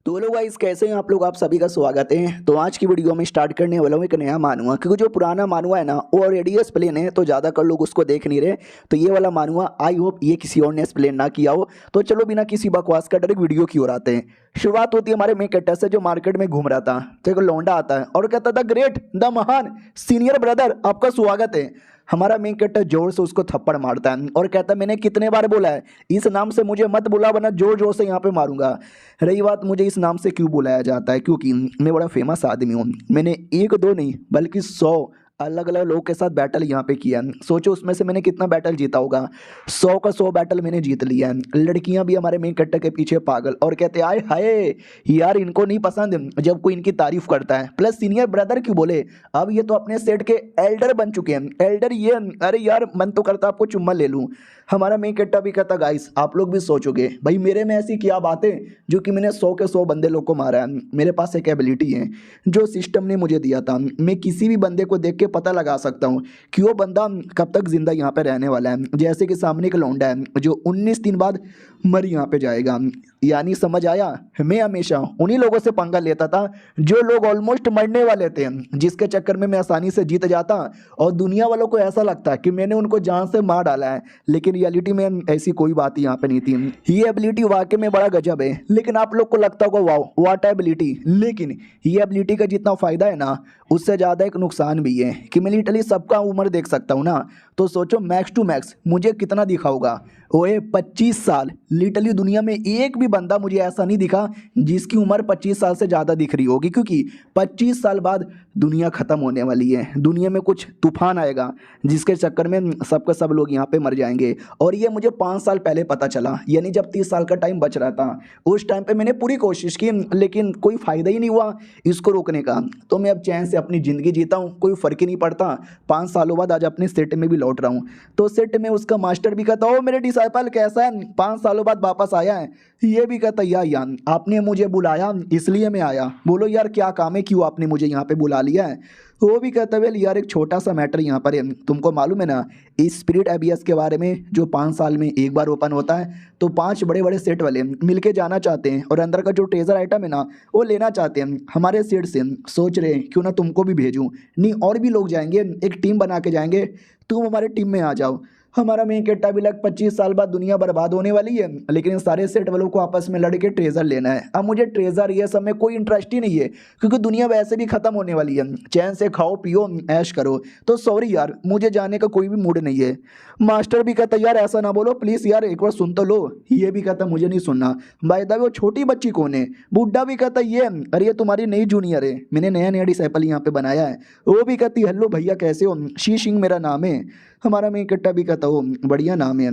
तो लोग गाइस कैसे हैं आप लोग। आप सभी का स्वागत है। तो आज की वीडियो में स्टार्ट करने वाला हूँ एक नया मानुआ, क्योंकि जो पुराना मानुआ है ना वो ऑलरेडी एक्सप्लेन है, तो ज़्यादातर लोग उसको देख नहीं रहे। तो ये वाला मानुआ आई होप ये किसी और ने एक्सप्लेन ना किया हो। तो चलो बिना किसी बकवास का डायरेक्ट वीडियो की ओर आते हैं। शुरुआत होती है हमारे मेन कैरेक्टर से, जो मार्केट में घूम रहा था। तो एक लौंडा आता है और कहता था ग्रेट द महान सीनियर ब्रदर आपका स्वागत है। हमारा मेन कैरेक्टर जोर से उसको थप्पड़ मारता है और कहता है मैंने कितने बार बोला है इस नाम से मुझे मत बुला, वरना जोर जोर से यहाँ पे मारूंगा। रही बात मुझे इस नाम से क्यों बुलाया जाता है, क्योंकि मैं बड़ा फेमस आदमी हूँ। मैंने एक दो नहीं बल्कि 100 अलग अलग लोगों के साथ बैटल यहाँ पे किया है। सोचो उसमें से मैंने कितना बैटल जीता होगा। 100 का 100 बैटल मैंने जीत लिया है। लड़कियां भी हमारे मेन कैरेक्टर के पीछे पागल और कहते आए हाय यार इनको नहीं पसंद जब कोई इनकी तारीफ करता है। प्लस सीनियर ब्रदर क्यों बोले, अब ये तो अपने सेट के एल्डर बन चुके हैं। एल्डर ये, अरे यार मन तो करता आपको चुम्मा ले लूं। हमारा मेन कैरेक्टर भी कहता गाइस आप लोग भी सोचोगे भाई मेरे में ऐसी क्या बात है जो कि मैंने 100 के 100 बंदे लोग को मारा है। मेरे पास एक एबिलिटी है जो सिस्टम ने मुझे दिया था। मैं किसी भी बंदे को देख के पता लगा सकता हूँ कि वो बंदा कब तक जिंदा यहाँ पे रहने वाला है। जैसे कि सामने एक लौंडा है जो 19 दिन बाद मर यहाँ पे जाएगा। यानी समझ आया, मैं हमेशा उन्हीं लोगों से पंगा लेता था जो लोग ऑलमोस्ट मरने वाले थे, जिसके चक्कर में मैं आसानी से जीत जाता और दुनिया वालों को ऐसा लगता कि मैंने उनको जान से मार डाला है। लेकिन रियलिटी में ऐसी कोई बात यहाँ पे नहीं थी। ये एबिलिटी वाकई में बड़ा गजब है। लेकिन आप लोग को लगता होगा वाओ व्हाट एबिलिटी, लेकिन ये एबिलिटी का जितना फायदा है ना उससे ज़्यादा एक नुकसान भी है कि मैं लिटरली सबका उम्र देख सकता हूँ ना। तो सोचो मैक्स टू मैक्स मुझे कितना दिखा होगा, ओए 25 साल। लिटरली दुनिया में एक भी बंदा मुझे ऐसा नहीं दिखा जिसकी उम्र 25 साल से ज़्यादा दिख रही होगी, क्योंकि 25 साल बाद दुनिया ख़त्म होने वाली है। दुनिया में कुछ तूफान आएगा जिसके चक्कर में सबके सब लोग यहाँ पे मर जाएंगे। और ये मुझे 5 साल पहले पता चला, यानी जब 30 साल का टाइम बच रहा था। उस टाइम पे मैंने पूरी कोशिश की लेकिन कोई फ़ायदा ही नहीं हुआ इसको रोकने का। तो मैं अब चैन से अपनी ज़िंदगी जीता हूँ, कोई फ़र्क ही नहीं पड़ता। 5 सालों बाद आज अपने सेट में भी लौट रहा हूँ। तो सेट में उसका मास्टर भी कहता ओ मेरे डिसाइपल कैसा है, 5 सालों बाद वापस आया है। ये भी कहता यार आपने मुझे बुलाया इसलिए मैं आया। बोलो यार क्या काम है, क्यों आपने मुझे यहाँ पे बुला लिया है। वो भी कहता वेल यार एक छोटा सा मैटर यहाँ पर है। तुमको मालूम है ना इस स्पिरिट एबीएस के बारे में, जो 5 साल में एक बार ओपन होता है। तो 5 बड़े बड़े सेट वाले मिलके जाना चाहते हैं और अंदर का जो ट्रेजर आइटम है ना वो लेना चाहते हैं हमारे सेट से। सोच रहे हैं क्यों ना तुमको भी भेजूँ। नहीं और भी लोग जाएंगे, एक टीम बना के जाएंगे, तुम हमारे टीम में आ जाओ। हमारा मेन कैरेक्टर भी लग 25 साल बाद दुनिया बर्बाद होने वाली है, लेकिन इन सारे सेट वालों को आपस में लड़के ट्रेजर लेना है। अब मुझे ट्रेजर ये सब में कोई इंटरेस्ट ही नहीं है, क्योंकि दुनिया वैसे भी खत्म होने वाली है। चैन से खाओ पियो ऐश करो। तो सॉरी यार मुझे जाने का कोई भी मूड नहीं है। मास्टर भी कहता यार ऐसा ना बोलो प्लीज़ यार एक बार सुन तो लो। ये भी कहता मुझे नहीं सुनना। बाय द वे वो छोटी बच्ची कौन है। बुड्ढा भी कहता ये अरे ये तुम्हारी नई जूनियर है, मैंने नया नया डिसाइपल यहाँ पे बनाया है। वो भी कहती हेलो भैया कैसे हो, शी सिंह मेरा नाम है। हमारा मेन कैरेक्टर भी कहता हो बढ़िया नाम है।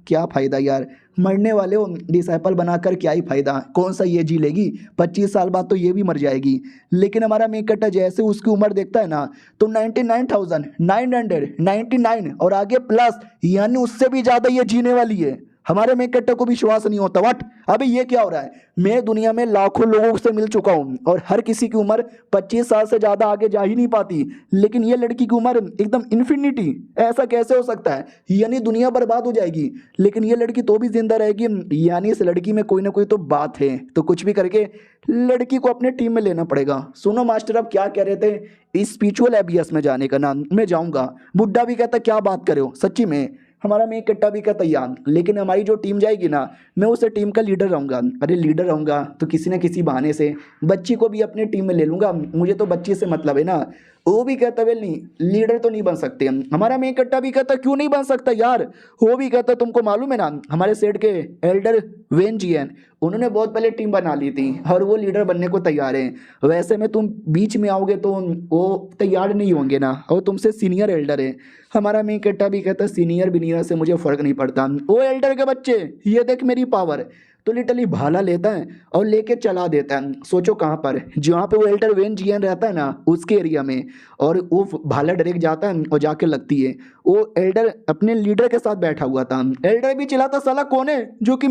क्या फ़ायदा यार, मरने वाले हो डिसाइपल बनाकर क्या ही फ़ायदा, कौन सा ये जी लेगी, 25 साल बाद तो ये भी मर जाएगी। लेकिन हमारा मेन कैरेक्टर जैसे उसकी उम्र देखता है ना तो 99,999 और आगे प्लस, यानी उससे भी ज़्यादा ये जीने वाली है। हमारे मेन कैरेक्टर को विश्वास नहीं होता व्हाट अबे ये क्या हो रहा है। मैं दुनिया में लाखों लोगों से मिल चुका हूँ और हर किसी की उम्र 25 साल से ज़्यादा आगे जा ही नहीं पाती, लेकिन ये लड़की की उम्र एकदम इन्फिनिटी। ऐसा कैसे हो सकता है, यानी दुनिया बर्बाद हो जाएगी लेकिन ये लड़की तो भी जिंदा रहेगी। यानी इस लड़की में कोई ना कोई तो बात है। तो कुछ भी करके लड़की को अपने टीम में लेना पड़ेगा। सुनो मास्टर अब क्या कह रहे थे, स्पिरिचुअल एबीएस में जाने का नाम मैं जाऊँगा। बुड्ढा भी कहता क्या बात करे हो सच्ची में। हमारा मेन कैरेक्टर भी कहता यार लेकिन हमारी जो टीम जाएगी ना मैं उस टीम का लीडर रहूँगा। अरे लीडर रहूँगा तो किसी न किसी बहाने से बच्ची को भी अपनी टीम में ले लूँगा, मुझे तो बच्ची से मतलब है ना। वो भी कहता वेल नहीं लीडर तो नहीं बन सकते हम। हमारा मेन कैरेक्टर भी कहता क्यों नहीं बन सकता यार। वो भी कहता तुमको मालूम है ना हमारे सेट के एल्डर वेन जी हैं, उन्होंने बहुत पहले टीम बना ली थी और वो लीडर बनने को तैयार हैं। वैसे में तुम बीच में आओगे तो वो तैयार नहीं होंगे ना, और तुमसे सीनियर एल्डर है। हमारा मेन कैरेक्टर भी कहता सीनियर बिनियर से मुझे फ़र्क नहीं पड़ता। वो एल्डर के बच्चे ये देख मेरी पावर, तो लिटरली भाला लेता है और लेके चला देता है। सोचो कहाँ पर, जहाँ पे वो एल्डर वेन जीएन रहता है ना उसके एरिया में, और वो भाला डायरेक्ट जाता है और जाके लगती है। वो एल्डर अपने लीडर के साथ बैठा हुआ था। एल्डर भी चिल्लाता साला कौन है जो कि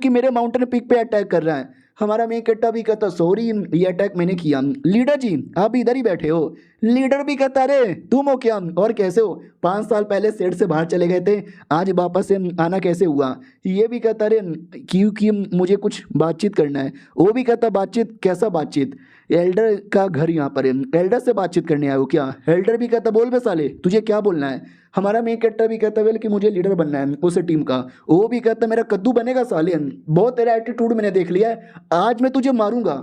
मेरे माउंटेन पीक पे अटैक कर रहा है। हमारा मेन कैरेक्टर भी कहता सॉरी ये अटैक मैंने किया। लीडर जी आप इधर ही बैठे हो, लीडर भी कहता अरे तुम हो क्या और कैसे हो, 5 साल पहले सेट से बाहर चले गए थे, आज वापस से आना कैसे हुआ। ये भी कहता अरे क्योंकि मुझे कुछ बातचीत करना है। वो भी कहता बातचीत कैसा बातचीत, एल्डर का घर यहाँ पर है, एल्डर से बातचीत करने आए हो क्या। एल्डर भी कहता बोल बे साले तुझे क्या बोलना है। हमारा मेन कैरेक्टर भी कहता वेल कि मुझे लीडर बनना है उस टीम का। वो भी कहता मेरा कद्दू बनेगा साले, बहुत तेरा एटीट्यूड मैंने देख लिया है, आज मैं तुझे मारूंगा।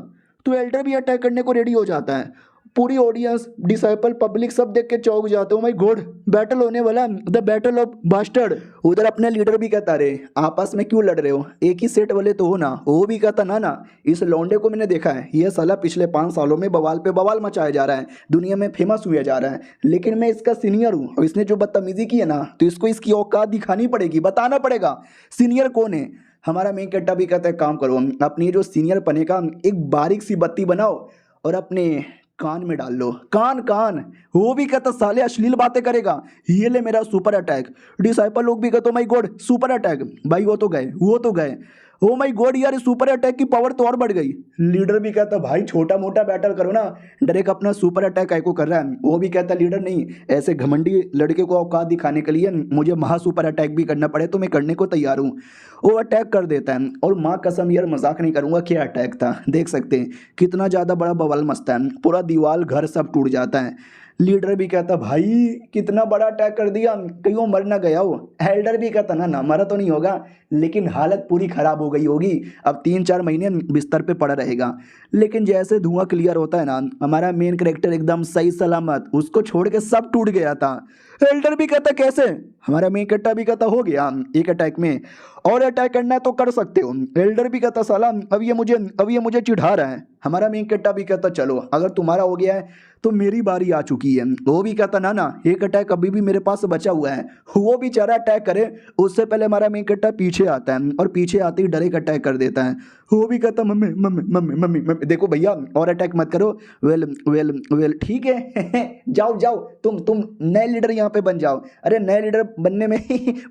तो एल्डर भी अटैक करने को रेडी हो जाता है। पूरी ऑडियंस डिसाइपल पब्लिक सब देख के चौंक जाते हो, माय गॉड बैटल होने वाला, द बैटल ऑफ बास्टर्ड। उधर अपने लीडर भी कहता रे आपस में क्यों लड़ रहे हो, एक ही सेट वाले तो हो ना। वो भी कहता ना ना इस लौंडे को मैंने देखा है, ये साला पिछले 5 सालों में बवाल पे बवाल मचाया जा रहा है, दुनिया में फेमस हुआ जा रहा है, लेकिन मैं इसका सीनियर हूँ और इसने जो बदतमीजी की है ना तो इसको इसकी औकात दिखानी पड़ेगी, बताना पड़ेगा सीनियर कौन है। हमारा मेन कट्टा भी कहता है काम करो अपनी जो सीनियर पने का एक बारीक सी बत्ती बनाओ और अपने कान में डाल लो, कान कान। वो भी कहता साले अश्लील बातें करेगा, ये ले मेरा सुपर अटैक। डिसाइपल लोग भी कहते माय गॉड सुपर अटैक, भाई वो तो गए वो तो गए, ओ माय गॉड यार सुपर अटैक की पावर तो और बढ़ गई। लीडर भी कहता भाई छोटा मोटा बैटल करो ना, डायरेक्ट अपना सुपर अटैक को कर रहा है। वो भी कहता लीडर नहीं, ऐसे घमंडी लड़के को औकात दिखाने के लिए मुझे महा सुपर अटैक भी करना पड़े तो मैं करने को तैयार हूँ। वो अटैक कर देता है और माँ कसम यार मजाक नहीं करूंगा क्या अटैक था, देख सकते हैं कितना ज़्यादा बड़ा बवाल मचता है, पूरा दीवार घर सब टूट जाता है। लीडर भी कहता भाई कितना बड़ा अटैक कर दिया, कहीं वो मर ना गया हो। एल्डर भी कहता ना ना मरा तो नहीं होगा, लेकिन हालत पूरी खराब हो गई होगी, अब 3-4 महीने बिस्तर पे पड़ा रहेगा। लेकिन जैसे धुआं क्लियर होता है ना हमारा मेन कैरेक्टर एकदम सही सलामत, उसको छोड़ के सब टूट गया था। एल्डर भी कहता कैसे, हमारा मेन कैरेक्टर भी कहता हो गया एक अटैक में, और अटैक करना है तो कर सकते हो। एल्डर भी कहता साला अब ये मुझे चिढ़ा रहा है। हमारा मेन कैरेक्टर भी कहता चलो अगर तुम्हारा हो गया है तो मेरी बारी आ चुकी है। वो भी कहता ना ना एक अटैक अभी भी मेरे पास बचा हुआ है। वो बेचारा अटैक करे उससे पहले हमारा मेन कैरेक्टर पीछे आता है और पीछे आते ही डायरेक्ट अटैक कर देता है। वो भी कहता mummy mummy mummy mummy mummy देखो भैया और अटैक मत करो। वेल वेल वेल ठीक है जाओ जाओ तुम नए लीडर यहाँ पे बन जाओ। अरे नए लीडर बनने में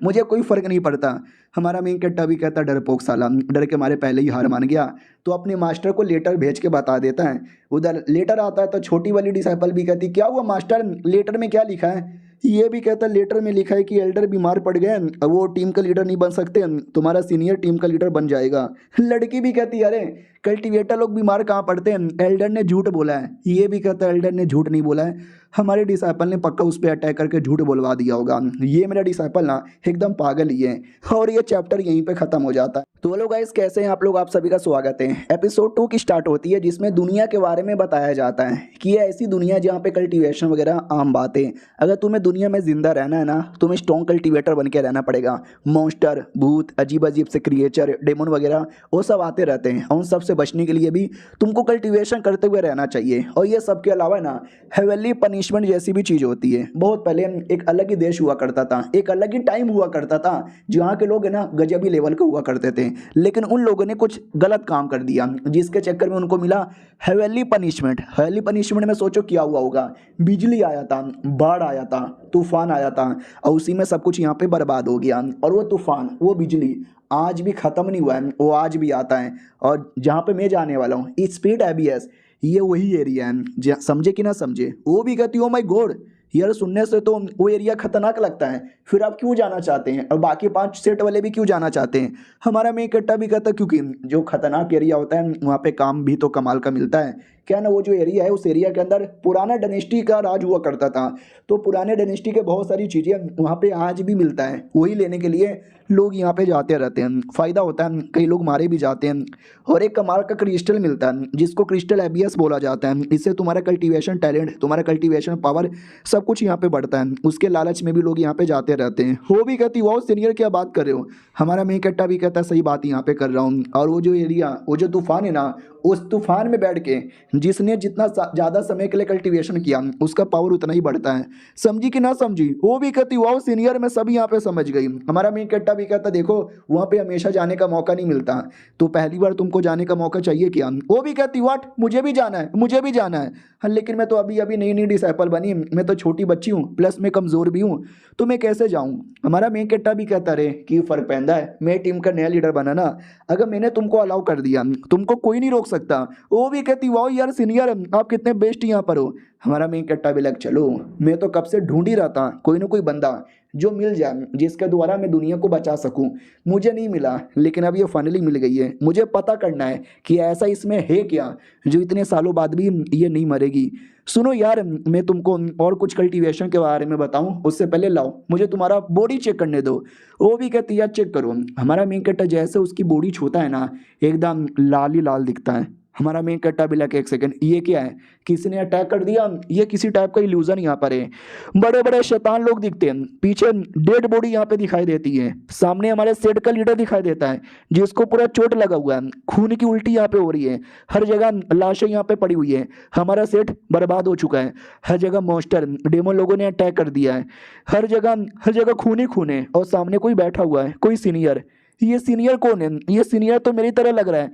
मुझे कोई फर्क नहीं पड़ता। हमारा मेन कैरेक्टर भी कहता डरपोक साला, डर के मारे पहले ही हार मान गया, तो अपने मास्टर को लेटर भेज के बता देता है। उधर लेटर आता है तो छोटी वाली डिसाइपल भी कहती क्या हुआ मास्टर लेटर में क्या लिखा है। ये भी कहता लेटर में लिखा है कि एल्डर बीमार पड़ गए, अब वो टीम का लीडर नहीं बन सकते, तुम्हारा सीनियर टीम का लीडर बन जाएगा। लड़की भी कहती अरे कल्टीवेटर लोग बीमार कहाँ पड़ते हैं, एल्डर ने झूठ बोला है। ये भी कहता एल्डर ने झूठ नहीं बोला है, हमारे डिसाइपल ने पक्का उस पर अटैक करके झूठ बोलवा दिया होगा। ये मेरा डिसाइपल ना एकदम पागल ही है। और ये चैप्टर यहीं पे खत्म हो जाता है। तो हेलो गाइस कैसे हैं आप लोग, आप सभी का स्वागत है। एपिसोड 2 की स्टार्ट होती है जिसमें दुनिया के बारे में बताया जाता है कि ये ऐसी दुनिया जहाँ पे कल्टीवेशन वगैरह आम बात है। अगर तुम्हें दुनिया में जिंदा रहना है ना तुम्हें स्ट्रॉन्ग कल्टीवेटर बन के रहना पड़ेगा। मॉन्स्टर भूत अजीब अजीब से क्रिएचर डेमन वगैरह वो सब आते रहते हैं, उन सब से बचने के लिए भी तुमको कल्टीवेशन करते हुए रहना चाहिए। और ये सब के अलावा ना हेवनली पनिशमेंट जैसी भी चीज़ होती है। बहुत पहले एक अलग ही देश हुआ करता था, एक अलग ही टाइम हुआ करता था जहाँ के लोग है ना गजबी लेवल के हुआ करते थे, लेकिन उन लोगों ने कुछ गलत काम कर दिया जिसके चक्कर में उनको मिला हेवनली पनिशमेंट। हेवनली पनिशमेंट में सोचो क्या हुआ होगा, बिजली आया था, बाढ़ आया था, तूफान आया था और उसी में सब कुछ यहाँ पे बर्बाद हो गया। और वो तूफान वो बिजली आज भी ख़त्म नहीं हुआ है, वो आज भी आता है। और जहाँ पे मैं जाने वाला हूँ स्पीड एबीएस ये वही एरिया है, समझे कि ना समझे। वो भी कहती हो माय गॉड यार सुनने से तो वो एरिया खतरनाक लगता है, फिर आप क्यों जाना चाहते हैं और बाकी 5 सेट वाले भी क्यों जाना चाहते हैं। हमारा में इकट्ठा भी कहता क्योंकि जो खतरनाक एरिया होता है वहाँ पे काम भी तो कमाल का मिलता है। क्या ना वो जो एरिया है उस एरिया के अंदर पुराना डायनेस्टी का राज हुआ करता था, तो पुराने डायनेस्टी के बहुत सारी चीज़ें वहाँ पे आज भी मिलता है, वही लेने के लिए लोग यहाँ पे जाते रहते हैं। फ़ायदा होता है, कई लोग मारे भी जाते हैं। और एक कमाल का क्रिस्टल मिलता है जिसको क्रिस्टल एबीएस बोला जाता है। इससे तुम्हारा कल्टीवेशन टैलेंट तुम्हारा कल्टीवेशन पावर सब कुछ यहाँ पे बढ़ता है, उसके लालच में भी लोग यहाँ पे जाते रहते हैं। वो भी कहती वाओ सीनियर क्या बात कर रहे हो। हमारा मेन कट्टा भी कहता है सही बात यहाँ पे कर रहा हूँ। और वो जो एरिया वो जो तूफान है ना उस तूफान में बैठ के जिसने जितना ज़्यादा समय के लिए कल्टीवेशन किया उसका पावर उतना ही बढ़ता है। समझी कि ना समझी। वो भी कहती वाओ सीनियर मैं सब यहाँ पे समझ गई। हमारा मेन कट्टा भी कहता देखो वहाँ पे हमेशा जाने का मौका नहीं मिलता, तो पहली बार तुमको जाने का मौका चाहिए क्या। वो भी कहती वाट मुझे भी जाना है मुझे भी जाना है। हाँ लेकिन मैं तो अभी अभी नई नई डिसाइपल बनी, मैं तो छोटी बच्ची हूँ प्लस मैं कमज़ोर भी हूँ, तो मैं कैसे जाऊँ। हमारा मेन कट्टा भी कहता रहे कि फ़र्क पैदा है, मैं टीम का नया लीडर बना ना, अगर मैंने तुमको अलाउ कर दिया तुमको कोई नहीं रोक सकता। वो भी कहती वाओ यार सीनियर आप कितने बेस्ट यहाँ पर हो। हमारा मेन कट्टा भी लग, चलो मैं तो कब से ढूंढ ही रहा था कोई ना कोई बंदा जो मिल जाए जिसके द्वारा मैं दुनिया को बचा सकूं। मुझे नहीं मिला, लेकिन अब ये फाइनली मिल गई है। मुझे पता करना है कि ऐसा इसमें है क्या जो इतने सालों बाद भी ये नहीं मरेगी। सुनो यार, मैं तुमको और कुछ कल्टीवेशन के बारे में बताऊं उससे पहले लाओ मुझे तुम्हारा बॉडी चेक करने दो। वो भी कहती है चेक करो। हमारा मेन कट्टा जैसे उसकी बॉडी छूता है ना, एकदम लाल ही लाल दिखता है। हमारा मेन कट्टा भी लगे, एक सेकंड, ये क्या है? किसी ने अटैक कर दिया? ये किसी टाइप का इल्यूजन यहाँ पर है। बड़े बड़े शैतान लोग दिखते हैं, पीछे डेड बॉडी यहाँ पे दिखाई देती है, सामने हमारे सेट का लीडर दिखाई देता है जिसको पूरा चोट लगा हुआ है, खून की उल्टी यहाँ पे हो रही है, हर जगह लाशें यहाँ पे पड़ी हुई है। हमारा सेट बर्बाद हो चुका है, हर जगह मॉन्स्टर डेमन लोगों ने अटैक कर दिया है, हर जगह खून ही खून है। और सामने कोई बैठा हुआ है, कोई सीनियर। ये सीनियर कौन है? ये सीनियर तो मेरी तरह लग रहा है।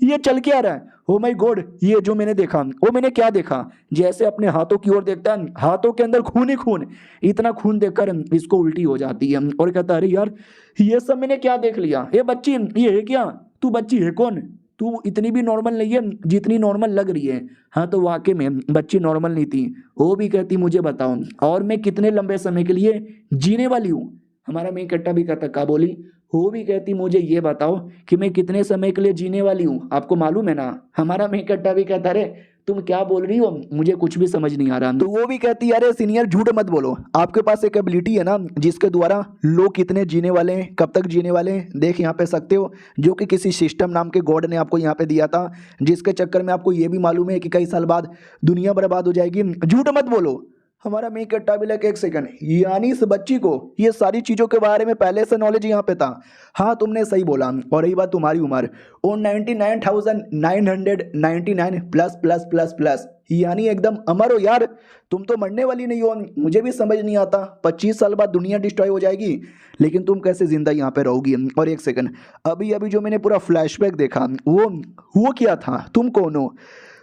ये चल के आ रहा है। ओ माय गॉड, ये जो मैंने देखा, वो मैंने क्या देखा? जैसे अपने हाथों की ओर देखता है, हाथों के अंदर खून ही खून। इतना खून देखकर इसको उल्टी हो जाती है और कहता है अरे यार ये सब मैंने क्या देख लिया? ये बच्ची, ये है क्या? तू बच्ची है कौन? तू इतनी भी नॉर्मल नहीं है जितनी नॉर्मल लग रही है। हाँ तो वाकई में बच्ची नॉर्मल नहीं थी। वो भी कहती मुझे बताओ और मैं कितने लंबे समय के लिए जीने वाली हूँ? हमारा मेन कट्टा भी कहता क्या बोली? वो भी कहती मुझे ये बताओ कि मैं कितने समय के लिए जीने वाली हूँ, आपको मालूम है ना? हमारा मेन कट्टा भी कहता अरे तुम क्या बोल रही हो, मुझे कुछ भी समझ नहीं आ रहा। तो वो भी कहती अरे सीनियर झूठ मत बोलो, आपके पास एक एबिलिटी है ना जिसके द्वारा लोग कितने जीने वाले हैं, कब तक जीने वाले हैं देख यहाँ पे सकते हो, जो कि किसी सिस्टम नाम के गॉड ने आपको यहाँ पे दिया था, जिसके चक्कर में आपको ये भी मालूम है कि कई साल बाद दुनिया बर्बाद हो जाएगी। झूठ मत बोलो। हमारा मेन कट्टा भी लगे, एक सेकंड, यानी इस बच्ची को ये सारी चीजों के बारे में पहले से नॉलेज यहाँ पे था? हाँ तुमने सही बोला। और रही बात तुम्हारी उम्र, वो 99,999 प्लस प्लस प्लस प्लस, यानी एकदम अमर हो यार। तुम तो मरने वाली नहीं हो। मुझे भी समझ नहीं आता 25 साल बाद दुनिया डिस्ट्रॉय हो जाएगी, लेकिन तुम कैसे जिंदा यहाँ पे रहोगी? और एक सेकंड, अभी अभी जो मैंने पूरा फ्लैशबैक देखा वो क्या था? तुम कौन हो?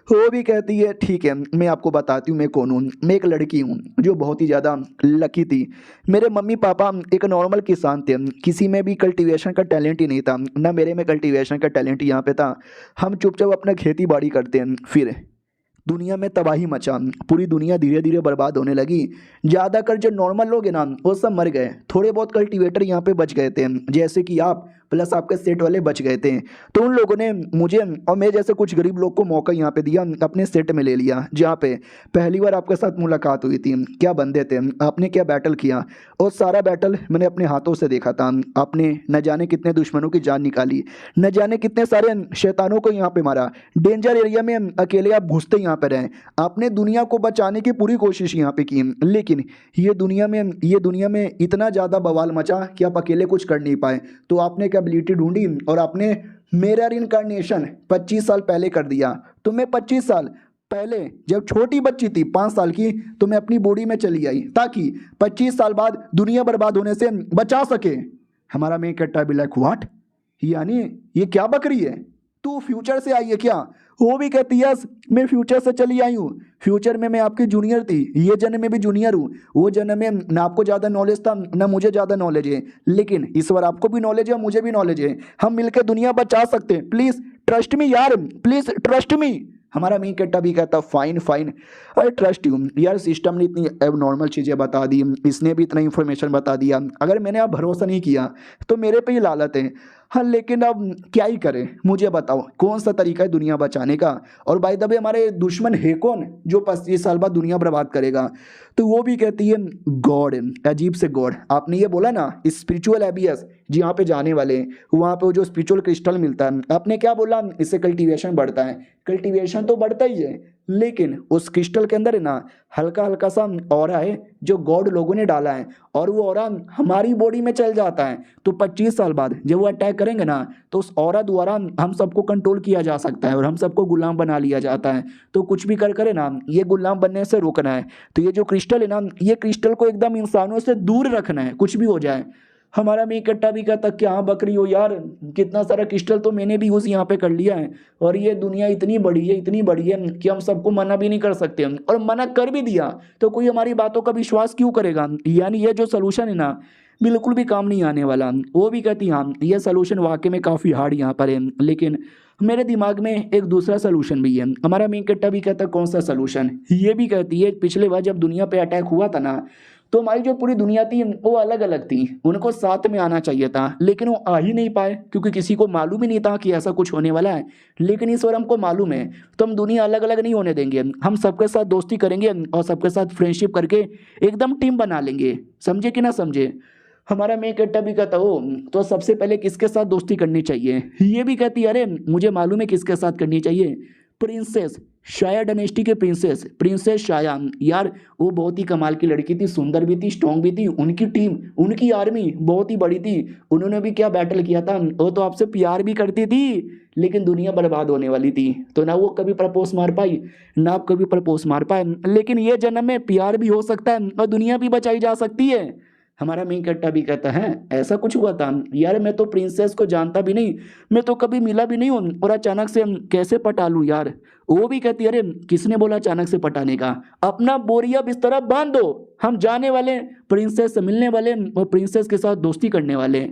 वो भी कहती है ठीक है मैं आपको बताती हूँ मैं कौन हूँ। मैं एक लड़की हूँ जो बहुत ही ज़्यादा लकी थी। मेरे मम्मी पापा एक नॉर्मल किसान थे, किसी में भी कल्टीवेशन का टैलेंट ही नहीं था, ना मेरे में कल्टीवेशन का टैलेंट यहाँ पे था। हम चुपचाप अपना खेती बाड़ी करते हैं। फिर दुनिया में तबाही मचा, पूरी दुनिया धीरे धीरे बर्बाद होने लगी। ज़्यादातर जो नॉर्मल लोग हैं ना वो सब मर गए, थोड़े बहुत कल्टीवेटर यहाँ पे बच गए थे, जैसे कि आप प्लस आपके सेट वाले बच गए थे। तो उन लोगों ने मुझे और मैं जैसे कुछ गरीब लोग को मौका यहाँ पे दिया, अपने सेट में ले लिया, जहाँ पे पहली बार आपके साथ मुलाकात हुई थी। क्या बंदे थे, आपने क्या बैटल किया, और सारा बैटल मैंने अपने हाथों से देखा था। आपने न जाने कितने दुश्मनों की जान निकाली, न जाने कितने सारे शैतानों को यहाँ पे मारा, डेंजर एरिया में अकेले आप घुसते यहाँ पे रहे। आपने दुनिया को बचाने की पूरी कोशिश यहाँ पे की, लेकिन ये दुनिया में इतना ज़्यादा बवाल मचा कि आप अकेले कुछ कर नहीं पाए। तो आपने एक एबिलिटी ढूंढी और आपने मेरा इनकारनेशन 25 साल पहले कर दिया। तो मैं 25 साल पहले जब छोटी बच्ची थी 5 साल की, तो मैं अपनी बॉडी में चली आई ताकि 25 साल बाद दुनिया बर्बाद होने से बचा सके। हमारा मेन कट्टा भी लाइक व्हाट, यानी ये क्या बकरी है? तू फ्यूचर से आई है क्या? वो भी कहती है यस मैं फ्यूचर से चली आई हूँ। फ्यूचर में मैं आपकी जूनियर थी, ये जन्म में भी जूनियर हूँ। वो जन्म में ना आपको ज़्यादा नॉलेज था ना मुझे ज़्यादा नॉलेज है, लेकिन इस बार आपको भी नॉलेज है मुझे भी नॉलेज है। हम मिलकर दुनिया बचा सकते हैं। प्लीज़ ट्रस्ट मी यार, प्लीज़ ट्रस्ट मी। हमारा मी कट्टा भी कहता फाइन फाइन, अरे ट्रस्ट यू यार, सिस्टम ने इतनी एबनॉर्मल चीज़ें बता दी, इसने भी इतना इन्फॉर्मेशन बता दिया, अगर मैंने आप भरोसा नहीं किया तो मेरे पे ही लालत है। हाँ लेकिन अब क्या ही करें, मुझे बताओ कौन सा तरीका है दुनिया बचाने का? और बाय द वे हमारे दुश्मन है कौन जो 25 साल बाद दुनिया बर्बाद करेगा? तो वो भी कहती है गॉड, अजीब से गॉड। आपने ये बोला ना स्पिरिचुअल एबियस जहाँ पे जाने वाले हैं, वहाँ पे वो जो स्पिरिचुअल क्रिस्टल मिलता है, आपने क्या बोला? इससे कल्टीवेशन बढ़ता है। कल्टीवेशन तो बढ़ता ही है, लेकिन उस क्रिस्टल के अंदर है ना हल्का हल्का सा ऑरा है जो गॉड लोगों ने डाला है, और वो ऑरा हमारी बॉडी में चल जाता है। तो 25 साल बाद जब वो अटैक करेंगे ना, तो उस ऑरा द्वारा हम सबको कंट्रोल किया जा सकता है और हम सबको गुलाम बना लिया जाता है। तो कुछ भी कर करे ना, ये गुलाम बनने से रोकना है। तो ये जो क्रिस्टल है ना, ये क्रिस्टल को एकदम इंसानों से दूर रखना है, कुछ भी हो जाए। हमारा मी कट्टा भी कहता क्या बकरी हो यार, कितना सारा क्रिस्टल तो मैंने भी यूज़ यहाँ पे कर लिया है, और ये दुनिया इतनी बड़ी है इतनी बड़ी है कि हम सबको मना भी नहीं कर सकते, और मना कर भी दिया तो कोई हमारी बातों का विश्वास क्यों करेगा? यानी ये जो सोल्यूशन है ना बिल्कुल भी काम नहीं आने वाला। वो भी कहती हाँ ये सोल्यूशन वाकई में काफ़ी हार्ड यहाँ पर है, लेकिन मेरे दिमाग में एक दूसरा सोल्यूशन भी है। हमारा मेन कट्टा भी कहता है कौन सा सोल्यूशन, ये भी कहती है पिछले बार जब दुनिया पे अटैक हुआ था ना, तो हमारी जो पूरी दुनिया थी वो अलग अलग थी, उनको साथ में आना चाहिए था, लेकिन वो आ ही नहीं पाए क्योंकि किसी को मालूम ही नहीं था कि ऐसा कुछ होने वाला है। लेकिन इस बार हमको मालूम है, तो हम दुनिया अलग अलग नहीं होने देंगे, हम सबके साथ दोस्ती करेंगे और सबके साथ फ्रेंडशिप करके एकदम टीम बना लेंगे। समझे कि ना समझे। हमारा मेन कट्टा भी कहता हो तो सबसे पहले किसके साथ दोस्ती करनी चाहिए, ये भी कहती है अरे मुझे मालूम है किसके साथ करनी चाहिए, प्रिंसेस शाया डायनेस्टी के प्रिंसेस शाया। यार वो बहुत ही कमाल की लड़की थी, सुंदर भी थी, स्ट्रॉन्ग भी थी, उनकी टीम उनकी आर्मी बहुत ही बड़ी थी, उन्होंने भी क्या बैटल किया था, वो तो आपसे प्यार भी करती थी लेकिन दुनिया बर्बाद होने वाली थी, तो ना वो कभी प्रपोज मार पाई ना आप कभी प्रपोज मार पाए, लेकिन ये जन्म में प्यार भी हो सकता है और दुनिया भी बचाई जा सकती है। हमारा मेन कट्टा भी कहता है ऐसा कुछ हुआ था यार, मैं तो प्रिंसेस को जानता भी नहीं, मैं तो कभी मिला भी नहीं हूँ और अचानक से कैसे पटा लूँ यार। वो भी कहती है अरे किसने बोला अचानक से पटाने का, अपना बोरिया बिस्तरा बांध दो, हम जाने वाले प्रिंसेस से मिलने वाले और प्रिंसेस के साथ दोस्ती करने वाले।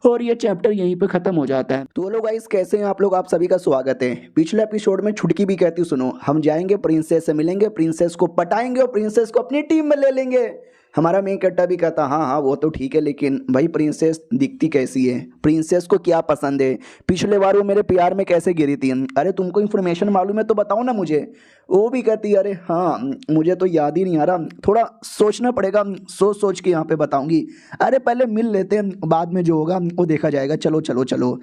और ये चैप्टर यहीं पे खत्म हो जाता है। तो लोग गाइस कैसे हैं आप लोग, आप सभी का स्वागत है। पिछले एपिसोड में छुटकी भी कहती सुनो, हम जाएंगे प्रिंसेस से मिलेंगे, प्रिंसेस को पटाएंगे और प्रिंसेस को अपनी टीम में ले लेंगे। हमारा मेन कट्टा भी कहता हाँ हाँ वो तो ठीक है, लेकिन भाई प्रिंसेस दिखती कैसी है, प्रिंसेस को क्या पसंद है, पिछले बार वो मेरे प्यार में कैसे गिरी थी, अरे तुमको इन्फॉर्मेशन मालूम है तो बताओ ना मुझे। वो भी कहती है अरे हाँ मुझे तो याद ही नहीं आ रहा, थोड़ा सोचना पड़ेगा, सोच सोच के यहाँ पे बताऊंगी, अरे पहले मिल लेते हैं बाद में जो होगा वो देखा जाएगा, चलो चलो चलो।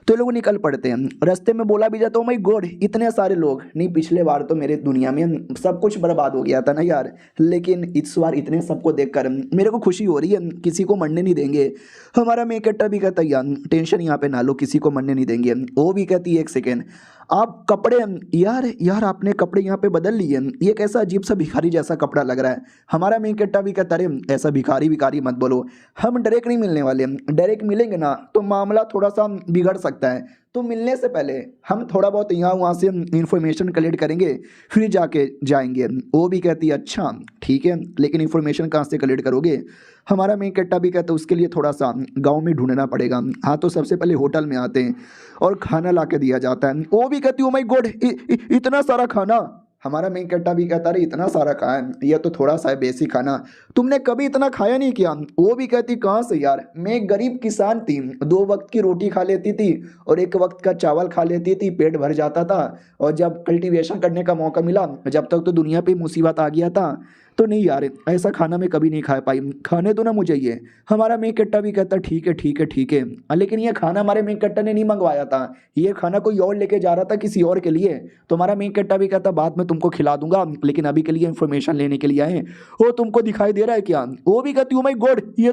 तो लोग निकल पड़ते हैं, रास्ते में बोला भी जाता हूँ माय गॉड इतने सारे लोग, नहीं पिछले बार तो मेरे दुनिया में सब कुछ बर्बाद हो गया था ना यार, लेकिन इस बार इतने सबको देखकर मेरे को खुशी हो रही है, किसी को मरने नहीं देंगे। हमारा मेन कट्टा भी कहता है यार टेंशन यहाँ पे ना लो, किसी को मरने नहीं देंगे। वो भी कहती है एक सेकेंड आप कपड़े यार आपने कपड़े यहाँ पे बदल लिए, ये कैसा अजीब सा भिखारी जैसा कपड़ा लग रहा है। हमारा मेन कट्टा भी कहता है ऐसा भिखारी भिखारी मत बोलो, हम डायरेक्ट नहीं मिलने वाले, डायरेक्ट मिलेंगे ना तो मामला थोड़ा सा बिगड़ सकता है, तो मिलने से पहले हम थोड़ा बहुत यहाँ वहाँ से इन्फॉर्मेशन कलेक्ट करेंगे फिर जाके जाएंगे। वो भी कहती है अच्छा ठीक है, लेकिन इन्फॉर्मेशन कहाँ से कलेक्ट करोगे। हमारा मेन कट्टा भी कहता है उसके लिए थोड़ा सा गांव में ढूंढना पड़ेगा। हाँ तो सबसे पहले होटल में आते हैं और खाना ला के दिया जाता है। वो भी कहती हूँ माय गॉड इतना सारा खाना। हमारा मेन कट्टा भी कहता है इतना सारा खाया, यह तो थोड़ा सा है बेसिक खाना, तुमने कभी इतना खाया नहीं किया। वो भी कहती कहाँ से यार, मैं एक गरीब किसान थी, 2 वक्त की रोटी खा लेती थी और 1 वक्त का चावल खा लेती थी, पेट भर जाता था, और जब कल्टीवेशन करने का मौका मिला जब तक तो दुनिया पे मुसीबत आ गया था, तो नहीं यार ऐसा खाना मैं कभी नहीं खा पाई, खाने दो ना मुझे ये। हमारा मेन कट्टा भी कहता ठीक है ठीक है ठीक है, लेकिन ये खाना हमारे मेन कट्टा ने नहीं मंगवाया था, ये खाना कोई और लेके जा रहा था किसी और के लिए। तो हमारा मेन कट्टा भी कहता बाद में तुमको खिला दूंगा, लेकिन अभी के लिए इन्फॉर्मेशन लेने के लिए आए। वो तुमको दिखाई दे रहा है क्या। वो भी कहती हूँ माय गॉड ये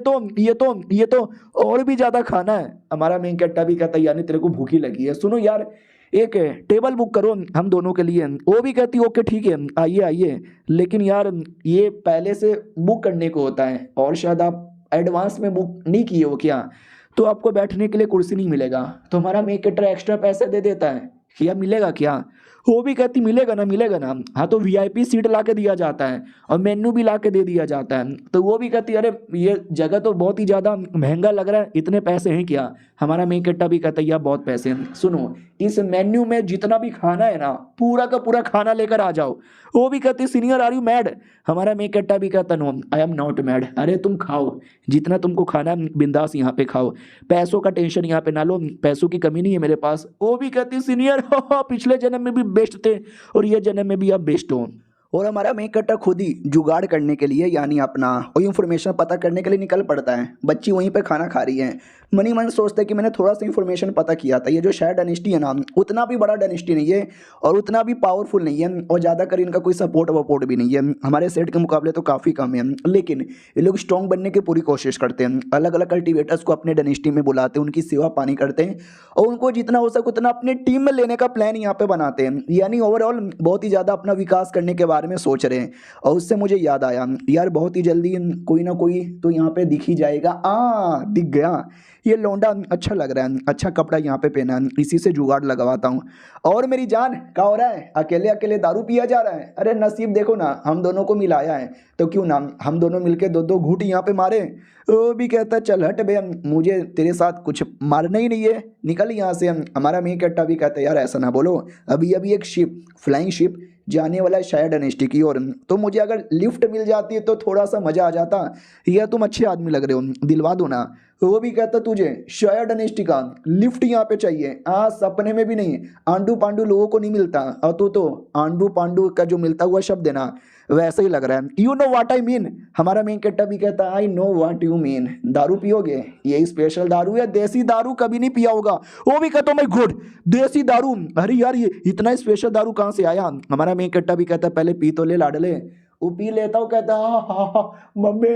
तो और भी ज्यादा खाना है। हमारा मेन कट्टा भी कहता यानी तेरे को भूखी लगी है, सुनो यार एक टेबल बुक करो हम दोनों के लिए। वो भी कहती ओके ठीक है आइए आइए, लेकिन यार ये पहले से बुक करने को होता है और शायद आप एडवांस में बुक नहीं किए हो क्या, तो आपको बैठने के लिए कुर्सी नहीं मिलेगा। तो हमारा मेक कटर एक्स्ट्रा पैसे दे देता है कि अब मिलेगा क्या। वो भी कहती मिलेगा ना। हाँ तो वीआईपी सीट ला के दिया जाता है और मेन्यू भी ला के दे दिया जाता है। तो वो भी कहती अरे ये जगह तो बहुत ही ज़्यादा महंगा लग रहा है, इतने पैसे हैं क्या। हमारा मेन कट्टा भी कहता है यार बहुत पैसे हैं, सुनो इस मेन्यू में जितना भी खाना है ना पूरा का पूरा खाना लेकर आ जाओ। वो भी कहती सीनियर आर यू मैड। हमारा मेन कट्टा भी कहता no I am not mad, अरे तुम खाओ जितना तुमको खाना है बिंदास यहाँ पे खाओ, पैसों का टेंशन यहाँ पे ना लो, पैसों की कमी नहीं है मेरे पास। वो भी कहती सीनियर पिछले जन्म में भी बेस्ट थे और ये जन्म में भी आप बेस्ट हो। और हमारा मेन कट्टा खुद ही जुगाड़ करने के लिए यानी अपना और इन्फॉर्मेशन पता करने के लिए निकल पड़ता है। बच्ची वहीं पे खाना खा रही है, मनी मन सोचता है कि मैंने थोड़ा सा इन्फॉर्मेशन पता किया था, ये जो शायद डायनेस्टी है ना उतना भी बड़ा डायनेस्टी नहीं है और उतना भी पावरफुल नहीं है और ज़्यादा कर इनका कोई सपोर्ट वपोर्ट भी नहीं है, हमारे सेट के मुकाबले तो काफ़ी कम है। लेकिन ये लोग स्ट्रॉन्ग बनने की पूरी कोशिश करते हैं, अलग अलग कल्टिवेटर्स को अपने डायनेस्टी में बुलाते हैं, उनकी सेवा पानी करते हैं और उनको जितना हो सके उतना अपने टीम में लेने का प्लान यहाँ पे बनाते हैं। यानी ओवरऑल बहुत ही ज़्यादा अपना विकास करने के बारे बारे में सोच रहे हैं। और उससे मुझे याद आया यार, बहुत ही जल्दी कोई ना कोई तो यहाँ पे दिख ही जाएगा। दिख गया, ये लौंडा अच्छा लग रहा है, अच्छा कपड़ा यहाँ पे पहना है, इसी से जुगाड़ लगवाता हूँ। और मेरी जान क्या हो रहा है, अकेले अकेले दारू पिया जा रहा है? अरे नसीब देखो ना, हम दोनों को मिलाया है, तो क्यों ना हम दोनों मिलके दो दो घूंट यहाँ पे मारे। वो भी कहता है चल हट बे, मुझे तेरे साथ कुछ मारना ही नहीं है, निकल यहाँ से। हमारा मेन कट्टा भी कहता है यार ऐसा ना बोलो, अभी अभी एक शिप, फ्लाइंग शिप जाने वाला है शायद डायनेस्टी की ओर, तो मुझे अगर लिफ्ट मिल जाती है तो थोड़ा सा मजा आ जाता। या तुम अच्छे आदमी लग रहे हो, दिलवा दो ना। वो भी कहता तुझे शायद डायनेस्टी का लिफ्ट यहाँ पे चाहिए? सपने में भी नहीं, आंडू पांडू लोगों को नहीं मिलता, और तू तो आंडू पांडू का जो मिलता हुआ शब्द है ना, वैसे ही लग रहा है। You know what I mean. हमारा मेन कट्टा भी कहता है I know what you mean. दारू पियोगे? ये स्पेशल दारू है, देसी दारू कभी नहीं पिया होगा। वो भी कहता मैं गुड देसी दारू, अरे यार ये इतना स्पेशल दारू कहाँ से आया? हमारा मेन कट्टा भी कहता है पहले पी तो ले लाडले। वो पी लेता हूँ, कहता मम्मी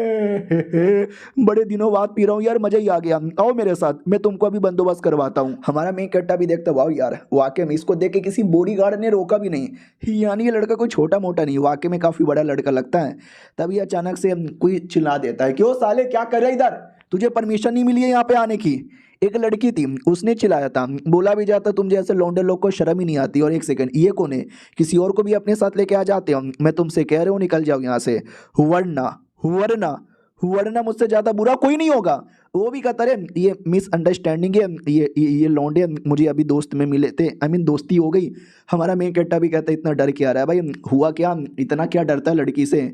बड़े दिनों बाद पी रहा हूँ यार, मजा ही आ गया, आओ मेरे साथ, मैं तुमको अभी बंदोबस्त करवाता हूँ। हमारा मेन कट्टा भी देखता वाह यार, वाकई में इसको देख के किसी बॉडीगार्ड ने रोका भी नहीं, यानी ये लड़का कोई छोटा मोटा नहीं, वाकई में काफी बड़ा लड़का लगता है। तभी अचानक से कोई चिल्ला देता है क्यों साले क्या कर रहे इधर, तुझे परमिशन नहीं मिली है यहाँ पे आने की? एक लड़की थी, उसने चिल्लाया था, बोला भी जाता तुम जैसे लौंडे लोग को शर्म ही नहीं आती। और एक सेकंड, ये कौन है? किसी और को भी अपने साथ लेके आ जाते हो, मैं तुमसे कह रहा हूँ निकल जाओ यहाँ से, वरना वरना वरना मुझसे ज्यादा बुरा कोई नहीं होगा। वो भी कहता रहे ये मिसअंडरस्टैंडिंग है, ये लौंडे मुझे अभी दोस्त में मिले थे, आई मीन दोस्ती हो गई। हमारा मेन कट्टा भी कहता है इतना डर क्या रहा है भाई, हुआ क्या, इतना क्या डरता है लड़की से?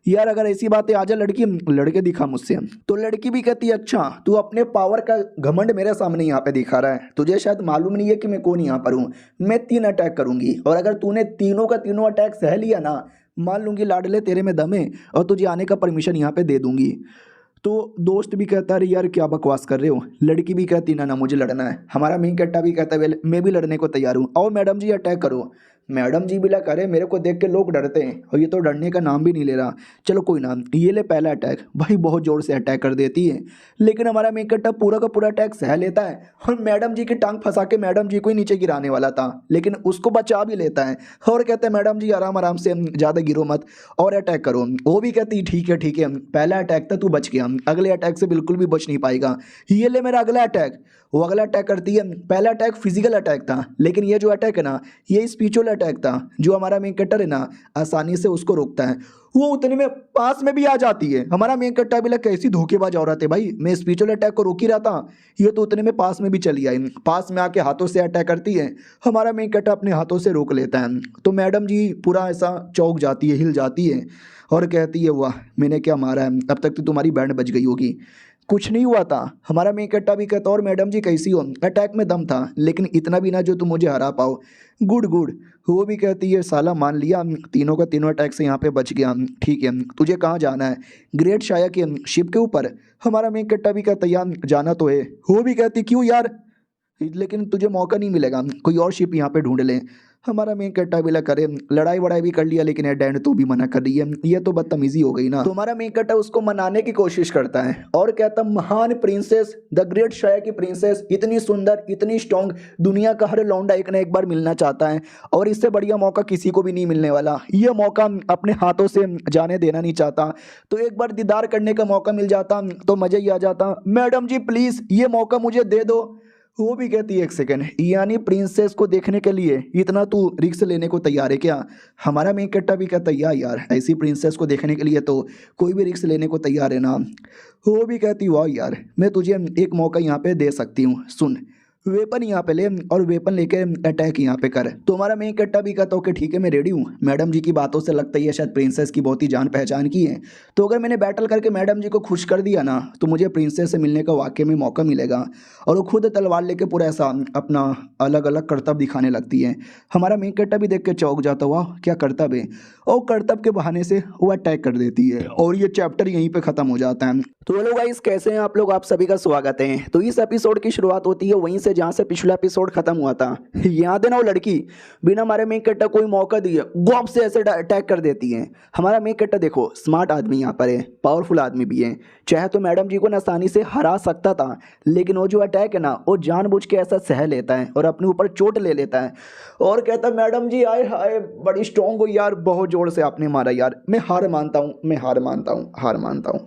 यार अगर ऐसी बातें आ जाए लड़की लड़के दिखा मुझसे, तो लड़की भी कहती है अच्छा तू अपने पावर का घमंड मेरे सामने यहाँ पे दिखा रहा है, तुझे शायद मालूम नहीं है कि मैं कौन यहाँ पर हूँ। मैं 3 अटैक करूंगी, और अगर तूने तीनों का तीनों अटैक सह लिया ना, मान लूंगी लाडले तेरे में दम है, और तुझे आने का परमिशन यहाँ पे दे दूंगी। तो दोस्त भी कहता है यार क्या बकवास कर रहे हो। लड़की भी कहती ना ना मुझे लड़ना है। हमारा मेन कट्टा भी कहता है मैं भी लड़ने को तैयार हूँ, आओ मैडम जी अटैक करो। मैडम जी भी ला करे, मेरे को देख के लोग डरते हैं, और ये तो डरने का नाम भी नहीं ले रहा। चलो कोई ना, ये ले पहला अटैक। भाई बहुत जोर से अटैक कर देती है, लेकिन हमारा मेन कट्टा पूरा का पूरा अटैक सह लेता है, और मैडम जी की टांग फंसा के मैडम जी को ही नीचे गिराने वाला था, लेकिन उसको बचा भी लेता है, और कहते हैं मैडम जी आराम आराम से, ज़्यादा गिरो मत और अटैक करो। वो भी कहती ठीक है, पहला अटैक था तू बच गया, अगले अटैक से बिल्कुल भी बच नहीं पाएगा, ये ले मेरा अगला अटैक। वो अगला अटैक करती है। पहला अटैक फिजिकल अटैक था, लेकिन ये जो अटैक है ना, ये स्पिरिचुअल अटैक था, जो हमारा मेन कट्टर है ना आसानी से उसको रोकता है। वो उतने में पास में भी आ जाती है। हमारा मेन कट्टा भी लग कैसी धोखेबाज औरत है भाई, मैं स्पिरिचुअल अटैक को रोक ही रहा था, ये तो उतने में पास में भी चली आई, पास में आके हाथों से अटैक करती है। हमारा मेन कट्टा अपने हाथों से रोक लेता है, तो मैडम जी पूरा ऐसा चौंक जाती है, हिल जाती है, और कहती है वाह मैंने क्या मारा है, अब तक तो तुम्हारी बैंड बज गई होगी, कुछ नहीं हुआ था। हमारा मेन कट्टा भी कहता और मैडम जी कैसी हो, अटैक में दम था, लेकिन इतना भी ना जो तुम मुझे हरा पाओ। Good good. वो भी कहती है साला मान लिया, तीनों का तीनों अटैक से यहाँ पे बच गया, ठीक है तुझे कहाँ जाना है? ग्रेट शाया के शिप के ऊपर। हमारा मेन कट्टा भी कहता यार जाना तो है। वो भी कहती क्यों यार, लेकिन तुझे मौका नहीं मिलेगा, कोई और शिप यहाँ पे ढूंढ ले। हमारा मेन कट्टा बिला करे, लड़ाई वड़ाई भी कर लिया, लेकिन एडेंड तो भी मना कर रही है, ये तो बदतमीजी हो गई ना। तो हमारा मेन कट्टा उसको मनाने की कोशिश करता है, और कहता महान प्रिंसेस, द ग्रेट शाया की प्रिंसेस, इतनी सुंदर इतनी स्ट्रॉन्ग, दुनिया का हर लौंडा एक ना एक बार मिलना चाहता है, और इससे बढ़िया मौका किसी को भी नहीं मिलने वाला। ये मौका अपने हाथों से जाने देना नहीं चाहता, तो एक बार दीदार करने का मौका मिल जाता तो मजा ही आ जाता। मैडम जी प्लीज ये मौका मुझे दे दो। वो भी कहती है एक सेकंड, यानी प्रिंसेस को देखने के लिए इतना तू रिस्क लेने को तैयार है क्या? हमारा मेन कट्टा भी कहता है यार ऐसी प्रिंसेस को देखने के लिए तो कोई भी रिस्क लेने को तैयार है ना। वो भी कहती वाह यार मैं तुझे एक मौका यहाँ पे दे सकती हूँ, सुन वेपन यहाँ पे ले, और वेपन लेके अटैक यहाँ पे कर। तो हमारा मेन कट्टा भी कहता ओके ठीक है मैं रेडी हूँ। मैडम जी की बातों से लगता ही है शायद प्रिंसेस की बहुत ही जान पहचान की है, तो अगर मैंने बैटल करके मैडम जी को खुश कर दिया ना, तो मुझे प्रिंसेस से मिलने का वाकई में मौका मिलेगा। और वो खुद तलवार लेके पूरा ऐसा अपना अलग अलग करतब दिखाने लगती है। हमारा मेन कट्टा भी देख के चौंक जाता हुआ क्या करतब है, और करतब के बहाने से वो अटैक कर देती है, और ये चैप्टर यहीं पे खत्म हो जाता है। तो हेलो गाइस कैसे हैं आप लोग, आप सभी का स्वागत है। तो इस एपिसोड की शुरुआत होती है वहीं से जहाँ से पिछला एपिसोड खत्म हुआ था, याद है ना वो लड़की बिना हमारे मेन कैरेक्टर कोई मौका दिए गॉप से ऐसे अटैक कर देती है। हमारा मेन कैरेक्टर देखो स्मार्ट आदमी यहाँ पर है, पावरफुल आदमी भी है, चाहे तो मैडम जी को ना आसानी से हरा सकता था, लेकिन वो जो अटैक है ना वो जानबूझ के ऐसा सह लेता है और अपने ऊपर चोट ले लेता है और कहता है मैडम जी आए हाय बड़ी स्ट्रांग हो यार, बहुत जोर से आपने मारा यार, मैं हार मानता हूँ, मैं हार मानता हूँ, हार मानता हूँ।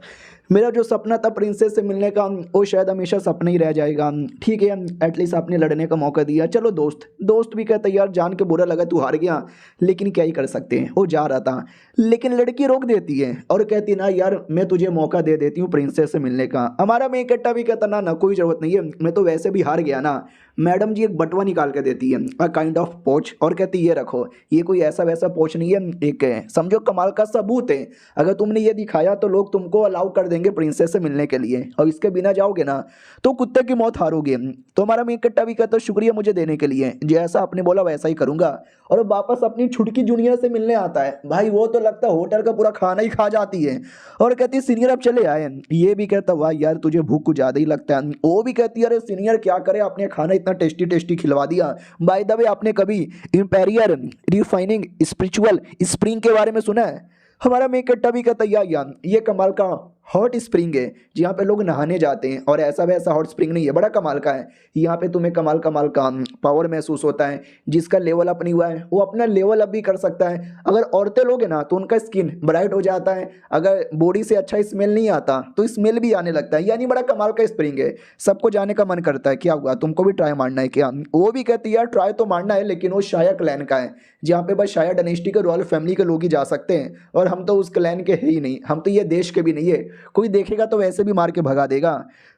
मेरा जो सपना था प्रिंसेस से मिलने का वो शायद हमेशा सपना ही रह जाएगा। ठीक है एटलीस्ट आपने लड़ने का मौका दिया, चलो दोस्त दोस्त भी कहता यार जान के बुरा लगा तू हार गया, लेकिन क्या ही कर सकते हैं। वो जा रहा था लेकिन लड़की रोक देती है और कहती ना यार मैं तुझे मौका दे देती हूँ प्रिंसेस से मिलने का। हमारा मैं इकट्ठा भी कहता ना ना कोई ज़रूरत नहीं है, मैं तो वैसे भी हार गया ना। मैडम जी एक बटवा निकाल के देती है अ काइंड ऑफ पोच और कहती ये रखो, ये कोई ऐसा वैसा पोच नहीं है, एक समझो कमाल का सबूत है, अगर तुमने ये दिखाया तो लोग तुमको अलाउ कर देंगे प्रिंसेस से मिलने के लिए, और इसके बिना जाओगे ना तो कुत्ते की मौत हारोगे। तो हमारा मैं इकट्ठा भी कहता शुक्रिया मुझे देने के लिए, जैसा आपने बोला वैसा ही करूंगा। और वापस अपनी छुटकी जूनियर से मिलने आता है, भाई वो तो लगता है होटल का पूरा खाना ही खा जाती है और कहती सीनियर अब चले आए। ये भी कहता वाह यार तुझे भूख कुछ ज़्यादा ही लगता है। वो भी कहती है अरे सीनियर क्या करे आपने खाना इतना टेस्टी टेस्टी खिलवा दिया। बाय द वे आपने कभी इंपेरियर रिफाइनिंग स्पिरिचुअल स्प्रिंग के बारे में सुना है? हमारा मेकट्टा भी कहता यार ये कमाल का हॉट स्प्रिंग है जहाँ पे लोग नहाने जाते हैं, और ऐसा वैसा हॉट स्प्रिंग नहीं है, बड़ा कमाल का है। यहाँ पे तुम्हें कमाल कमाल का पावर महसूस होता है, जिसका लेवल अप नहीं हुआ है वो अपना लेवल अप भी कर सकता है। अगर औरतें लोग हैं ना तो उनका स्किन ब्राइट हो जाता है, अगर बॉडी से अच्छा स्मेल नहीं आता तो स्मेल भी आने लगता है, यानी बड़ा कमाल का स्प्रिंग है। सबको जाने का मन करता है, क्या हुआ तुमको भी ट्राई मारना है क्या? वो भी कहती है यार ट्राई तो मारना है, लेकिन वो शाया क्लैन का है जहाँ पे बस शाया डायनेस्टी के रॉयल फैमिली के लोग ही जा सकते हैं, और हम तो उस क्लैन के है ही नहीं, हम तो ये देश के भी नहीं है, कोई देखेगा तो वैसे भी मार के भगा देगा।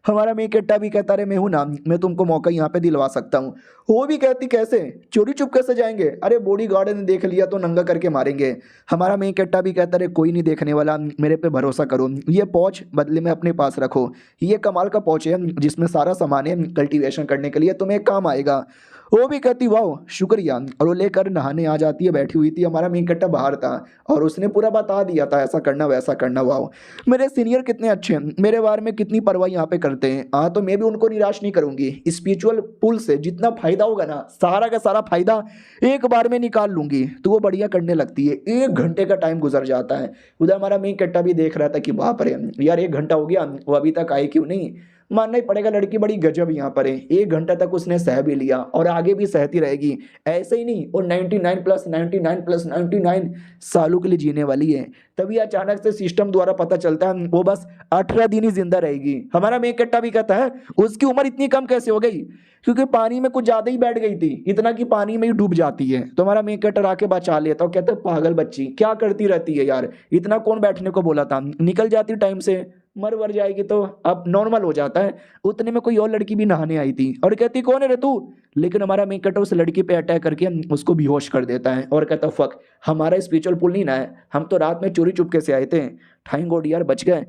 हमारा मेकट्टा भी कहता रहे मैं हूं ना, मैं तुमको मौका यहाँ पे दिलवा सकता हूँ। वो भी कहती कैसे, चोरी चुप कैसे जाएंगे, अरे बॉडी गार्ड ने देख लिया तो नंगा करके मारेंगे। हमारा मेकट्टा भी कहता रहे कोई नहीं देखने वाला, मेरे पे भरोसा करो, ये पौच बदले में अपने पास रखो, ये कमाल का पौच है जिसमें सारा सामान है कल्टीवेशन करने के लिए, तुम्हें काम आएगा। वो भी कहती वाह शुक्रिया, और वो लेकर नहाने आ जाती है। बैठी हुई थी, हमारा मेकट्टा बाहर था और उसने पूरा बता दिया था ऐसा करना वैसा करना। वाह मेरे सीनियर कितने अच्छे हैं, मेरे बारे में कितनी परवाह यहाँ पे करते हैं। हाँ तो मैं भी उनको निराश नहीं करूंगी, स्पिरिचुअल पुल से जितना फायदा होगा ना सारा का सारा फायदा एक बार में निकाल लूंगी। तो वो बढ़िया करने लगती है, 1 घंटे का टाइम गुजर जाता है। उधर हमारा मेकट्टा भी देख रहा था कि बाप रे यार 1 घंटा हो गया, वो अभी तक आई क्यों नहीं। मानना ही पड़ेगा लड़की बड़ी गजब यहाँ पर है, 1 घंटा तक उसने सह भी लिया और आगे भी सहती रहेगी। ऐसे ही नहीं वो 99 प्लस 99 प्लस 99 सालों के लिए जीने वाली है। तभी अचानक से सिस्टम द्वारा पता चलता है वो बस 18 दिन ही जिंदा रहेगी। हमारा मेकट्टा भी कहता है उसकी उम्र इतनी कम कैसे हो गई, क्योंकि पानी में कुछ ज्यादा ही बैठ गई थी, इतना कि पानी में ही डूब जाती है। तो हमारा मेकट्टा आके बचा लेता और कहता है पागल बच्ची क्या करती रहती है यार, इतना कौन बैठने को बोला था, निकल जाती टाइम से, मर वर जाएगी तो अब नॉर्मल हो जाता है। उतने में कोई और लड़की भी नहाने आई थी और कहती कौन है रे तू, लेकिन हमारा मेकट्टा उस लड़की पे अटैक करके उसको बेहोश कर देता है और कहता फक हमारा स्पिरिचुअल पुल नहीं ना है, हम तो रात में चोरी चुपके से आए थे, थैंक गॉड यार बच गए,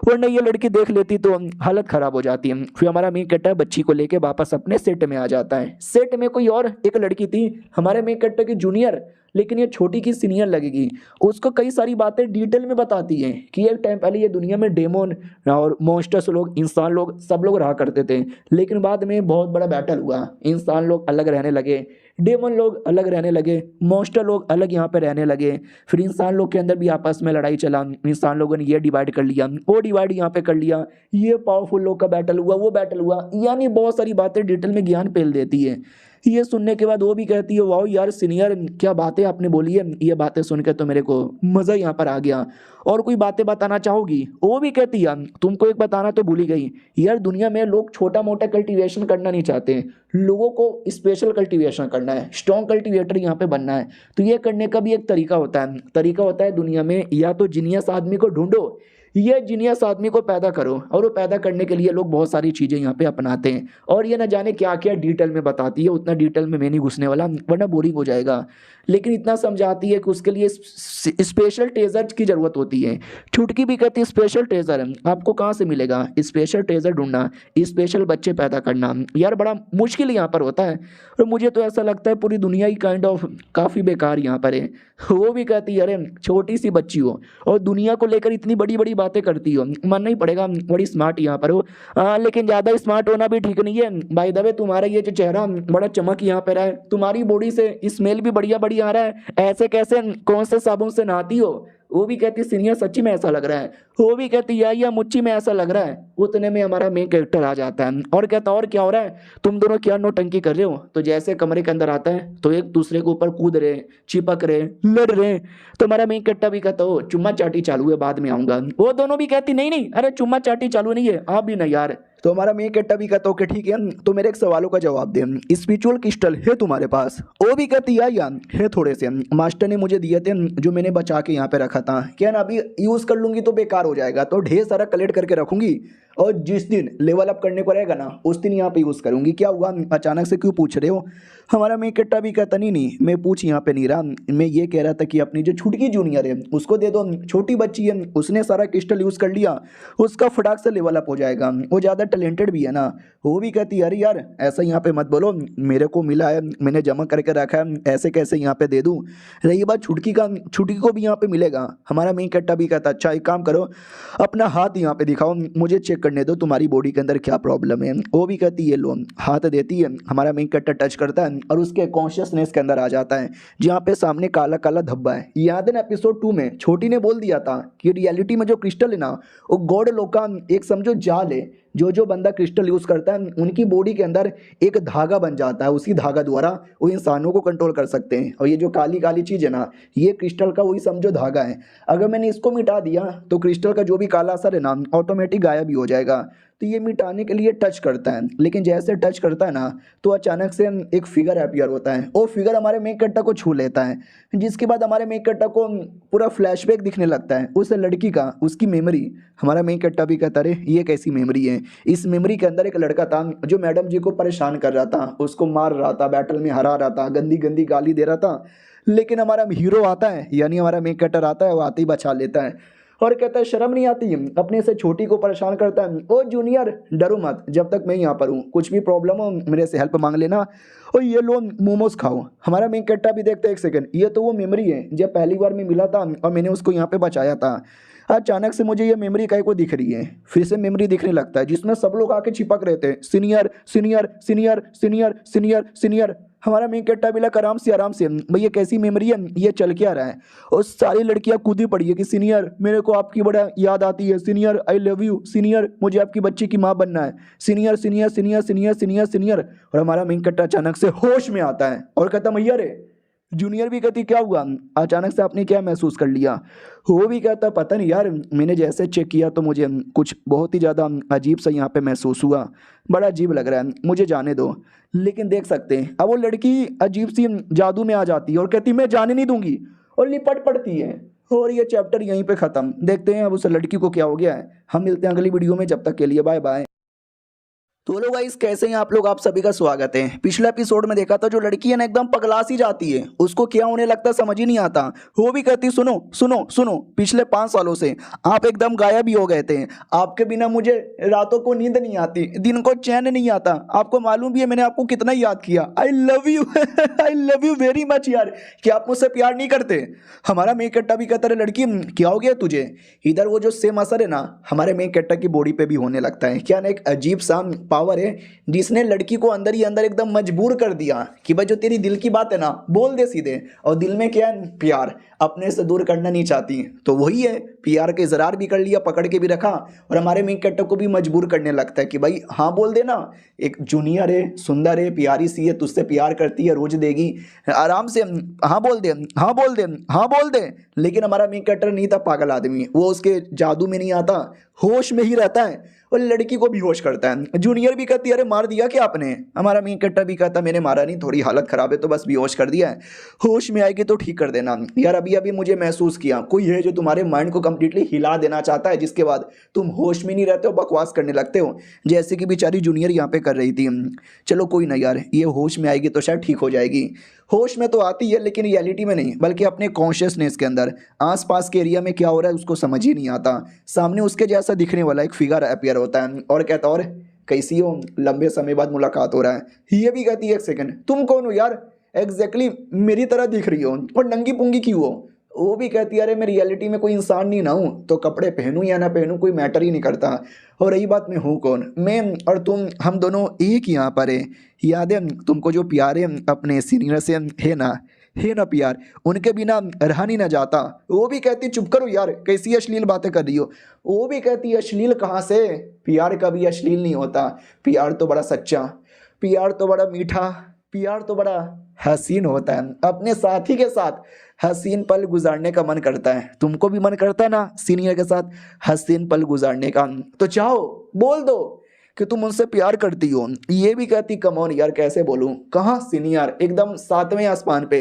वरना ये लड़की देख लेती तो हालत खराब हो जाती है। फिर हमारा मेकट्टा बच्ची को लेके वापस अपने सेट में आ जाता है। सेट में कोई और एक लड़की थी हमारे मेकट्टा की जूनियर, लेकिन ये छोटी की सीनियर लगेगी। उसको कई सारी बातें डिटेल में बताती है कि एक टाइम पहले ये दुनिया में डेमोन और मॉन्स्टर्स लोग इंसान लोग सब लोग रहा करते थे, लेकिन बाद में बहुत बड़ा बैटल हुआ, इंसान लोग अलग रहने लगे, डेमन लोग अलग रहने लगे, मॉन्स्टर लोग अलग यहाँ पे रहने लगे। फिर इंसान लोग के अंदर भी आपस में लड़ाई चला, इंसान लोगों ने ये डिवाइड कर लिया वो डिवाइड यहाँ पे कर लिया, ये पावरफुल लोग का बैटल हुआ वो बैटल हुआ, यानी बहुत सारी बातें डिटेल में ज्ञान पेल देती है। ये सुनने के बाद वो भी कहती है वाह यार सीनियर क्या बातें आपने बोली है, ये बातें सुनकर तो मेरे को मज़ा यहाँ पर आ गया, और कोई बातें बताना चाहोगी? वो भी कहती है तुमको एक बताना तो भूल ही गई यार, दुनिया में लोग छोटा मोटा कल्टीवेशन करना नहीं चाहते, लोगों को स्पेशल कल्टीवेशन करना है, स्ट्रॉन्ग कल्टीवेटर यहाँ पे बनना है। तो ये करने का भी एक तरीका होता है दुनिया में, या तो जीनियस आदमी को ढूंढो ये जीनियस आदमी को पैदा करो, और वो पैदा करने के लिए लोग बहुत सारी चीज़ें यहाँ पे अपनाते हैं, और ये ना जाने क्या क्या डिटेल में बताती है। उतना डिटेल में मैं नहीं घुसने वाला वरना बोरिंग हो जाएगा, लेकिन इतना समझाती है कि उसके लिए स्पेशल ट्रेजर की ज़रूरत होती है। छुटकी भी कहती है स्पेशल ट्रेजर आपको कहाँ से मिलेगा, स्पेशल ट्रेजर ढूंढना, स्पेशल बच्चे पैदा करना यार बड़ा मुश्किल यहाँ पर होता है, और मुझे तो ऐसा लगता है पूरी दुनिया ही काइंड ऑफ काफ़ी बेकार यहाँ पर है। वो भी कहती है अरे छोटी सी बच्ची हो और दुनिया को लेकर इतनी बड़ी बड़ी बातें करती हो, मानना ही पड़ेगा बड़ी स्मार्ट यहाँ पर हो। लेकिन ज़्यादा स्मार्ट होना भी ठीक नहीं है। बाय द वे तुम्हारा ये जो चेहरा बड़ा चमक यहाँ पे रहा है, तुम्हारी बॉडी से स्मेल भी बढ़िया बढ़िया आ रहा है। ऐसे कैसे, कौन से साबुन से नहाती हो? वो भी कहती सीनियर सच्ची में ऐसा लग रहा है। वो भी कहती या मुच्ची में ऐसा लग रहा है। उतने में हमारा मेन कैरेक्टर आ जाता है और कहता और क्या हो रहा है, तुम दोनों क्या नौटंकी कर रहे हो? तो जैसे कमरे के अंदर आता है तो एक दूसरे के ऊपर कूद रहे, चिपक रहे, लड़ रहे। तो हमारा मेन कैरेक्टर भी कहता हो चुम्मा चाटी चालू है, बाद में आऊंगा। वो दोनों भी कहती नहीं नहीं, अरे चुम्मा चाटी चालू नहीं है, आप भी नहीं यार। तो हमारा मेन कैरेक्टर भी कहता हो कि ठीक है, तो मेरे एक सवालों का जवाब दे, स्पिरिचुअल क्रिस्टल है तुम्हारे पास? वो भी कहती यार है थोड़े से, मास्टर ने मुझे दिए थे जो मैंने बचा के यहाँ पे रखा था। क्या ना अभी यूज कर लूंगी तो बेकार हो जाएगा, तो ढेर सारा कलेक्ट करके रखूंगी और जिस दिन लेवल अप करने को रहेगा ना उस दिन यहाँ पे यूज करूंगी। क्या हुआ, अचानक से क्यों पूछ रहे हो? हमारा मेन कैरेक्टर भी कहता नहीं नहीं, मैं पूछ यहाँ पे नहीं रहा, मैं ये कह रहा था कि अपनी जो छुटकी जूनियर है उसको दे दो, छोटी बच्ची है, उसने सारा क्रिस्टल यूज कर लिया, उसका फटाक से लेवल अप हो जाएगा, वो ज़्यादा टैलेंटेड भी है ना। वो भी कहती अरे यार ऐसा यहाँ पे मत बोलो, मेरे को मिला है, मैंने जमा करके रखा है, ऐसे कैसे यहाँ पे दे दूँ? रही बात छुटकी का, छुटकी को भी यहाँ पे मिलेगा। हमारा मेन कैरेक्टर भी कहता अच्छा एक काम करो, अपना हाथ यहाँ पे दिखाओ, मुझे चेक करने दो तुम्हारी बॉडी के अंदर क्या प्रॉब्लम है। वो भी कहती है लो, हाथ देती है, हमारा मेन कैरेक्टर टच करता है और उसके कॉन्शियसनेस के अंदर आ जाता है जहाँ पे सामने काला काला धब्बा है। याद है ना एपिसोड 2 में छोटी ने बोल दिया था कि रियलिटी में जो क्रिस्टल है ना वो गॉड लोग का एक समझो जाल है। जो बंदा क्रिस्टल यूज करता है उनकी बॉडी के अंदर एक धागा बन जाता है, उसी धागा द्वारा वो इंसानों को कंट्रोल कर सकते हैं। और ये जो काली काली चीज है ना, ये क्रिस्टल का वही समझो धागा है। अगर मैंने इसको मिटा दिया तो क्रिस्टल का जो भी काला असर है ना ऑटोमेटिक गायब ही हो जाएगा। तो ये मिटाने के लिए टच करता है, लेकिन जैसे टच करता है ना तो अचानक से एक फिगर अपीयर होता है। वो फिगर हमारे मेन कैरेक्टर को छू लेता है, जिसके बाद हमारे मेन कैरेक्टर को पूरा फ्लैशबैक दिखने लगता है उस लड़की का, उसकी मेमोरी। हमारा मेन कैरेक्टर भी कहता है ये कैसी मेमोरी है? इस मेमोरी के अंदर एक लड़का था जो मैडम जी को परेशान कर रहा था, उसको मार रहा था, बैटल में हरा रहा था, गंदी गंदी गाली दे रहा था। लेकिन हमारा हीरो आता है, यानी हमारा मेन कैरेक्टर आता है, वो आते ही बचा लेता है और कहता है शर्म नहीं आती, अपने से छोटी को परेशान करता है। ओ जूनियर डरो मत, जब तक मैं यहाँ पर हूँ, कुछ भी प्रॉब्लम हो मेरे से हेल्प मांग लेना। और ये लो मोमोज खाओ। हमारा मेन कैरेक्टर भी देखता है एक सेकंड, ये तो वो मेमोरी है जब पहली बार मैं मिला था और मैंने उसको यहाँ पे बचाया था। अचानक से मुझे ये मेमोरी कहीं को दिख रही है, फिर से मेमोरी दिखने लगता है जिसमें सब लोग आके चिपक रहे थे, senior senior senior senior senior senior. हमारा मेन कैरेक्टर भी लगा आराम से भैया कैसी मेमोरी है, ये चल के आ रहा है। और सारी लड़कियां कूदी पड़ी है कि सीनियर मेरे को आपकी बड़ा याद आती है, senior I love you, senior मुझे आपकी बच्ची की माँ बनना है, senior senior senior senior senior senior. और हमारा मेन कैरेक्टर अचानक से होश में आता है और कहता मैया रे। जूनियर भी कहती क्या हुआ, अचानक से आपने क्या महसूस कर लिया? वो भी कहता पता नहीं यार, मैंने जैसे चेक किया तो मुझे कुछ बहुत ही ज़्यादा अजीब सा यहाँ पे महसूस हुआ, बड़ा अजीब लग रहा है, मुझे जाने दो। लेकिन देख सकते हैं अब वो लड़की अजीब सी जादू में आ जाती है और कहती मैं जाने नहीं दूंगी और लिपट पड़ती है। और ये चैप्टर यहीं पे ख़त्म। देखते हैं अब उस लड़की को क्या हो गया है। हम मिलते हैं अगली वीडियो में, जब तक के लिए बाय बाय। तो लोग गाइस कैसे हैं आप लोग, आप सभी का स्वागत है। पिछले एपिसोड में देखा था जो लड़की है ना एकदम पगला सी जाती है, उसको क्या होने लगता समझ ही नहीं आता। वो भी कहती सुनो सुनो सुनो, पिछले 5 सालों से आप एकदम गायब ही हो गए थे, आपके बिना मुझे रातों को नींद नहीं आती, दिन को चैन नहीं आता, आपको मालूम भी है मैंने आपको कितना याद किया। I love you I love you very much यार, कि आप मुझसे प्यार नहीं करते। हमारा मेन कैरेक्टर भी कहता है लड़की क्या हो गया तुझे? इधर वो जो सेम असर है ना हमारे मेन कैरेक्टर की बॉडी पे भी होने लगता है। क्या ना एक अजीब सा पावर है जिसने लड़की को अंदर ही अंदर एकदम मजबूर कर दिया कि भाई जो तेरी दिल की बात है ना बोल दे सीधे। और दिल में क्या है, प्यार अपने से दूर करना नहीं चाहती, तो वही है प्यार के इजरार भी कर लिया, पकड़ के भी रखा और हमारे मेन कैरेक्टर को भी मजबूर करने लगता है कि भाई हाँ बोल देना, एक जूनियर है, सुंदर है, प्यारी सी है, तुझसे प्यार करती है, रोज देगी, आराम से हाँ बोल दे हाँ बोल दे हाँ बोल दे। लेकिन हमारा मेन कैरेक्टर नहीं था पागल आदमी, वो उसके जादू में नहीं आता, होश में ही रहता है और लड़की को भी होश करता है। जूनियर भी कहती है अरे मार दिया क्या आपने? हमारा मेन कैरेक्टर भी कहता मैंने मारा नहीं, थोड़ी हालत खराब है तो बस बेहोश कर दिया है, होश में आएगी तो ठीक कर देना। यार अभी अभी मुझे महसूस किया कोई है जो तुम्हारे माइंड को कंप्लीटली हिला देना चाहता है, जिसके बाद तुम होश में नहीं रहते हो, बकवास करने लगते हो, जैसे कि बेचारी जूनियर यहाँ पे कर रही थी। चलो कोई ना यार, ये होश में आएगी तो शायद ठीक हो जाएगी। होश में तो आती है लेकिन रियलिटी में नहीं, बल्कि अपने कॉन्शियसनेस के अंदर आसपास के एरिया में क्या हो रहा है उसको समझ ही नहीं आता। सामने उसके जैसा दिखने वाला एक फिगर अपीयर होता है और कहता और कैसी हो, लंबे समय बाद मुलाकात हो रहा है। ये भी कहती है एक सेकंड तुम कौन हो यार, एग्जैक्टली मेरी तरह दिख रही हो और नंगी पुंगी क्यों हो? वो भी कहती है अरे मैं रियलिटी में कोई इंसान नहीं ना हूँ, तो कपड़े पहनूं या ना पहनूं कोई मैटर ही नहीं करता। और रही बात मैं हूँ कौन, मैं और तुम हम दोनों एक यहाँ पर है। याद है तुमको जो प्यार है अपने सीनियर से है ना प्यार, उनके बिना रहा नहीं ना जाता। वो भी कहती चुप करो यार, कैसी अश्लील बातें कर रही हो। वो भी कहती अश्लील कहाँ से, प्यार कभी अश्लील नहीं होता, प्यार तो बड़ा सच्चा, प्यार तो बड़ा मीठा, प्यार तो बड़ा हसीन होता है। अपने साथी के साथ हसीन पल गुजारने का मन करता है। तुमको भी मन करता है ना सीनियर के साथ हसीन पल गुजारने का, तो चाहो बोल दो कि तुम उनसे प्यार करती हो। ये भी कहती कम ऑन यार कैसे बोलूं, कहाँ सीनियर एकदम सातवें आसमान पे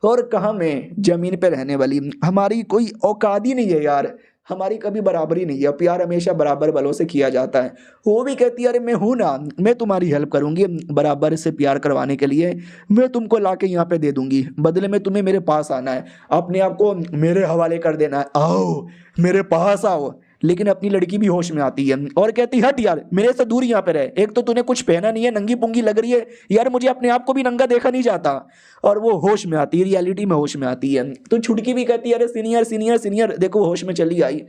और कहाँ मैं जमीन पे रहने वाली, हमारी कोई औकात ही नहीं है यार, हमारी कभी बराबरी नहीं है, प्यार हमेशा बराबर बलों से किया जाता है। वो भी कहती है अरे मैं हूँ ना, मैं तुम्हारी हेल्प करूंगी बराबर से प्यार करवाने के लिए, मैं तुमको ला के यहाँ पे दे दूंगी, बदले में तुम्हें मेरे पास आना है, अपने आप को मेरे हवाले कर देना है, आओ मेरे पास आओ। लेकिन अपनी लड़की भी होश में आती है और कहती हट यार मेरे से दूर यहाँ पे रहे, एक तो तूने कुछ पहना नहीं है, नंगी पुंगी लग रही है यार, मुझे अपने आप को भी नंगा देखा नहीं जाता। और वो होश में आती है, रियलिटी में होश में आती है। तो छुटकी भी कहती है अरे सीनियर सीनियर सीनियर, देखो होश में चली आई।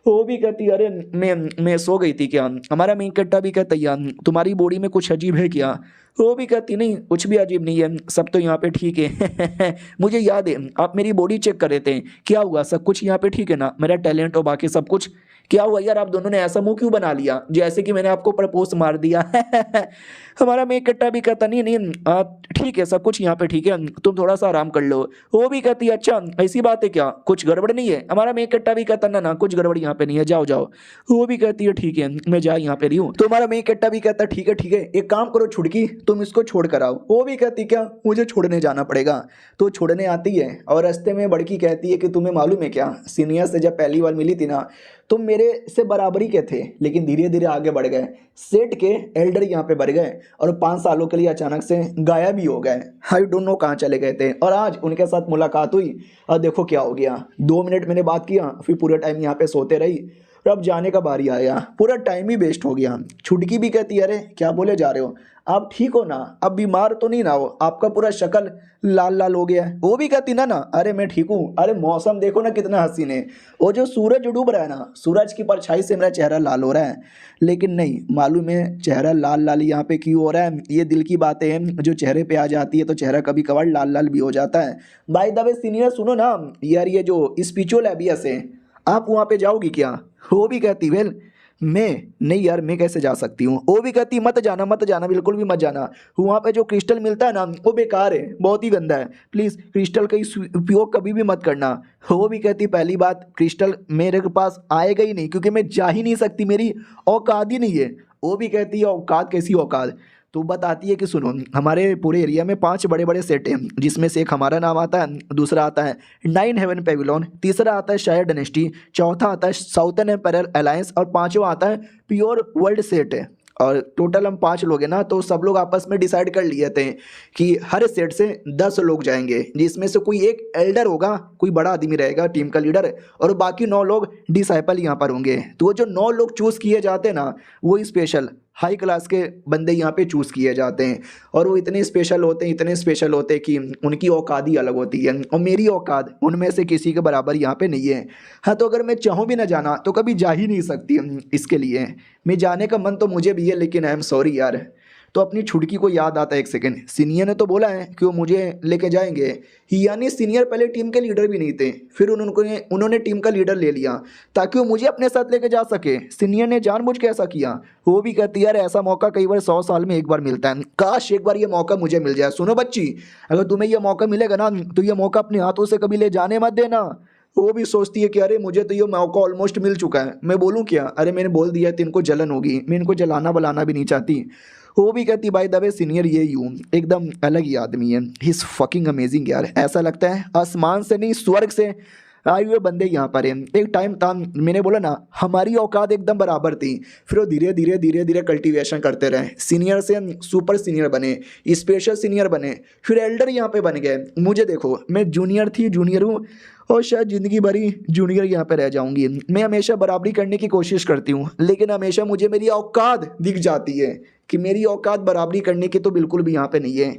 वो भी कहती अरे मैं सो गई थी क्या। हमारा मेन कट्टा भी कहता यार तुम्हारी बॉडी में कुछ अजीब है क्या। वो भी कहती नहीं कुछ भी अजीब नहीं है, सब तो यहाँ पे ठीक है मुझे याद है आप मेरी बॉडी चेक कर रहे थे, क्या हुआ सब कुछ यहाँ पे ठीक है ना, मेरा टैलेंट और बाकी सब कुछ। क्या हुआ यार आप दोनों ने ऐसा मुंह क्यों बना लिया जैसे कि मैंने आपको प्रपोज मार दिया हमारा मेन कट्टा भी कहता नहीं नहीं ठीक है सब कुछ यहाँ पे ठीक है, तुम थोड़ा सा आराम कर लो। वो भी कहती है अच्छा ऐसी बात है क्या, कुछ गड़बड़ नहीं है। हमारा मेन कट्टा भी कहता ना ना कुछ गड़बड़ यहाँ पे नहीं है, जाओ जाओ। वो भी कहती है ठीक है मैं जा यहाँ पे रही हूँ। तो हमारा मेन कट्टा भी कहता ठीक है एक काम करो छुड़की तुम इसको छोड़ कर आओ। वो भी कहती क्या मुझे छोड़ने जाना पड़ेगा। तो छोड़ने आती है और रास्ते में बड़की कहती है कि तुम्हें मालूम है क्या, सीनियर से जब पहली बार मिली थी ना तुम मेरे से बराबरी के थे, लेकिन धीरे धीरे आगे बढ़ गए, सेठ के एल्डर यहाँ पे बढ़ गए और 5 सालों के लिए अचानक से गायब ही हो गए। आई डोंट नो कहाँ चले गए थे। और आज उनके साथ मुलाकात हुई और देखो क्या हो गया, 2 मिनट मैंने बात किया फिर पूरे टाइम यहाँ पे सोते रही और अब जाने का बारी आया, पूरा टाइम ही वेस्ट हो गया। छुटकी भी कहती है अरे क्या बोले जा रहे हो, आप ठीक हो ना, अब बीमार तो नहीं ना हो, आपका पूरा शक्ल लाल लाल हो गया है। वो भी कहती ना अरे मैं ठीक हूँ, अरे मौसम देखो ना कितना हसीन है, वो जो सूरज डूब रहा है ना सूरज की परछाई से मेरा चेहरा लाल हो रहा है। लेकिन नहीं मालूम है चेहरा लाल लाल यहाँ पे क्यों हो रहा है, ये दिल की बातें हैं जो चेहरे पे आ जाती है तो चेहरा कभी कभार लाल लाल भी हो जाता है। बाय द वे सीनियर सुनो ना यार, ये जो स्पिरिचुअल एबियस है आप वहाँ पे जाओगी क्या। वो भी कहती वेल मैं नहीं यार मैं कैसे जा सकती हूँ। वो भी कहती मत जाना बिल्कुल भी मत जाना, वहाँ पे जो क्रिस्टल मिलता है ना वो बेकार है, बहुत ही गंदा है, प्लीज़ क्रिस्टल का उपयोग कभी भी मत करना। वो भी कहती पहली बात क्रिस्टल मेरे के पास आएगा ही नहीं क्योंकि मैं जा ही नहीं सकती, मेरी औकात ही नहीं है। वो भी कहती है औकात कैसी औकात, तो बताती है कि सुनो हमारे पूरे एरिया में 5 बड़े बड़े सेट हैं, जिसमें से एक हमारा नाम आता है, दूसरा आता है 9 हेवन पेविलियन, तीसरा आता है शायर डायनेस्टी, चौथा आता है साउथर्न एम्पायर अलायंस और पांचवा आता है प्योर वर्ल्ड सेट है। और टोटल हम 5 लोग हैं ना, तो सब लोग आपस में डिसाइड कर लिए थे कि हर सेट से 10 लोग जाएंगे, जिसमें से कोई एक एल्डर होगा, कोई बड़ा आदमी रहेगा टीम का लीडर, और बाकी 9 लोग डिसाइपल यहाँ पर होंगे। तो वो जो 9 लोग चूज़ किए जाते हैं ना वो स्पेशल हाई क्लास के बंदे यहाँ पे चूज़ किए जाते हैं, और वो इतने स्पेशल होते हैं कि उनकी औकात ही अलग होती है, और मेरी औकात उनमें से किसी के बराबर यहाँ पे नहीं है। हाँ तो अगर मैं चाहूँ भी ना जाना तो कभी जा ही नहीं सकती, इसके लिए मैं जाने का मन तो मुझे भी है लेकिन आई एम सॉरी यार। तो अपनी छुटकी को याद आता है एक सेकंड, सीनियर ने तो बोला है कि वो मुझे लेके जाएंगे, यानी सीनियर पहले टीम के लीडर भी नहीं थे, फिर उन्होंने टीम का लीडर ले लिया ताकि वो मुझे अपने साथ लेके जा सके। सीनियर ने जानबूझ के ऐसा किया। वो भी कहती है यार ऐसा मौका कई बार 100 साल में एक बार मिलता है, काश एक बार ये मौका मुझे मिल जाए। सुनो बच्ची, अगर तुम्हें यह मौका मिलेगा ना तो ये मौका अपने हाथों से कभी ले जाने मत देना। वो भी सोचती है कि अरे मुझे तो ये मौका ऑलमोस्ट मिल चुका है, मैं बोलूँ क्या, अरे मैंने बोल दिया तो इनको जलन होगी, मैं इनको जलाना बलाना भी नहीं चाहती। वो भी कहती बाय द वे सीनियर ये यूं एकदम अलग ही आदमी है, ही इज़ फकिंग अमेजिंग यार, ऐसा लगता है आसमान से नहीं स्वर्ग से आए हुए बंदे यहाँ पर हैं। एक टाइम था मैंने बोला ना हमारी औकात एकदम बराबर थी, फिर वो धीरे धीरे कल्टीवेशन करते रहे, सीनियर से सुपर सीनियर बने, स्पेशल सीनियर बने, फिर एल्डर यहाँ पे बन गए। मुझे देखो मैं जूनियर हूँ और शायद ज़िंदगी भरी जूनियर यहाँ पे रह जाऊँगी। मैं हमेशा बराबरी करने की कोशिश करती हूँ लेकिन हमेशा मुझे मेरी औकात दिख जाती है कि मेरी औकात बराबरी करने की तो बिल्कुल भी यहाँ पे नहीं है।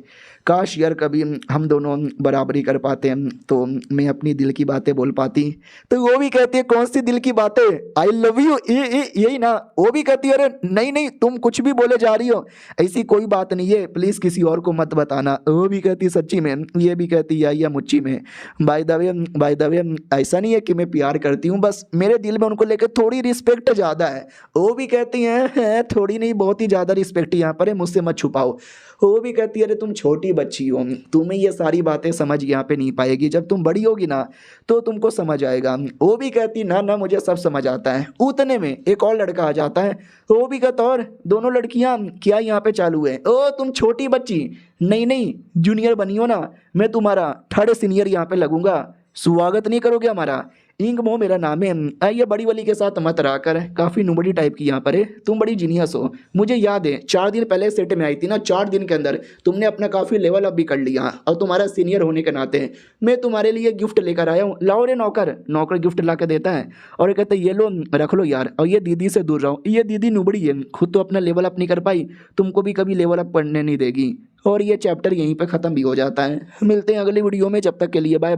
काश यार कभी हम दोनों बराबरी कर पाते हैं तो मैं अपनी दिल की बातें बोल पाती। तो वो भी कहती है कौन सी दिल की बातें, आई लव यू, यही ना। वो भी कहती है अरे नहीं नहीं तुम कुछ भी बोले जा रही हो, ऐसी कोई बात नहीं है, प्लीज किसी और को मत बताना। वो भी कहती सच्ची में, ये भी कहती या मुच्ची में। बाय द वे ऐसा नहीं है कि मैं प्यार करती हूँ, बस मेरे दिल में उनको लेकर थोड़ी रिस्पेक्ट ज़्यादा है। वो भी कहती हैं थोड़ी नहीं बहुत ही ज़्यादा रिस्पेक्ट यहाँ पर है, मुझसे मत छुपाओ। वो भी कहती है अरे तुम छोटी बच्ची हो, तुम्हें ये सारी बातें समझ यहाँ पे नहीं पाएगी, जब तुम बड़ी होगी ना तो तुमको समझ आएगा। वो भी कहती ना ना मुझे सब समझ आता है। उतने में एक और लड़का आ जाता है, वो भी कहता और दोनों लड़कियां क्या यहाँ पे चालू है, ओ तुम छोटी बच्ची, नहीं नहीं जूनियर बनी हो ना, मैं तुम्हारा थर्ड सीनियर यहाँ पे लगूंगा, स्वागत नहीं करोगे हमारा। इंग मो मेरा नाम है, ये बड़ी वाली के साथ मत रहा कर, काफ़ी नुबड़ी टाइप की यहाँ पर है, तुम बड़ी जीनियस हो। मुझे याद है 4 दिन पहले सेट में आई थी ना, 4 दिन के अंदर तुमने अपना काफ़ी लेवल अप भी कर लिया, और तुम्हारा सीनियर होने के नाते मैं तुम्हारे लिए गिफ्ट लेकर आया हूँ। लाओ रे नौकर, नौकर गिफ्ट ला के देता है और कहते ये लो रख लो यार, और ये दीदी से दूर रहो, ये दीदी नुबड़ी है, खुद तो अपना लेवल अप नहीं कर पाई, तुमको भी कभी लेवल अप करने नहीं देगी। और ये चैप्टर यहीं पर ख़त्म भी हो जाता है। मिलते हैं अगली वीडियो में, जब तक के लिए बाय।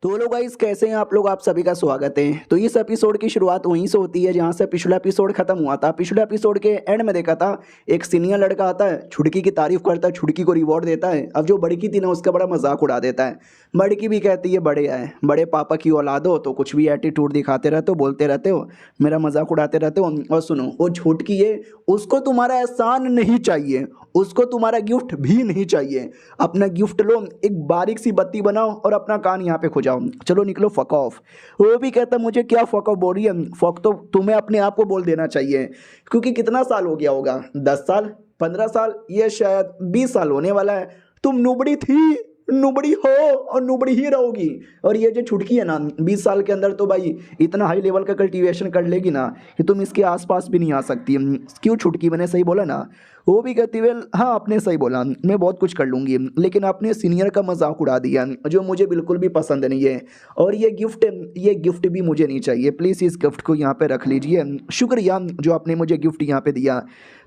तो लोग गाइस कैसे हैं आप लोग, आप सभी का स्वागत है। तो इस एपिसोड की शुरुआत वहीं से होती है जहां से पिछला एपिसोड खत्म हुआ था। पिछले एपिसोड के एंड में देखा था एक सीनियर लड़का आता है, छुड़की की तारीफ करता है, छुड़की को रिवॉर्ड देता है। अब जो बड़की थी ना उसका बड़ा मजाक उड़ा देता है। बड़की भी कहती है बड़े आए, बड़े पापा की औलाद हो तो कुछ भी एटीट्यूड दिखाते रहते हो, बोलते रहते हो, मेरा मजाक उड़ाते रहते हो। और सुनो वो छुटकी है, उसको तुम्हारा एहसान नहीं चाहिए, उसको तुम्हारा गिफ्ट भी नहीं चाहिए। अपना गिफ्ट लो, एक बारीक सी बत्ती बनाओ और अपना कान यहाँ पे खुजाओ, चलो निकलो फक ऑफ। वो भी कहता मुझे क्या फक ऑफ बोल रही है, फक तो तुम्हें अपने आप को बोल देना चाहिए, क्योंकि कितना साल हो गया होगा, 10 साल 15 साल, ये शायद 20 साल होने वाला है। तुम नुबड़ी थी, नुबड़ी हो और नुबड़ी ही रहोगी। और ये जो छुटकी है ना 20 साल के अंदर तो भाई इतना हाई लेवल का कल्टीवेशन कर लेगी ना कि तुम इसके आसपास भी नहीं आ सकती। क्यों छुटकी, मैंने सही बोला ना। वो भी कहती वेल हाँ आपने सही बोला, मैं बहुत कुछ कर लूँगी, लेकिन आपने सीनियर का मजाक उड़ा दिया जो मुझे बिल्कुल भी पसंद नहीं है। और ये गिफ्ट भी मुझे नहीं चाहिए, प्लीज़ इस गिफ्ट को यहाँ पे रख लीजिए, शुक्रिया जो आपने मुझे गिफ्ट यहाँ पे दिया।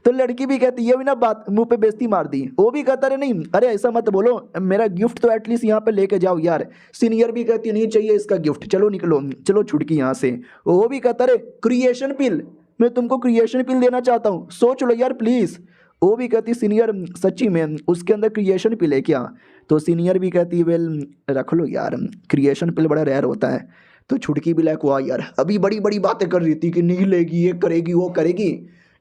तो लड़की भी कहती है भी ना बात, मुंह पे बेइज्जती मार दी। वो भी कहता अरे नहीं, अरे ऐसा मत बोलो, मेरा गिफ्ट तो एटलीस्ट यहाँ पे लेके जाओ यार। सीनियर भी कहती नहीं चाहिए इसका गिफ्ट, चलो निकलो, चलो छुटकी यहाँ से। वो भी कहता अरे क्रिएशन पिल, मैं तुमको क्रिएशन पिल देना चाहता हूँ, सोच लो यार प्लीज़। वो भी कहती सीनियर सच्ची में उसके अंदर क्रिएशन पिल है क्या। तो सीनियर भी कहती वेल रख लो यार, क्रिएशन पिल बड़ा रेयर होता है। तो छुटकी भी लाइक वाह यार, अभी बड़ी बड़ी बातें कर रही थी कि नहीं लेगी, ये करेगी वो करेगी,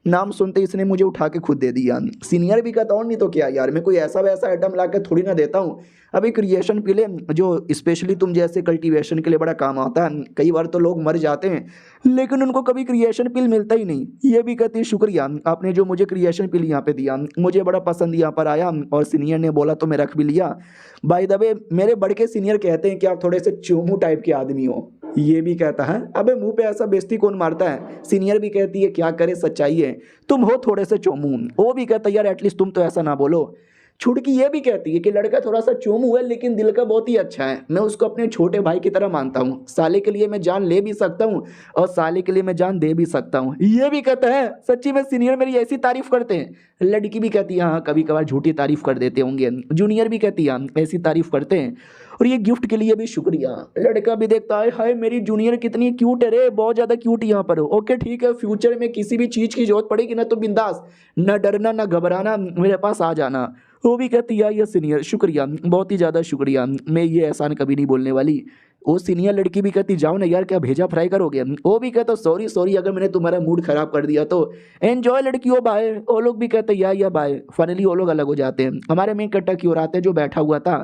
नाम सुनते इसने मुझे उठा के खुद दे दिया। सीनियर भी कहता हूँ नहीं तो क्या यार, मैं कोई ऐसा वैसा आइटम ला के थोड़ी ना देता हूँ, अभी क्रिएशन पिले जो स्पेशली तुम जैसे कल्टीवेशन के लिए बड़ा काम आता है। कई बार तो लोग मर जाते हैं लेकिन उनको कभी क्रिएशन पिल मिलता ही नहीं। ये भी कहती है शुक्रिया आपने जो मुझे क्रिएशन पिल यहाँ पे दिया, मुझे बड़ा पसंद यहाँ पर आया, और सीनियर ने बोला तो मैं रख भी लिया। बाय द वे मेरे बड़े के सीनियर कहते हैं कि आप थोड़े से चोमू टाइप के आदमी हो। ये भी कहता है अबे मुंह पे ऐसा बेइज्जती कौन मारता है। सीनियर भी कहती है क्या करे सच्चाई है, तुम हो थोड़े से चोमू। वो भी कहता है यार एटलीस्ट तुम तो ऐसा ना बोलो। छुटकी ये भी कहती है कि लड़का थोड़ा सा चोमू है लेकिन दिल का बहुत ही अच्छा है, मैं उसको अपने छोटे भाई की तरह मानता हूँ, साले के लिए मैं जान ले भी सकता हूँ और साले के लिए मैं जान दे भी सकता हूँ। ये भी कहता है सच्ची में सीनियर मेरी ऐसी तारीफ करते हैं। लड़की भी कहती है हाँ कभी कभार झूठी तारीफ कर देते होंगे। जूनियर भी कहती है ऐसी तारीफ करते हैं। और ये गिफ्ट के लिए भी शुक्रिया। लड़का भी देखता है हाय मेरी जूनियर कितनी क्यूट है रे, बहुत ज़्यादा क्यूट यहाँ पर हो। ओके ठीक है, फ्यूचर में किसी भी चीज़ की जरूरत पड़ेगी ना तो बिंदास, ना डरना ना घबराना, मेरे पास आ जाना। वो भी कहती है ये सीनियर शुक्रिया, बहुत ही ज़्यादा शुक्रिया, मैं ये एहसान कभी नहीं बोलने वाली। वो सीनियर लड़की भी कहती जाओ ना यार क्या भेजा फ्राई करोगे। वो भी कहता सॉरी सॉरी अगर मैंने तुम्हारा मूड खराब कर दिया तो। एंजॉय लड़कियों बाय। वो लोग भी कहते या बाय। फाइनली वो लोग अलग हो जाते हैं। हमारे मेन कट्टा की ओर आते हैं जो बैठा हुआ था।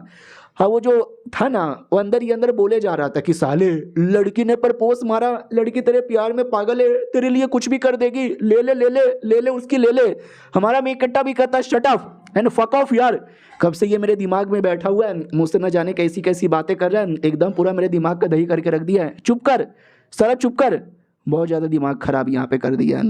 हाँ वो जो था ना वो अंदर ही अंदर बोले जा रहा था कि साले लड़की ने प्रपोज मारा, लड़की तेरे प्यार में पागल है, तेरे लिए कुछ भी कर देगी, ले ले ले ले ले ले उसकी ले ले। हमारा मेन कट्टा भी कहता shut up and fuck off यार, कब से ये मेरे दिमाग में बैठा हुआ है, मुझसे न जाने कैसी कैसी बातें कर रहा है, एकदम पूरा मेरे दिमाग का दही करके रख दिया है। चुप कर सारा चुप कर, बहुत ज़्यादा दिमाग खराब यहाँ पे कर दिया।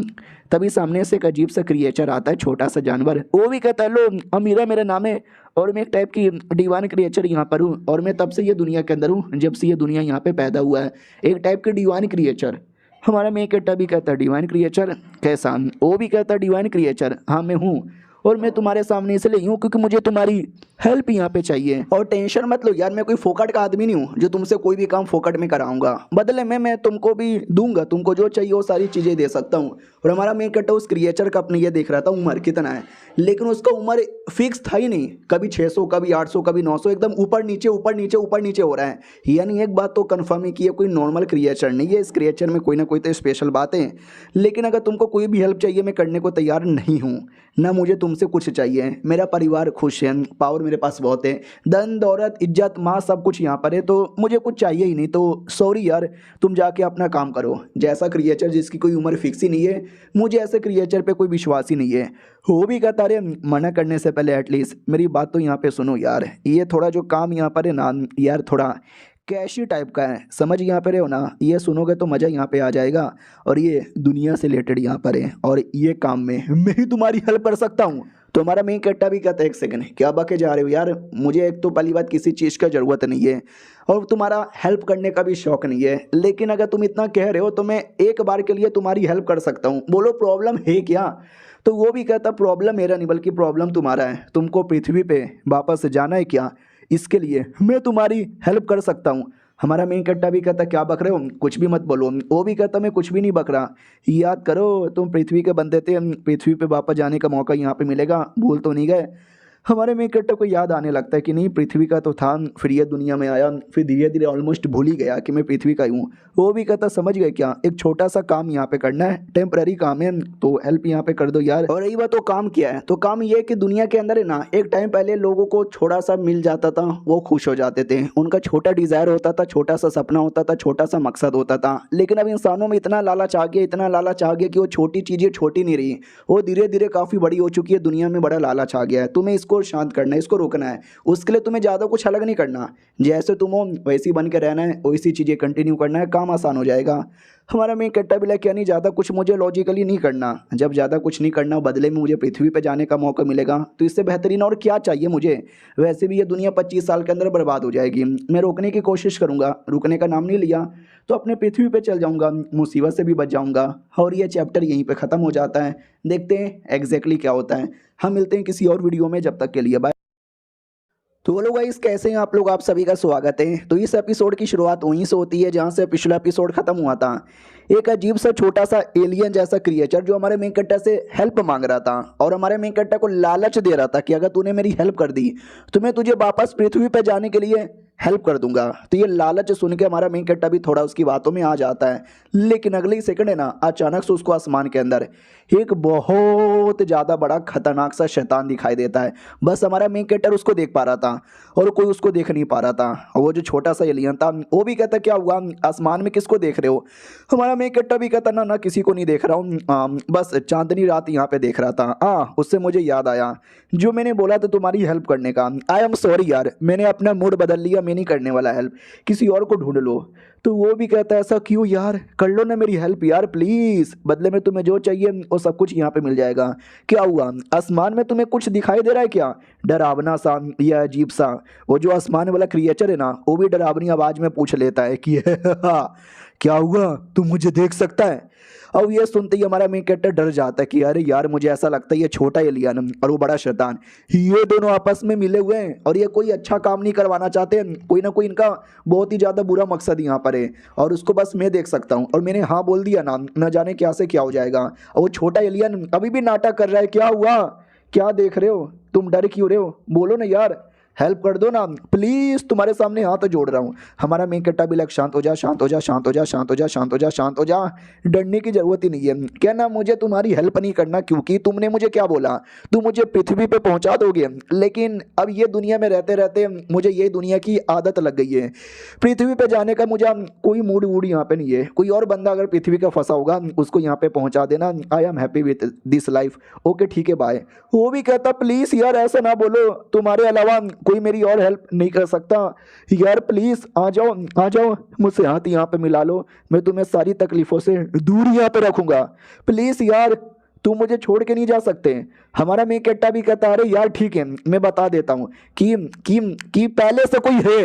तभी सामने से एक अजीब सा क्रिएचर आता है, छोटा सा जानवर। वो भी कहता है लो अमीरा मेरा नाम है और मैं एक टाइप की डिवाइन क्रिएचर यहाँ पर हूँ और मैं तब से ये दुनिया के अंदर हूँ जब से ये दुनिया यहाँ पे पैदा हुआ है, एक टाइप की डिवाइन क्रिएचर। हमारा मेन कट्टा भी कहता है डिवाइन क्रिएचर कैसा, वो भी कहता है डिवाइन क्रिएचर हाँ मैं हूँ, और मैं तुम्हारे सामने इसलिए हूँ क्योंकि मुझे तुम्हारी हेल्प यहाँ पे चाहिए। और टेंशन मत लो यार, मैं कोई फोकट का आदमी नहीं हूँ जो तुमसे कोई भी काम फोकट में कराऊंगा, बदले में मैं तुमको भी दूंगा, तुमको जो चाहिए वो सारी चीज़ें दे सकता हूँ। और हमारा मेन कट्टा उस क्रिएचर का अपने ये देख रहा था उम्र कितना है, लेकिन उसका उम्र फिक्स था ही नहीं, कभी 600 कभी 800 कभी 900, एकदम ऊपर नीचे ऊपर नीचे ऊपर नीचे हो रहा है। यानी एक बात तो कन्फर्म है कि ये कोई नॉर्मल क्रिएचर नहीं है, इस क्रिएचर में कोई ना कोई तो स्पेशल बातें हैं। लेकिन अगर तुमको कोई भी हेल्प चाहिए मैं करने को तैयार नहीं हूँ, ना मुझे तुमसे कुछ चाहिए, मेरा परिवार खुश है, पावर मेरे पास बहुत है, धन दौलत इज्जत माँ सब कुछ यहाँ पर है, तो मुझे कुछ चाहिए ही नहीं। तो सॉरी यार, तुम जाके अपना काम करो। जैसा क्रिएचर जिसकी कोई उम्र फिक्स ही नहीं है, मुझे ऐसे क्रिएचर पे कोई विश्वास ही नहीं है। हो भी कहता रे मना करने से पहले एटलीस्ट मेरी बात तो यहाँ पे सुनो यार, ये थोड़ा जो काम यहाँ पर है ना यार, थोड़ा कैशी टाइप का है, समझ यहाँ पर हो ना, ये सुनोगे तो मज़ा यहाँ पे आ जाएगा। और ये दुनिया से रिलेटेड यहाँ पर है, और ये काम में मैं ही तुम्हारी हेल्प कर सकता हूँ। तो हमारा मेन कट्टा भी कहता है एक सेकंड क्या बके जा रहे हो यार, मुझे एक तो पहली बात किसी चीज़ का ज़रूरत नहीं है, और तुम्हारा हेल्प करने का भी शौक नहीं है, लेकिन अगर तुम इतना कह रहे हो तो मैं एक बार के लिए तुम्हारी हेल्प कर सकता हूँ, बोलो प्रॉब्लम है क्या। तो वो भी कहता प्रॉब्लम मेरा नहीं बल्कि प्रॉब्लम तुम्हारा है, तुमको पृथ्वी पे वापस जाना है क्या, इसके लिए मैं तुम्हारी हेल्प कर सकता हूँ। हमारा मेन कट्टा भी कहता क्या बक रहे हो, कुछ भी मत बोलो। वो भी कहता मैं कुछ भी नहीं बक रहा, याद करो तुम पृथ्वी के बंदे थे, पृथ्वी पे वापस जाने का मौका यहाँ पे मिलेगा, भूल तो नहीं गए। हमारे मेन कट्टा को याद आने लगता है कि नहीं पृथ्वी का तो था, फिर ये दुनिया में आया, फिर धीरे धीरे ऑलमोस्ट भूल ही गया कि मैं पृथ्वी का ही हूँ। वो भी कहता समझ गए क्या, एक छोटा सा काम यहाँ पे करना है, टेम्पररी काम है, तो हेल्प यहाँ पे कर दो यार। और रही बात तो काम क्या है, तो काम ये कि दुनिया के अंदर है ना एक टाइम पहले लोगों को छोटा सा मिल जाता था, वो खुश हो जाते थे, उनका छोटा डिजायर होता था, छोटा सा सपना होता था, छोटा सा मकसद होता था। लेकिन अब इंसानों में इतना लालच आ गया, इतना लालच आ गया कि वो छोटी चीज़ें छोटी नहीं रही, वो धीरे धीरे काफ़ी बड़ी हो चुकी है। दुनिया में बड़ा लालच आ गया है, तुम्हें इसको शांत करना है, इसको रोकना है। उसके लिए तुम्हें ज़्यादा कुछ अलग नहीं करना, जैसे तुम हो वैसी बन के रहना है, वैसी चीज़ें कंटिन्यू करना है, काम आसान हो जाएगा। हमारा मेन कट्टा भी क्या नहीं, ज़्यादा कुछ मुझे लॉजिकली नहीं करना, जब ज़्यादा कुछ नहीं करना बदले में मुझे पृथ्वी पे जाने का मौका मिलेगा तो इससे बेहतरीन और क्या चाहिए मुझे। वैसे भी ये दुनिया 25 साल के अंदर बर्बाद हो जाएगी, मैं रोकने की कोशिश करूँगा, रुकने का नाम नहीं लिया तो अपने पृथ्वी पे चल जाऊँगा, मुसीबत से भी बच जाऊँगा। और ये चैप्टर यहीं पे ख़त्म हो जाता है, देखते हैं एग्जैक्टली क्या होता है। हम मिलते हैं किसी और वीडियो में, जब तक के लिए बाय। तो बोलो गाइस कैसे हैं आप लोग, आप सभी का स्वागत है। तो इस एपिसोड की शुरुआत वहीं से होती है जहां से पिछला एपिसोड खत्म हुआ था। एक अजीब सा छोटा सा एलियन जैसा क्रिएचर जो हमारे मेन कट्टा से हेल्प मांग रहा था, और हमारे मेन कट्टा को लालच दे रहा था कि अगर तूने मेरी हेल्प कर दी तो मैं तुझे वापस पृथ्वी पर जाने के लिए हेल्प कर दूंगा। तो ये लालच सुन के हमारा मेन कट्टा भी थोड़ा उसकी बातों में आ जाता है। लेकिन अगले ही सेकंड है ना अचानक से उसको आसमान के अंदर एक बहुत ज़्यादा बड़ा खतरनाक सा शैतान दिखाई देता है। बस हमारा मेन कैरेक्टर उसको देख पा रहा था और कोई उसको देख नहीं पा रहा था। और वो जो छोटा सा एलियन था वो भी कहता क्या हुआ, आसमान में किसको देख रहे हो। हमारा मेन कैरेक्टर भी कहता ना किसी को नहीं देख रहा हूँ, बस चांदनी रात यहाँ पे देख रहा था। उससे मुझे याद आया जो मैंने बोला था तुम्हारी हेल्प करने का। आई एम सॉरी यार, मैंने अपना मूड बदल लिया, मैं नहीं करने वाला हेल्प, किसी और को ढूंढ लो। तो वो भी कहता है ऐसा क्यों यार, कर लो ना मेरी हेल्प यार प्लीज़, बदले में तुम्हें जो चाहिए वो सब कुछ यहाँ पे मिल जाएगा। क्या हुआ, आसमान में तुम्हें कुछ दिखाई दे रहा है क्या, डरावना सा या अजीब सा। वो जो आसमान वाला क्रिएचर है ना वो भी डरावनी आवाज़ में पूछ लेता है कि क्या हुआ, तुम मुझे देख सकता है। और ये सुनते ही हमारा मेन कैरेक्टर डर जाता है कि अरे यार मुझे ऐसा लगता है ये छोटा एलियन और वो बड़ा शैतान, ये दोनों आपस में मिले हुए हैं और ये कोई अच्छा काम नहीं करवाना चाहते, कोई ना कोई इनका बहुत ही ज़्यादा बुरा मकसद यहाँ पर है और उसको बस मैं देख सकता हूँ। और मैंने हाँ बोल दिया ना, न जाने क्या से क्या हो जाएगा। और वो छोटा एलियन अभी भी नाटक कर रहा है, क्या हुआ, क्या देख रहे हो, तुम डर क्यों रहे हो, बोलो ना यार, हेल्प कर दो ना प्लीज़, तुम्हारे सामने हाथ जोड़ रहा हूँ। हमारा मेन कैरेक्टर भी लग शांत हो जा, शांत हो जा, शांत हो जा, शांत हो जा, शांत हो जा, शांत हो जा, डरने की जरूरत ही नहीं है। क्या ना मुझे तुम्हारी हेल्प नहीं करना, क्योंकि तुमने मुझे क्या बोला, तुम मुझे पृथ्वी पे पहुंचा दोगे, लेकिन अब ये दुनिया में रहते रहते मुझे ये दुनिया की आदत लग गई है। पृथ्वी पे जाने का मुझे कोई मूड वूड यहाँ पे नहीं है। कोई और बंदा अगर पृथ्वी का फंसा होगा उसको यहाँ पे पहुंचा देना, I am happy with this life, okay ठीक है बाय। वो भी कहता प्लीज़ यार ऐसा ना बोलो, तुम्हारे अलावा कोई मेरी और हेल्प नहीं कर सकता यार, प्लीज आ जाओ मुझसे हाथ यहाँ पे मिला लो, मैं तुम्हें सारी तकलीफों से दूर यहाँ पे रखूंगा, प्लीज यार तुम मुझे छोड़ के नहीं जा सकते। हमारा मेन कैरेक्टर भी कहता अरे यार ठीक है मैं बता देता हूँ कि पहले से कोई है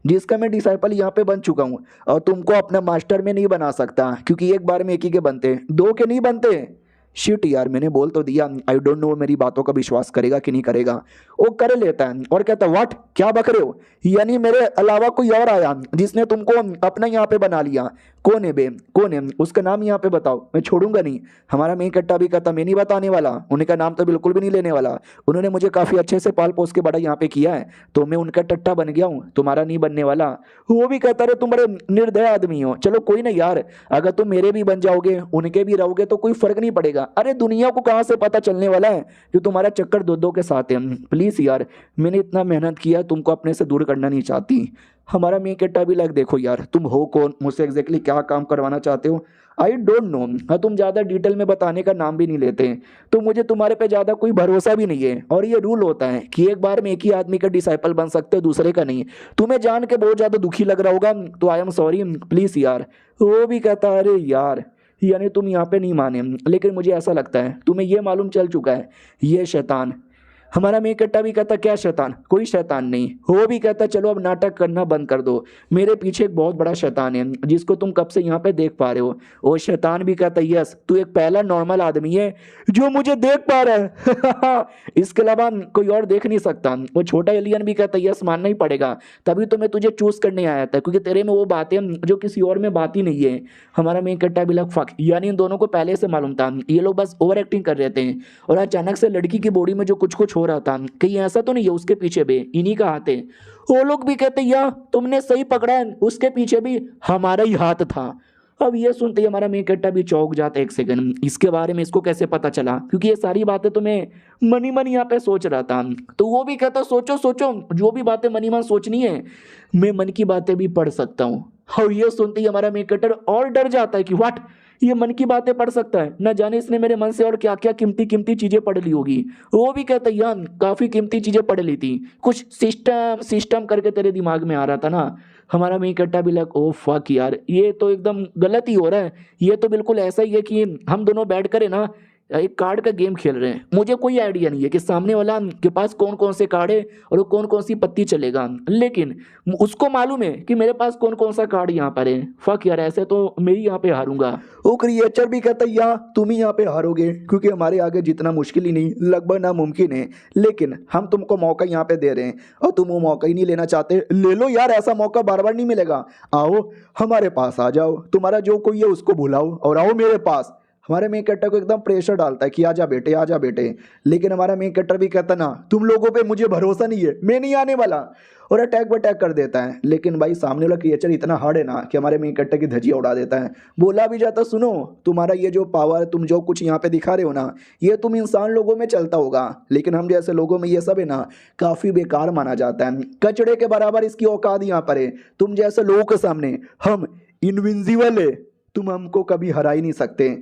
जिसका मैं डिसाइपल यहाँ पे बन चुका हूँ, और तुमको अपना मास्टर में नहीं बना सकता, क्योंकि एक बार में एक ही के बनते, दो के नहीं बनते। शिट यार, मैंने बोल तो दिया। आई डोंट नो मेरी बातों का विश्वास करेगा कि नहीं करेगा। वो कर लेता है और कहता है व्हाट, क्या बक रहे हो, यानी मेरे अलावा कोई और आया जिसने तुमको अपना यहाँ पे बना लिया। कौन है बे, कौन है, उसका नाम यहाँ पे बताओ, मैं छोड़ूंगा नहीं। हमारा मेन कट्टा भी कहता मैं नहीं बताने वाला, उनका नाम तो बिल्कुल भी नहीं लेने वाला। उन्होंने मुझे काफी अच्छे से पाल पोस के बड़ा यहाँ पे किया है, तो मैं उनका टट्टा बन गया हूँ, तुम्हारा नहीं बनने वाला। वो भी कहता रहे तुम बड़े निर्दय आदमी हो। चलो कोई ना यार, अगर तुम मेरे भी बन जाओगे उनके भी रहोगे तो कोई फर्क नहीं पड़ेगा। अरे दुनिया को कहाँ से पता चलने वाला है जो तुम्हारा चक्कर दो दो के साथ है। प्लीज यार, मैंने इतना मेहनत किया, तुमको अपने से दूर करना नहीं चाहती। हमारा मेन कट्टा भी लग, देखो यार तुम हो कौन, मुझसे एग्जैक्टली क्या काम करवाना चाहते हो, आई डोंट नो। हाँ, तुम ज़्यादा डिटेल में बताने का नाम भी नहीं लेते, तो मुझे तुम्हारे पे ज़्यादा कोई भरोसा भी नहीं है। और ये रूल होता है कि एक बार में एक ही आदमी का डिसाइपल बन सकते हो, दूसरे का नहीं। तुम्हें जान के बहुत ज़्यादा दुखी लग रहा होगा, तो आई एम सॉरी प्लीज़ यार। वो भी कहता अरे यार, यानी तुम यहाँ पे नहीं माने, लेकिन मुझे ऐसा लगता है तुम्हें ये मालूम चल चुका है ये शैतान। हमारा मेन कट्टा भी कहता क्या शैतान, कोई शैतान नहीं। वो भी कहता चलो अब नाटक करना बंद कर दो, मेरे पीछे एक बहुत बड़ा शैतान है जिसको तुम कब से यहाँ पे देख पा रहे हो। वो शैतान भी कहता यस, तू एक पहला नॉर्मल आदमी है जो मुझे देख पा रहा है इसके अलावा कोई और देख नहीं सकता। वो छोटा एलियन भी कहता यस, मानना ही पड़ेगा, तभी तो मैं तुझे चूज करने आया था, क्योंकि तेरे में वो बातें जो किसी और में बात ही नहीं है। हमारा मेन कट्टा भी लग फक, यानी इन दोनों को पहले से मालूम था, ये लोग बस ओवर एक्टिंग कर रहे थे। और अचानक से लड़की की बॉडी में जो कुछ कुछ हो रहा था, कहीं ऐसा तो नहीं है उसके पीछे भी इन्हीं का हाथ है। वो लोग भी कहते या तुमने सही पकड़ा है, उसके पीछे भी हमारा ही हाथ था। अब ये सुनते ही हमारा मेन कट्टा भी चौंक जाता है। एक सेकंड, इसके बारे में इसको कैसे पता चला, क्योंकि ये सारी बातें तो मैं मनी मन यहाँ पे सोच रहा था। तो वो भी कहता सोचो सोचो, जो भी बातें मनी मन सोचनी है, मैं मन की बातें भी पढ़ सकता हूँ। और ये सुनते ही हमारा मेन कट्टर और डर जाता है कि व्हाट, ये मन की बातें पढ़ सकता है, न जाने इसने मेरे मन से और क्या क्या कीमती कीमती चीजें पढ़ ली होगी। वो भी कहता है यार काफी कीमती चीजें पढ़ ली थी, कुछ सिस्टम सिस्टम करके तेरे दिमाग में आ रहा था ना। हमारा मेन कट्टा भी लग ओ फक यार, ये तो एकदम गलत ही हो रहा है। ये तो बिल्कुल ऐसा ही है कि हम दोनों बैठ कर है ना एक कार्ड का गेम खेल रहे हैं, मुझे कोई आइडिया नहीं है कि सामने वाला के पास कौन कौन से कार्ड है और वो कौन कौन सी पत्ती चलेगा, लेकिन उसको मालूम है कि मेरे पास कौन कौन सा कार्ड यहाँ पर है। फक यार, ऐसे तो मैं ही यहाँ पे हारूंगा। वो क्रिएचर भी कहता है या तुम ही यहाँ पे हारोगे, क्योंकि हमारे आगे जितना मुश्किल ही नहीं लगभग नामुमकिन है, लेकिन हम तुमको मौका यहाँ पे दे रहे हैं और तुम वो मौका ही नहीं लेना चाहते। ले लो यार, ऐसा मौका बार बार नहीं मिलेगा। आओ हमारे पास आ जाओ, तुम्हारा जो कोई है उसको भुलाओ और आओ मेरे पास। हमारे मेन कट्टर को एकदम प्रेशर डालता है कि आजा बेटे आजा बेटे, लेकिन हमारा मेन कट्टर भी कहता ना तुम लोगों पे मुझे भरोसा नहीं है, मैं नहीं आने वाला, और अटैक बटैक कर देता है। लेकिन भाई सामने वाला क्रिएचर इतना हार्ड है ना कि हमारे मेन कट्टर की धज्जियां उड़ा देता है। बोला भी जाता सुनो, तुम्हारा ये जो पावर तुम जो कुछ यहाँ पे दिखा रहे हो ना, ये तुम इंसान लोगों में चलता होगा, लेकिन हम जैसे लोगों में ये सब है ना काफी बेकार माना जाता है। कचड़े के बराबर इसकी औकात यहाँ पर है। तुम जैसे लोगों के सामने हम इनविंसिबल है, तुम हमको कभी हरा ही नहीं सकते।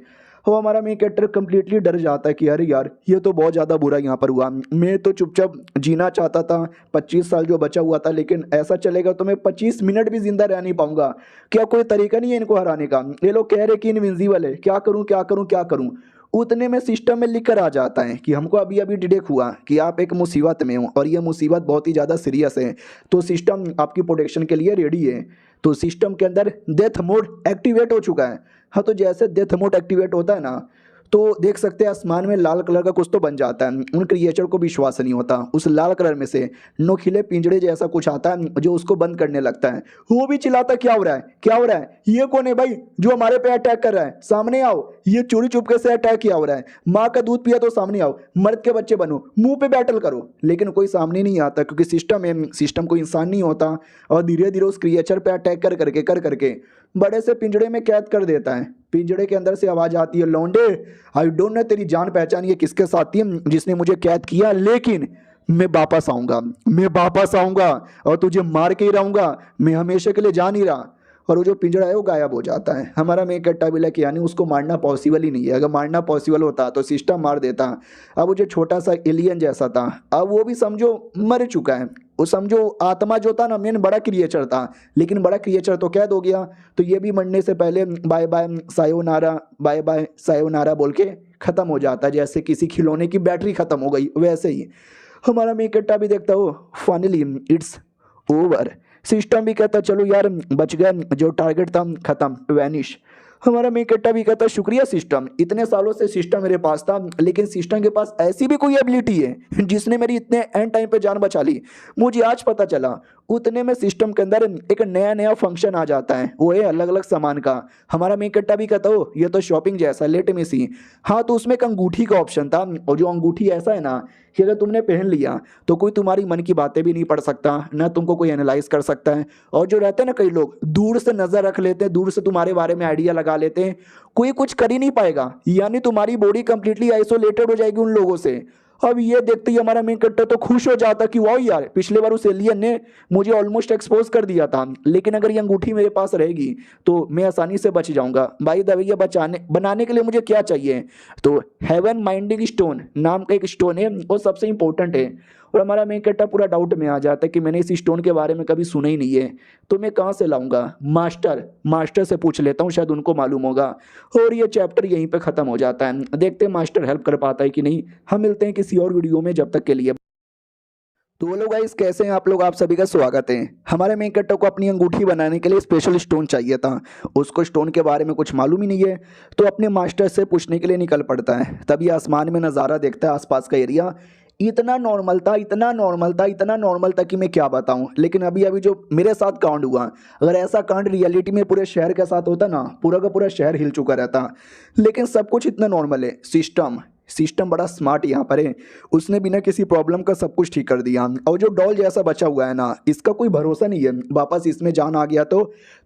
वो हमारा मेन कैरेक्टर कम्प्लीटली डर जाता है कि अरे यार ये तो बहुत ज़्यादा बुरा यहाँ पर हुआ। मैं तो चुपचाप जीना चाहता था, 25 साल जो बचा हुआ था, लेकिन ऐसा चलेगा तो मैं 25 मिनट भी जिंदा रह नहीं पाऊंगा। क्या कोई तरीका नहीं है इनको हराने का? ये लोग कह रहे कि इनविंसिबल है, क्या करूँ क्या करूँ क्या करूँ। उतने में सिस्टम में लिख कर आ जाता है कि हमको अभी अभी डिटेक्ट हुआ कि आप एक मुसीबत में हो और ये मुसीबत बहुत ही ज़्यादा सीरियस है, तो सिस्टम आपकी प्रोटेक्शन के लिए रेडी है। तो सिस्टम के अंदर डेथ मोड एक्टिवेट हो चुका है। हाँ, तो जैसे डेथ मोड एक्टिवेट होता है ना, तो देख सकते हैं आसमान में लाल कलर का कुछ तो बन जाता है। उन क्रिएचर को विश्वास नहीं होता, उस लाल कलर में से नोखिले पिंजड़े जैसा कुछ आता है जो उसको बंद करने लगता है। वो भी चिल्लाता क्या हो रहा है क्या हो रहा है, ये कौन है भाई जो हमारे पे अटैक कर रहा है, सामने आओ, ये चोरी चुपके से अटैक किया हो रहा है, माँ का दूध पिया तो सामने आओ, मर्द के बच्चे बनो, मुंह पे बैटल करो। लेकिन कोई सामने नहीं आता क्योंकि सिस्टम है, सिस्टम कोई इंसान नहीं होता, और धीरे धीरे उस क्रिएचर पे अटैक कर करके बड़े से पिंजड़े में कैद कर देता है। पिंजड़े के अंदर से आवाज आती है, लौंडे आई डोंट नो तेरी जान पहचान ये किसके साथ थी जिसने मुझे कैद किया, लेकिन मैं वापस आऊंगा, मैं वापस आऊंगा और तुझे मार के ही रहूंगा, मैं हमेशा के लिए जा नहीं रहा। और वो जो पिंजड़ा है वो गायब हो जाता है। हमारा मेन कट्टा भी कि यानी उसको मारना पॉसिबल ही नहीं है, अगर मारना पॉसिबल होता तो सिस्टम मार देता। अब वो जो छोटा सा एलियन जैसा था, अब वो भी समझो मर चुका है। वो समझो आत्मा जो था ना, मेन बड़ा क्रिएचर था, लेकिन बड़ा क्रिएचर तो कैद हो गया, तो ये भी मरने से पहले बाय बाय सायोनारा बोल के खत्म हो जाता है। जैसे किसी खिलौने की बैटरी खत्म हो गई वैसे ही हमारा मेन कट्टा भी देखता हो फाइनली इट्स ओवर, सिस्टम भी कहता चलो यार बच गए, जो टारगेट था खत्म, वैनिश। हमारा मेन कैरेक्टर भी कहता शुक्रिया सिस्टम, इतने सालों से सिस्टम मेरे पास था, लेकिन सिस्टम के पास ऐसी भी कोई एबिलिटी है जिसने मेरी इतने एंड टाइम पे जान बचा ली, मुझे आज पता चला। उतने में सिस्टम के अंदर एक नया नया फंक्शन आ जाता है, वो है अलग अलग सामान का। हमारा मेन कैरेक्टर भी कहता हो ये तो शॉपिंग जैसा, लेट में सी। हाँ, तो उसमें एक अंगूठी का ऑप्शन था, और जो अंगूठी ऐसा है ना कि अगर तुमने पहन लिया तो कोई तुम्हारी मन की बातें भी नहीं पढ़ सकता, ना तुमको कोई एनालाइज कर सकता है। और जो रहते हैं ना कई लोग दूर से नजर रख लेते हैं, दूर से तुम्हारे बारे में आइडिया लगा लेते हैं, कोई कुछ कर ही नहीं पाएगा, यानी तुम्हारी बॉडी कंप्लीटली आइसोलेटेड हो जाएगी उन लोगों से। अब ये देखते ही हमारा मेन कैरेक्टर तो खुश हो जाता कि वाह यार, पिछले बार उस एलियन ने मुझे ऑलमोस्ट एक्सपोज कर दिया था, लेकिन अगर ये अंगूठी मेरे पास रहेगी तो मैं आसानी से बच जाऊंगा। भाई दवाइया बनाने के लिए मुझे क्या चाहिए, तो हेवन माइंडिंग स्टोन नाम का एक स्टोन है, वो सबसे इंपॉर्टेंट है। और हमारा मेन कैरेक्टर पूरा डाउट में आ जाता है कि मैंने इस स्टोन के बारे में कभी सुना ही नहीं है, तो मैं कहाँ से लाऊंगा। मास्टर से पूछ लेता हूँ, शायद उनको मालूम होगा। और ये चैप्टर यहीं पे खत्म हो जाता है। देखते हैं मास्टर हेल्प कर पाता है कि नहीं। हम मिलते हैं किसी और वीडियो में, जब तक के लिए। तो वो लोग गाइस कैसे हैं आप लोग, आप सभी का स्वागत है। हमारे मेन कैरेक्टर को अपनी अंगूठी बनाने के लिए स्पेशल स्टोन चाहिए था, उसको स्टोन के बारे में कुछ मालूम ही नहीं है, तो अपने मास्टर से पूछने के लिए निकल पड़ता है। तभी आसमान में नज़ारा देखता है, आसपास का एरिया इतना नॉर्मल था, इतना नॉर्मल था, इतना नॉर्मल था कि मैं क्या बताऊं। लेकिन अभी अभी जो मेरे साथ कांड हुआ, अगर ऐसा कांड रियलिटी में पूरे शहर के साथ होता ना, पूरा का पूरा शहर हिल चुका रहता। लेकिन सब कुछ इतना नॉर्मल है। सिस्टम बड़ा स्मार्ट यहाँ पर है, उसने बिना किसी प्रॉब्लम का सब कुछ ठीक कर दिया। और जो डॉल जैसा बचा हुआ है ना, इसका कोई भरोसा नहीं है, वापस इसमें जान आ गया तो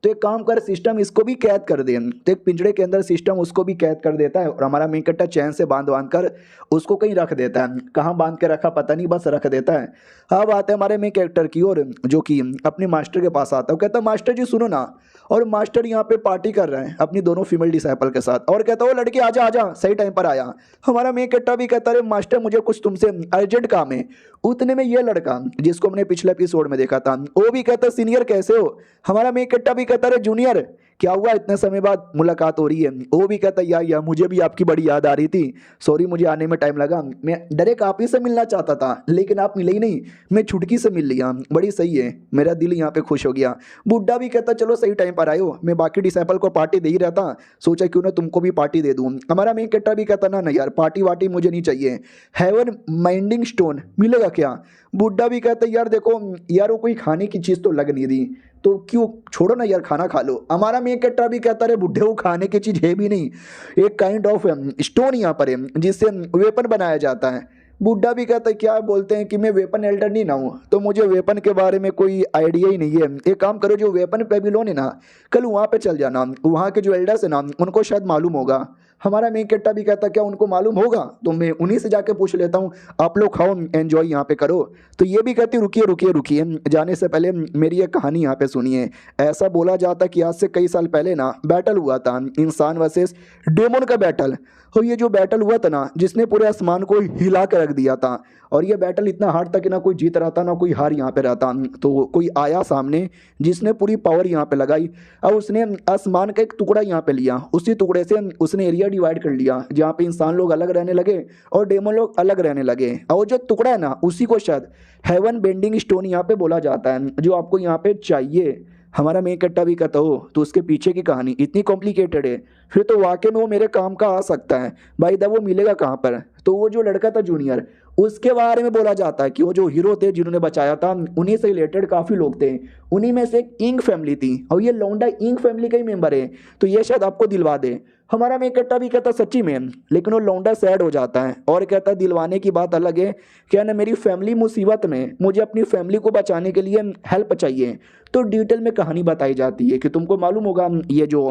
एक काम कर, सिस्टम इसको भी कैद कर दे। तो एक पिंजड़े के अंदर सिस्टम उसको भी कैद कर देता है, और हमारा मेन कैरेक्टर चैन से बांध कर उसको कहीं रख देता है। कहाँ बांध के रखा पता नहीं, बस रख देता है। अब आते हैं हमारे मेन कैरेक्टर की ओर, जो कि अपने मास्टर के पास आता है। कहता है मास्टर जी सुनो ना। और मास्टर यहाँ पे पार्टी कर रहे हैं अपनी दोनों फीमेल डिसाइपल के साथ, और कहता है वो लड़के आजा आजा, सही टाइम पर आया। हमारा मेन कैरेक्टर भी कहता है मास्टर मुझे कुछ तुमसे अर्जेंट काम है। उतने में ये लड़का जिसको हमने पिछले एपिसोड में देखा था, वो भी कहता सीनियर कैसे हो। हमारा मेन कैरेक्टर भी कहता है जूनियर क्या हुआ, इतने समय बाद मुलाकात हो रही है। वो भी कहता है या मुझे भी आपकी बड़ी याद आ रही थी, सॉरी मुझे आने में टाइम लगा, मैं डायरेक्ट आप ही से मिलना चाहता था, लेकिन आप मिले ही नहीं, मैं छुटकी से मिल लिया, बड़ी सही है, मेरा दिल यहाँ पे खुश हो गया। बुड्ढा भी कहता चलो सही टाइम पर आए हो, मैं बाकी डिसाइपल को पार्टी दे ही रहता, सोचा क्यों ना तुमको भी पार्टी दे दूँ। हमारा मेन कैरेक्टर भी कहता ना यार पार्टी वार्टी मुझे नहीं चाहिए, हेवन माइंडिंग स्टोन मिलेगा क्या। बुड्ढा भी कहता यार देखो यार वो कोई खाने की चीज़ तो लग नहीं रही, तो क्यों छोड़ो ना यार खाना खा लो। हमारा मेन कैरेक्टर भी कहता है बुड्ढे वो खाने की चीज़ है भी नहीं, एक काइंड ऑफ स्टोन यहाँ पर है जिससे वेपन बनाया जाता है। बुड्ढा भी कहता है क्या बोलते हैं कि मैं वेपन एल्डर नहीं ना हूँ, तो मुझे वेपन के बारे में कोई आइडिया ही नहीं है। एक काम करो जो वेपन पेविलियन है ना, कल वहाँ पे चल जाना, वहाँ के जो एल्डर्स है ना उनको शायद मालूम होगा। हमारा मेन कैरेक्टर भी कहता क्या उनको मालूम होगा, तो मैं उन्हीं से जाके पूछ लेता हूँ, आप लोग खाओ एंजॉय यहाँ पे करो। तो ये भी कहती रुकिए रुकिए रुकिए, जाने से पहले मेरी एक कहानी यहाँ पे सुनिए। ऐसा बोला जाता कि आज से कई साल पहले ना बैटल हुआ था, इंसान वर्सेस डेमन का बैटल। और ये जो बैटल हुआ था ना, जिसने पूरे आसमान को हिला कर रख दिया था, और ये बैटल इतना हार्ड था कि ना कोई जीत रहा था ना कोई हार यहाँ पे रहता। तो कोई आया सामने जिसने पूरी पावर यहाँ पे लगाई, और उसने आसमान का एक टुकड़ा यहाँ पे लिया, उसी टुकड़े से उसने एरिया डिवाइड कर लिया, जहाँ पे इंसान लोग अलग रहने लगे और डेमन लोग अलग रहने लगे। और जो टुकड़ा है ना उसी को शायद हेवन बेंडिंग स्टोन यहाँ पे बोला जाता है, जो आपको यहाँ पे चाहिए। हमारा मेन कैरेक्टर भी कहता हो तो उसके पीछे की कहानी इतनी कॉम्प्लिकेटेड है, फिर तो वाकई में वो मेरे काम का आ सकता है। भाई दा वो मिलेगा कहाँ पर, तो वो जो लड़का था जूनियर, उसके बारे में बोला जाता है कि वो जो हीरो थे जिन्होंने बचाया था, उन्हीं से रिलेटेड काफ़ी लोग थे, उन्हीं में से एक इंग फैमिली थी, और ये लौंडा इंग फैमिली का ही मेंबर है, तो ये शायद आपको दिलवा दे। हमारा मेन कैरेक्टर भी कहता सच्ची में, लेकिन वो लौंडा सैड हो जाता है और कहता दिलवाने की बात अलग है, क्या ना मेरी फैमिली मुसीबत में, मुझे अपनी फैमिली को बचाने के लिए हेल्प चाहिए। तो डिटेल में कहानी बताई जाती है कि तुमको मालूम होगा ये जो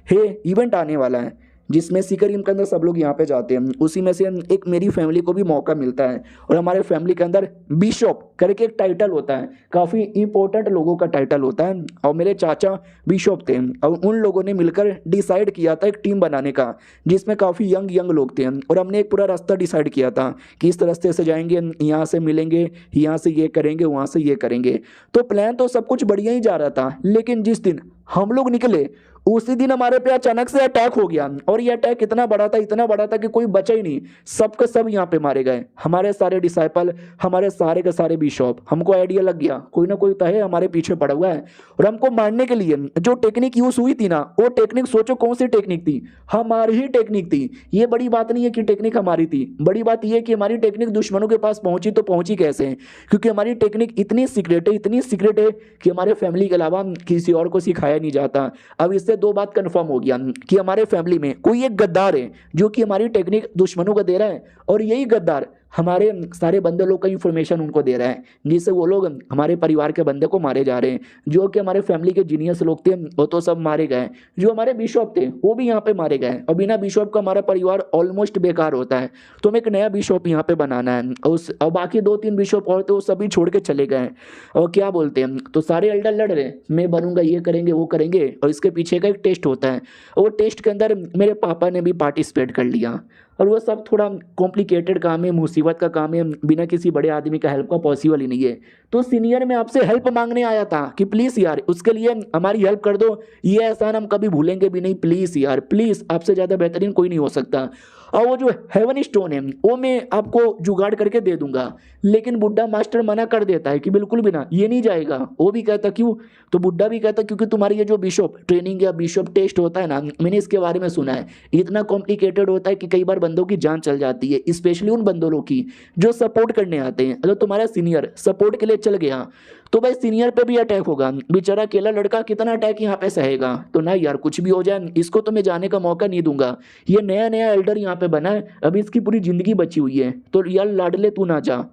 है इवेंट आने वाला है जिसमें सिकरिम के अंदर सब लोग यहाँ पे जाते हैं, उसी में से एक मेरी फैमिली को भी मौका मिलता है। और हमारे फैमिली के अंदर बिशप करके एक टाइटल होता है, काफ़ी इंपॉर्टेंट लोगों का टाइटल होता है, और मेरे चाचा बिशप थे, और उन लोगों ने मिलकर डिसाइड किया था एक टीम बनाने का, जिसमें काफ़ी यंग लोग थे, और हमने एक पूरा रास्ता डिसाइड किया था कि इस रास्ते से जाएंगे, यहाँ से मिलेंगे, यहाँ से ये करेंगे, वहाँ से ये करेंगे। तो प्लान तो सब कुछ बढ़िया ही जा रहा था, लेकिन जिस दिन हम लोग निकले, उसी दिन हमारे पे अचानक से अटैक हो गया और ये अटैक इतना बड़ा था कि कोई बचा ही नहीं, सबके सब यहाँ पे मारे गए। हमारे सारे डिसाइपल, हमारे सारे के सारे बिशप, हमको आइडिया लग गया कोई ना कोई तो है हमारे पीछे पड़ा हुआ है और हमको मारने के लिए जो टेक्निक यूज हुई थी ना, वो टेक्निक सोचो कौन सी टेक्निक थी, हमारी ही टेक्निक थी। ये बड़ी बात नहीं है कि टेक्निक हमारी थी, बड़ी बात यह है कि हमारी टेक्निक दुश्मनों के पास पहुंची तो पहुंची कैसे, क्योंकि हमारी टेक्निक इतनी सीक्रेट है कि हमारे फैमिली के अलावा किसी और को सिखाया नहीं जाता। अब इससे दो बात कंफर्म हो गया कि हमारे फैमिली में कोई एक गद्दार है जो कि हमारी टेक्निक दुश्मनों को दे रहा है और यही गद्दार हमारे सारे बंदे लोग का इंफॉर्मेशन उनको दे रहा है, जिससे वो लोग हमारे परिवार के बंदे को मारे जा रहे हैं। जो कि हमारे फैमिली के जीनियस लोग थे वो तो सब मारे गए, जो हमारे बिशप थे वो भी यहाँ पे मारे गए और बिना बिशप का हमारा परिवार ऑलमोस्ट बेकार होता है। तो हमें एक नया बिशप यहाँ पे बनाना है और बाकी 2-3 बिशप और थे वो सभी छोड़ के चले गए। और क्या बोलते हैं, तो सारे एल्डर लड़ रहे, मैं बनूंगा, ये करेंगे वो करेंगे, और इसके पीछे का एक टेस्ट होता है। और वो टेस्ट के अंदर मेरे पापा ने भी पार्टिसिपेट कर लिया और वो सब थोड़ा कॉम्प्लिकेटेड काम है, मुसीबत का काम है, बिना किसी बड़े आदमी का हेल्प का पॉसिबल ही नहीं है। तो सीनियर में आपसे हेल्प मांगने आया था कि प्लीज़ यार उसके लिए हमारी हेल्प कर दो, ये एहसान हम कभी भूलेंगे भी नहीं, प्लीज़ यार प्लीज़, आपसे ज़्यादा बेहतरीन कोई नहीं हो सकता। और वो जो हेवन स्टोन है वो मैं आपको जुगाड़ करके दे दूंगा, लेकिन बुड्ढा मास्टर मना कर देता है कि बिल्कुल भी ना, ये नहीं जाएगा। वो भी कहता क्यों, तो बुड्ढा भी कहता क्योंकि तुम्हारी ये जो बिशप ट्रेनिंग या बिशप टेस्ट होता है ना, मैंने इसके बारे में सुना है, इतना कॉम्प्लिकेटेड होता है कि कई बार बंदों की जान चल जाती है, स्पेशली उन बंदों की जो सपोर्ट करने आते हैं। अगर तुम्हारा सीनियर सपोर्ट के लिए चल गया तो भाई सीनियर पे भी अटैक होगा, बेचारा अकेला लड़का कितना अटैक यहाँ पे सहेगा। तो ना यार कुछ भी हो जाए, इसको तो मैं जाने का मौका नहीं दूंगा। ये नया नया एल्डर यहाँ पे बना है, अभी इसकी पूरी जिंदगी बची हुई है, तो यार लाडले तू ना जा।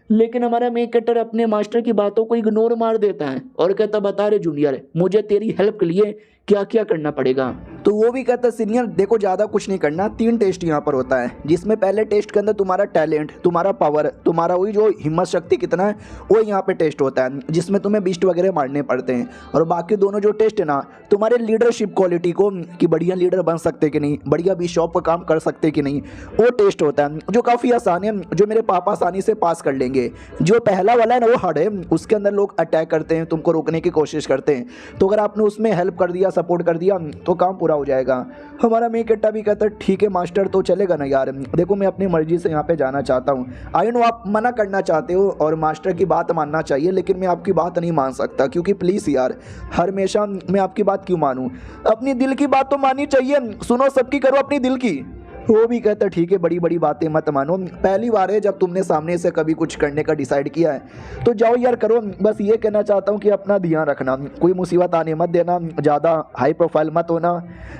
लेकिन हमारा मेन कैरेक्टर अपने मास्टर की बातों को इग्नोर मार देता है और कहता बता रहे जूनियर मुझे तेरी हेल्प के लिए क्या क्या करना पड़ेगा। तो वो भी कहता सीनियर देखो ज़्यादा कुछ नहीं करना, 3 टेस्ट यहाँ पर होता है, जिसमें पहले टेस्ट के अंदर तुम्हारा टैलेंट, तुम्हारा पावर, तुम्हारा वही जो हिम्मत शक्ति कितना है वो यहाँ पे टेस्ट होता है, जिसमें तुम्हें बीस्ट वगैरह मारने पड़ते हैं। और बाकी दोनों जो टेस्ट है ना, तुम्हारे लीडरशिप क्वालिटी को कि बढ़िया लीडर बन सकते कि नहीं, बढ़िया बिशप का काम कर सकते कि नहीं, वो टेस्ट होता है, जो काफ़ी आसान है, जो मेरे पापा आसानी से पास कर लेंगे। जो पहला वाला है ना वो हार्ड है, उसके अंदर लोग अटैक करते हैं, तुमको रोकने की कोशिश करते हैं, तो अगर आपने उसमें हेल्प कर दिया, सपोर्ट कर दिया तो काम पूरा हो जाएगा। हमारा मेन कैरेक्टर भी कहता है ठीक है मास्टर तो चलेगा ना यार, देखो मैं अपनी मर्जी से यहाँ पे जाना चाहता हूँ, आई नो आप मना करना चाहते हो और मास्टर की बात मानना चाहिए, लेकिन मैं आपकी बात नहीं मान सकता, क्योंकि प्लीज़ यार हमेशा मैं आपकी बात क्यों मानूँ, अपनी दिल की बात तो माननी चाहिए, सुनो सबकी करो अपनी दिल की। वो भी कहता ठीक है बड़ी बड़ी बातें मत मानो, पहली बार है जब तुमने सामने से कभी कुछ करने का डिसाइड किया है तो जाओ यार करो, बस ये कहना चाहता हूँ कि अपना ध्यान रखना, कोई मुसीबत आने मत देना, ज़्यादा हाई प्रोफाइल मत होना,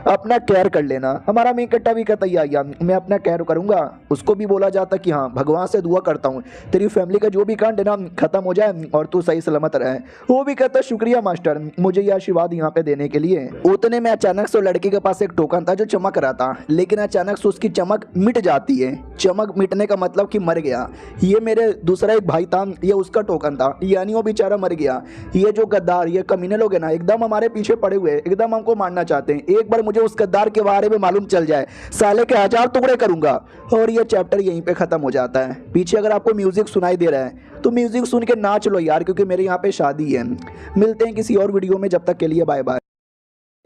अपना केयर कर लेना। हमारा मेन कट्टा भी कहता या मैं अपना केयर करूँगा। उसको भी बोला जाता कि हाँ भगवान से दुआ करता हूँ तेरी फैमिली का जो भी कांड है ना खत्म हो जाए और तू सही सलामत रहे। वो भी कहता शुक्रिया मास्टर मुझे ये आशीर्वाद यहाँ पे देने के लिए। उतने में अचानक से लड़की के पास एक टोकन था जो चमक रहा था, लेकिन अचानक से उसकी चमक मिट जाती है। चमक मिटने का मतलब कि मर गया। ये मेरे दूसरा एक भाई था, ये उसका टोकन था, यानी वो बेचारा मर गया। ये जो गद्दार ये कमीने लोग हैं ना एकदम हमारे पीछे पड़े हुए, एकदम हमको मारना चाहते हैं। एक बार मुझे उस गद्दार के बारे में मालूम चल जाए साले के 1000 टुकड़े करूंगा। और ये चैप्टर यहीं पे खत्म हो जाता है। पीछे अगर आपको म्यूजिक सुनाई दे रहा है तो म्यूजिक सुन के नाच लो यार, क्योंकि मेरे यहाँ पे शादी है। मिलते हैं किसी और वीडियो में, जब तक के लिए बाय बाय।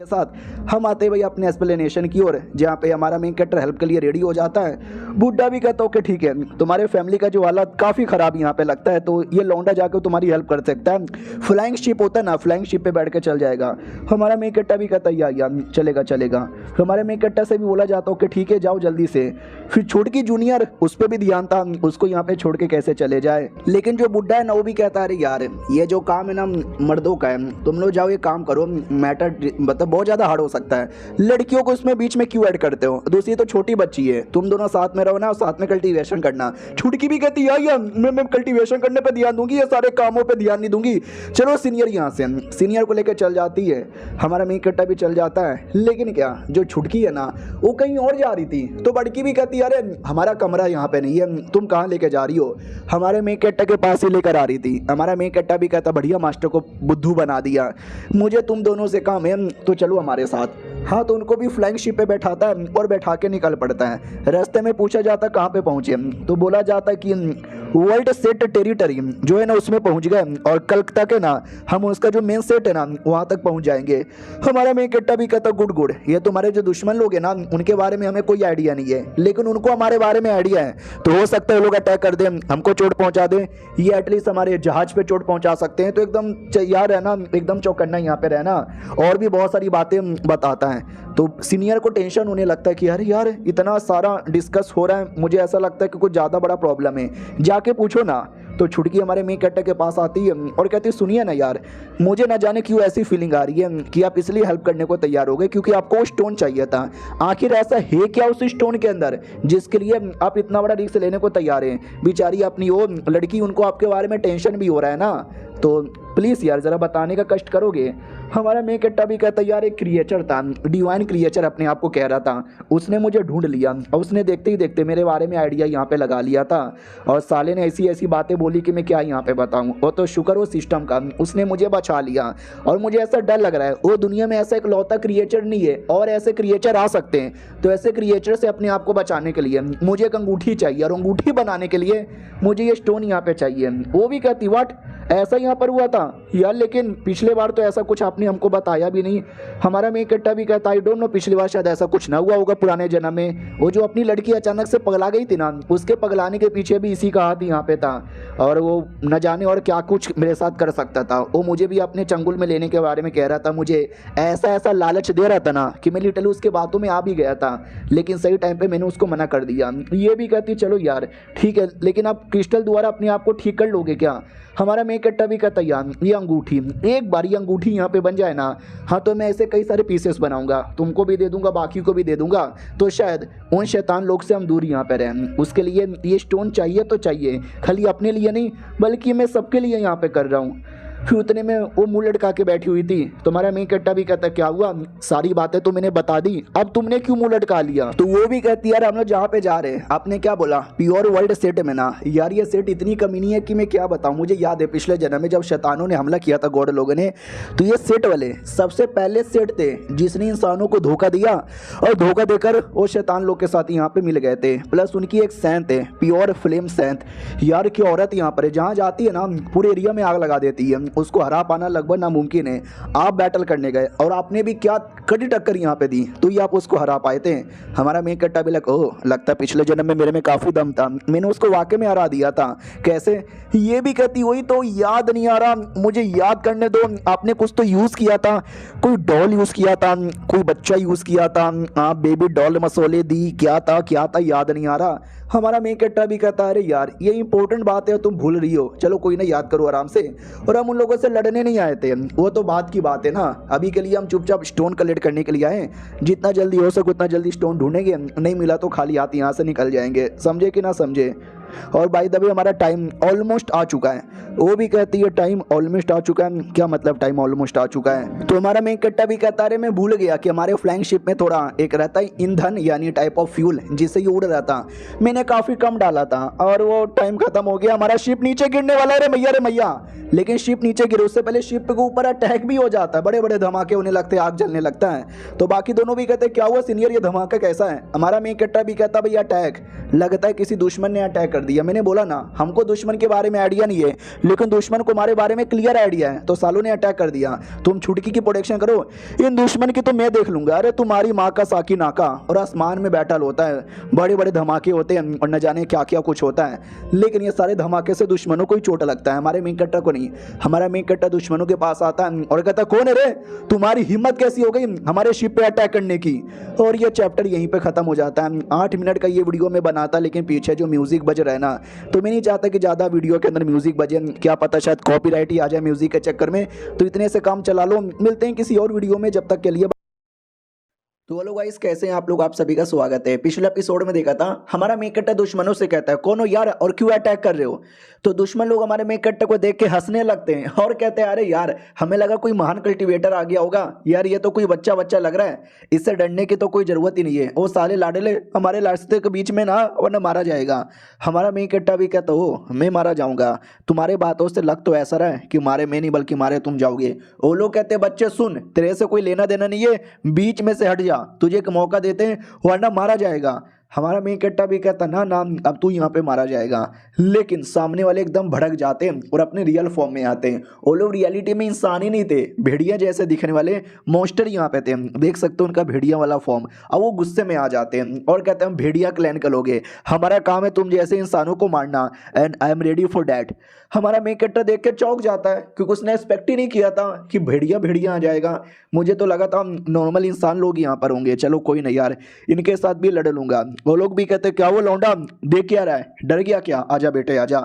के साथ हम आते हैं भाई अपने एक्सप्लेनेशन की ओर, जहाँ पे हमारा मेन कैरेक्टर हेल्प के लिए रेडी हो जाता है। बुड्ढा भी कहता है कि ठीक है तुम्हारे फैमिली का जो हालत काफ़ी ख़राब यहाँ पे लगता है, तो ये लौंडा जाकर तुम्हारी हेल्प कर सकता है। फ्लाइंग शिप होता है ना, फ्लाइंग शिप पे बैठ के चल जाएगा। हमारा मेन कैरेक्टर भी कहता है या चलेगा चलेगा। हमारे मेन कैरेक्टर से भी बोला जाता है कि ठीक है जाओ जल्दी से। फिर छोटकी जूनियर उस पर भी ध्यान था, उसको यहाँ पे छोड़ के कैसे चले जाए। लेकिन जो बुड्ढा है ना वो भी कहता है अरे यार ये जो काम है ना मर्दों का है, तुम लोग जाओ ये काम करो, मैटर मतलब बहुत ज़्यादा हार्ड हो सकता है, लड़कियों को इसमें बीच में क्यों ऐड करते हो। दूसरी तो छोटी बच्ची है, तुम दोनों साथ में रहो ना और साथ में कल्टीवेशन करना। छुटकी भी कहती है यार मैं कल्टीवेशन करने पे ध्यान दूंगी, ये सारे कामों पे ध्यान नहीं दूंगी। चलो सीनियर यहाँ से सीनियर को लेकर चल जाती है। हमारा मेन कट्टा भी चल जाता है, लेकिन क्या जो छुटकी है ना वो कहीं और जा रही थी, तो बड़की भी कहती है अरे हमारा कमरा यहाँ पे नहीं है, तुम कहाँ लेके जा रही हो। हमारे मेन कट्टा के पास ही लेकर आ रही थी। हमारा मेन कट्टा भी कहता बढ़िया मास्टर को बुद्धू बना दिया, मुझे तुम दोनों से काम है तो चलो हमारे साथ। हाँ तो उनको भी फ्लाइंग शिप पे बैठाता है और बैठा के निकल पड़ता है। रास्ते में पूछा जाता कहाँ पे पहुँचे, तो बोला जाता कि वर्ल्ड सेट टेरिटरी जो है ना उसमें पहुंच गए और कल तक है ना हम उसका जो मेन सेट है ना वहां तक पहुंच जाएंगे। हमारा मेन कट्टा भी कहता गुड गुड, ये तुम्हारे जो दुश्मन लोग हैं ना उनके बारे में हमें कोई आइडिया नहीं है, लेकिन उनको हमारे बारे में आइडिया है, तो हो सकता है वो लोग अटैक कर दें, हमको चोट पहुंचा दें, ये एटलीस्ट हमारे जहाज पे चोट पहुंचा सकते हैं। तो एकदम तैयार रहना, एकदम चौकन्ना यहाँ पे रहना, और भी बहुत सारी बातें बताता है। तो सीनियर को टेंशन होने लगता है कि अरे यार इतना सारा डिस्कस हो रहा है, मुझे ऐसा लगता है कि कुछ ज़्यादा बड़ा प्रॉब्लम है, जाके पूछो ना। तो छुटकी हमारे मेन कट्टा के पास आती है और कहती है सुनिए ना यार, मुझे ना जाने क्यों ऐसी फीलिंग आ रही है कि आप इसलिए हेल्प करने को तैयार हो गए क्योंकि आपको वो स्टोन चाहिए था। आखिर ऐसा है क्या उस स्टोन के अंदर जिसके लिए आप इतना बड़ा रिस्क लेने को तैयार हैं? बेचारी अपनी वो लड़की, उनको आपके बारे में टेंशन भी हो रहा है ना, तो प्लीज़ यार ज़रा बताने का कष्ट करोगे। हमारा मेन कट्टा भी कहता यार एक क्रिएचर था, डिवाइन क्रिएचर अपने आप को कह रहा था, उसने मुझे ढूंढ लिया और उसने देखते ही देखते मेरे बारे में आइडिया यहाँ पे लगा लिया था, और साले ने ऐसी ऐसी बातें बोली कि मैं क्या यहाँ पे बताऊँ। वो तो शुक्र हो सिस्टम का, उसने मुझे बचा लिया। और मुझे ऐसा डर लग रहा है वो दुनिया में ऐसा एक लौता क्रिएचर नहीं है, और ऐसे क्रिएचर आ सकते हैं, तो ऐसे क्रिएचर से अपने आप को बचाने के लिए मुझे एक अंगूठी चाहिए, और अंगूठी बनाने के लिए मुझे ये स्टोन यहाँ पे चाहिए। वो भी कहती व्हाट, ऐसा यहाँ पर हुआ था यार, लेकिन पिछले बार तो ऐसा कुछ आपने हमको बताया भी नहीं। हमारा मेन कट्टा भी कहता आई डोंट नो, पिछली बार शायद ऐसा कुछ ना हुआ होगा पुराने जन्म में। वो जो अपनी लड़की अचानक से पगला गई थी ना, उसके पगलाने के पीछे भी इसी का हाथ यहाँ पे था, और वो न जाने और क्या कुछ मेरे साथ कर सकता था। वो मुझे भी अपने चंगुल में लेने के बारे में कह रहा था, मुझे ऐसा ऐसा लालच दे रहा था ना कि मैं लिटरली उसके बातों में आ भी गया था, लेकिन सही टाइम पे मैंने उसको मना कर दिया। ये भी कहती चलो यार ठीक है, लेकिन आप क्रिस्टल द्वारा अपने आप को ठीक कर लोगे क्या? हमारा मेन कट्टा भी कहता यार ये अंगूठी, एक बार ये अंगूठी यहाँ पे बन जाए ना, हाँ तो मैं ऐसे कई सारे पीसेस बनाऊंगा, तुमको भी दे दूंगा, बाकी को भी दे दूंगा, तो शायद उन शैतान लोग से हम दूर यहाँ पे रहें। उसके लिए ये स्टोन चाहिए तो चाहिए, खाली अपने लिए नहीं बल्कि मैं सबके लिए यहाँ पे कर रहा हूँ। फिर उतने में वो मुंह लटका के बैठी हुई थी। तुम्हारा मेन कट्टा भी कहता क्या हुआ, सारी बातें तो मैंने बता दी, अब तुमने क्यों मुंह लटका लिया? तो वो भी कहती यार हम लोग जहाँ पे जा रहे हैं, आपने क्या बोला प्योर वर्ल्ड सेट में ना, यार ये सेट इतनी कमीनी है कि मैं क्या बताऊँ। मुझे याद है पिछले जन्म में जब शैतानों ने हमला किया था गॉड लोगों ने, तो ये सेट वाले सबसे पहले सेट थे जिसने इंसानों को धोखा दिया, और धोखा देकर वो शैतान लोग के साथ यहाँ पे मिल गए थे। प्लस उनकी एक सैंत है, प्योर फ्लेम सैंत, यार की औरत यहाँ पर जहाँ जाती है ना पूरे एरिया में आग लगा देती है, उसको हरा पाना लगभग नामुमकिन है। आप बैटल करने गए और आपने भी क्या कड़ी टक्कर यहाँ पे दी, तो ये आप उसको हरा पाए थे। हमारा मेन कट्टा भी लगता है पिछले जन्म में मेरे में काफ़ी दम था, मैंने उसको वाकई में हरा दिया था। कैसे? ये भी कहती वही तो याद नहीं आ रहा, मुझे याद करने दो। आपने कुछ तो यूज़ किया था, कोई डॉल यूज़ किया था, कोई बच्चा यूज़ किया था, आप बेबी डॉल मसौले दी, क्या था याद नहीं आ रहा। हमारा मेन कट्टा भी कहता है अरे यार ये इंपॉर्टेंट बात है, तुम भूल रही हो, चलो कोई ना याद करो आराम से। और हम उन लोगों से लड़ने नहीं आए थे, वो तो बात की बात है ना, अभी के लिए हम चुपचाप स्टोन कलेक्ट करने के लिए आए। जितना जल्दी हो सके उतना जल्दी स्टोन ढूंढेंगे, नहीं मिला तो खाली हाथ यहाँ से निकल जाएंगे, समझे कि ना समझे? और बाय द वे हमारा टाइम ऑलमोस्ट आ चुका है। वो भी कहती है टाइम ऑलमोस्ट आ चुका है, क्या मतलब टाइम ऑलमोस्ट आ चुका है? तो हमारा मेन कट्टा भी कहता है मैं भूल गया कि हमारे फ्लाइंग शिप में थोड़ा एक रहता है ईंधन यानी टाइप ऑफ फ्यूल जिससे ये उड़ रहा था, मैंने काफ़ी कम डाला था और वो टाइम खत्म हो गया, हमारा शिप नीचे गिरने वाला है रे मैया। लेकिन शिप नीचे गिरे उससे पहले शिप के ऊपर अटैक भी हो जाता है, बड़े बड़े धमाके होने लगते हैं, आग जलने लगता है। तो बाकी दोनों भी कहते हैं क्या हुआ सीनियर, ये धमाका कैसा है? हमारा मेन कट्टा भी कहता भैया अटैक, लगता है किसी दुश्मन ने अटैक कर दिया। मैंने बोला ना हमको दुश्मन के बारे में आइडिया नहीं है, लेकिन दुश्मन को हमारे बारे में क्लियर आइडिया है, तो सालों ने अटैक कर दिया। तुम छुटकी की प्रोटेक्शन करो, इन दुश्मन की तो मैं देख लूंगा। अरे तुम्हारी माँ का साकी नाका, और आसमान में बैटल होता है, बड़े बड़े धमाके होते हैं और न जाने क्या क्या कुछ होता है, लेकिन ये सारे धमाके से दुश्मनों को ही चोट लगता है, हमारे मेन कट्टा को नहीं। हमारा मेन कट्टा दुश्मनों के पास आता है और कहता कौन है रे, तुम्हारी हिम्मत कैसी हो गई हमारे शिप पे अटैक करने की? और ये चैप्टर यहीं पे खत्म हो जाता है। 8 मिनट का ये वीडियो में बनाता, लेकिन पीछे जो म्यूजिक बज रहा है ना, तो मैं नहीं चाहता कि ज़्यादा वीडियो के अंदर म्यूजिक बजे, क्या पता शायद कॉपीराइट ही आ जाए म्यूजिक के चक्कर में, तो इतने से काम चला लो। मिलते हैं किसी और वीडियो में, जब तक के लिए। तो हेलो गाइस, कैसे हैं आप लोग? आप सभी का स्वागत है। पिछले एपिसोड में देखा था हमारा मेन कट्टा दुश्मनों से कहता है कौन हो यार और क्यों अटैक कर रहे हो? तो दुश्मन लोग हमारे मेन कट्टा को देख के हंसने लगते हैं और कहते हैं अरे यार हमें लगा कोई महान कल्टीवेटर आ गया होगा, यार ये तो कोई बच्चा लग रहा है, इससे डरने की तो कोई जरूरत ही नहीं है, वो साले लाडले हमारे रास्ते के बीच में ना वरना मारा जाएगा। हमारा मेन कट्टा भी कहता हो मैं मारा जाऊंगा, तुम्हारे बातों से लग तो ऐसा रहा है कि मारे मैं नहीं बल्कि मारे तुम जाओगे। वो लोग कहते बच्चे सुन, तेरे से कोई लेना देना नहीं है, बीच में से हट जा, तुझे एक मौका देते हैं वरना मारा जाएगा। हमारा मेन कट्टा भी कहता ना ना अब तू यहाँ पे मारा जाएगा, लेकिन सामने वाले एकदम भड़क जाते हैं और अपने रियल फॉर्म में आते हैं। वो लोग रियलिटी में इंसान ही नहीं थे, भेड़िया जैसे दिखने वाले मॉन्स्टर यहाँ पे थे, देख सकते हो उनका भेड़िया वाला फॉर्म। अब वो गुस्से में आ जाते हैं और कहते हैं भेड़िया क्लैन करोगे, हमारा काम है तुम जैसे इंसानों को मारना, and I am ready for that. हमारा मेन कट्टा देख के चौंक जाता है क्योंकि उसने एक्सपेक्ट ही नहीं किया था कि भेड़िया भेड़िया आ जाएगा। मुझे तो लगा था नॉर्मल इंसान लोग यहाँ पर होंगे, चलो कोई नहीं यार, इनके साथ भी लड़ लूंगा। वो लोग भी कहते क्या वो लौंडा देख क्या रहा है, डर गया क्या, आजा बेटे आजा,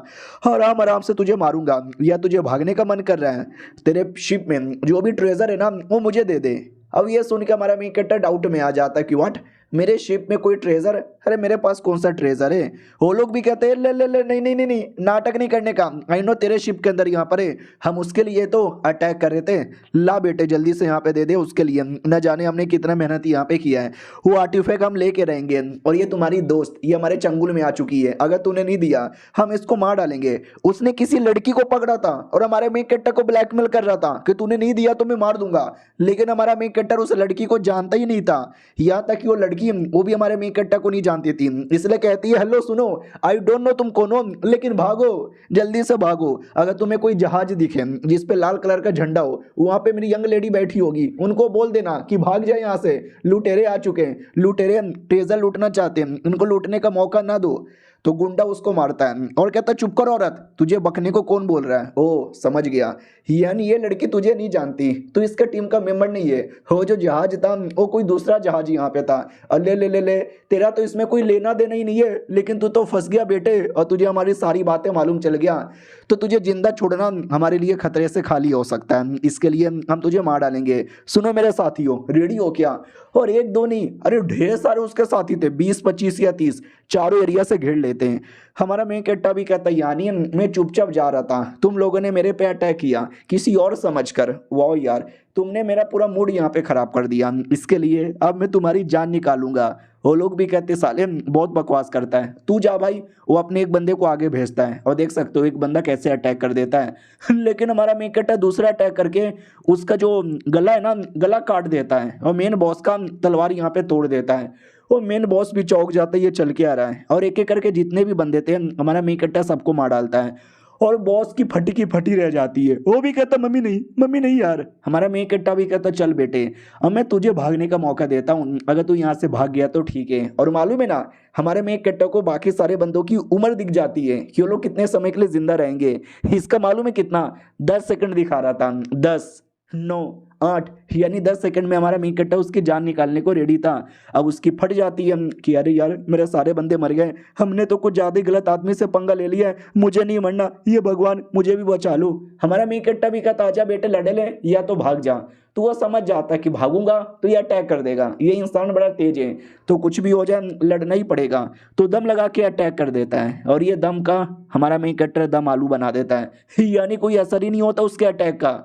आराम आराम से तुझे मारूंगा, या तुझे भागने का मन कर रहा है, तेरे शिप में जो भी ट्रेजर है ना वो मुझे दे दे। अब ये सुन के हमारा मेन कट्टा डाउट में आ जाता है कि व्हाट, मेरे शिप में कोई ट्रेजर, अरे मेरे पास कौन सा ट्रेजर है। वो लोग भी कहते हैं ले ले ले, नहीं नहीं नहीं नहीं, नाटक नहीं करने का, आई नो तेरे शिप के अंदर यहाँ पर है, हम उसके लिए तो अटैक कर रहे थे, ला बेटे जल्दी से यहाँ पे दे दे उसके लिए, न जाने हमने कितना मेहनत यहाँ पे किया है, वो आर्टिफैक्ट हम लेके रहेंगे, और ये तुम्हारी दोस्त ये हमारे चंगुल में आ चुकी है, अगर तूने नहीं दिया हम इसको मार डालेंगे। उसने किसी लड़की को पकड़ा था और हमारे मेन कैरेक्टर को ब्लैकमेल कर रहा था कि तूने नहीं दिया तो मैं मार दूंगा, लेकिन हमारा मेन कैरेक्टर उस लड़की को जानता ही नहीं था, यहाँ तक कि वो लड़की वो भी हमारे मेन कैरेक्टर को नहीं जानती थी, इसलिए कहती है हेलो सुनो, आई डोंट नो तुम कौन हो, लेकिन भागो जल्दी से भागो, अगर तुम्हें कोई जहाज दिखे जिस पे लाल कलर का झंडा हो, वहां पे मेरी यंग लेडी बैठी होगी, उनको बोल देना कि भाग जाए यहाँ से, लुटेरे आ चुके हैं, लुटेरे ट्रेजर लूटना चाहते हैं, उनको लूटने का मौका ना दो। तो गुंडा उसको मारता है और कहता है चुप कर औरत, तुझे बकने को कौन बोल रहा है। ओ समझ गया, यानी ये लड़की तुझे नहीं जानती, तू इसका टीम का मेंबर नहीं है, वो जो जहाज था वो कोई दूसरा जहाज यहाँ पे था, अले ले ले ले, तेरा तो इसमें कोई लेना देना ही नहीं है, लेकिन तू तो फंस गया बेटे, और तुझे हमारी सारी बातें मालूम चल गया, तो तुझे जिंदा छोड़ना हमारे लिए खतरे से खाली हो सकता है, इसके लिए हम तुझे मार डालेंगे। सुनो मेरे साथियों, रेडी हो क्या। और एक दो नहीं, अरे ढेर सारे उसके साथी थे, 20 25 या 30, चारों एरिया से घेर लेते हैं। हमारा मेन कैरेक्टर भी कहता है यानी मैं चुपचाप जा रहा था, तुम लोगों ने मेरे पे अटैक किया किसी और समझकर, वाह यार तुमने मेरा पूरा मूड यहाँ पे खराब कर दिया, इसके लिए अब मैं तुम्हारी जान निकालूंगा। वो लोग भी कहते साले बहुत बकवास करता है, तू जा भाई। वो अपने एक बंदे को आगे भेजता है और देख सकते हो एक बंदा कैसे अटैक कर देता है लेकिन हमारा मेन कैरेक्टर दूसरा अटैक करके उसका जो गला है ना, गला काट देता है और मेन बॉस का तलवार यहाँ पे तोड़ देता है। वो मेन बॉस भी चौंक जाता है, ये चल के आ रहा है, और एक एक करके जितने भी बंदे थे हमारा मेन कैरेक्टर सबको मार डालता है, और बॉस की फटी रह जाती है। वो भी कहता मम्मी नहीं यार। हमारा मेन कैरेक्टर भी कहता चल बेटे अब मैं तुझे भागने का मौका देता हूँ, अगर तू यहाँ से भाग गया तो ठीक है। और मालूम है ना हमारे मेन कैरेक्टर को बाकी सारे बंदों की उम्र दिख जाती है कि वो लोग कितने समय के लिए जिंदा रहेंगे, इसका मालूम है कितना, 10 सेकंड दिखा रहा था, 10 9 8, यानी 10 सेकंड में हमारा मेन कैरेक्टर उसकी जान निकालने को रेडी था। अब उसकी फट जाती है कि अरे यार मेरे सारे बंदे मर गए, हमने तो कुछ ज्यादा गलत आदमी से पंगा ले लिया है, मुझे नहीं मरना, ये भगवान मुझे भी बचा लो। हमारा मेन कैरेक्टर भी कहता आजा बेटे लड़े ले या तो भाग जा, तो वो समझ जाता है कि भागूंगा तो ये अटैक कर देगा, ये इंसान बड़ा तेज है, तो कुछ भी हो जाए लड़ना ही पड़ेगा, तो दम लगा के अटैक कर देता है, और ये दम का हमारा मेन कैरेक्टर दम आलू बना देता है यानी कोई असर ही नहीं होता उसके अटैक का।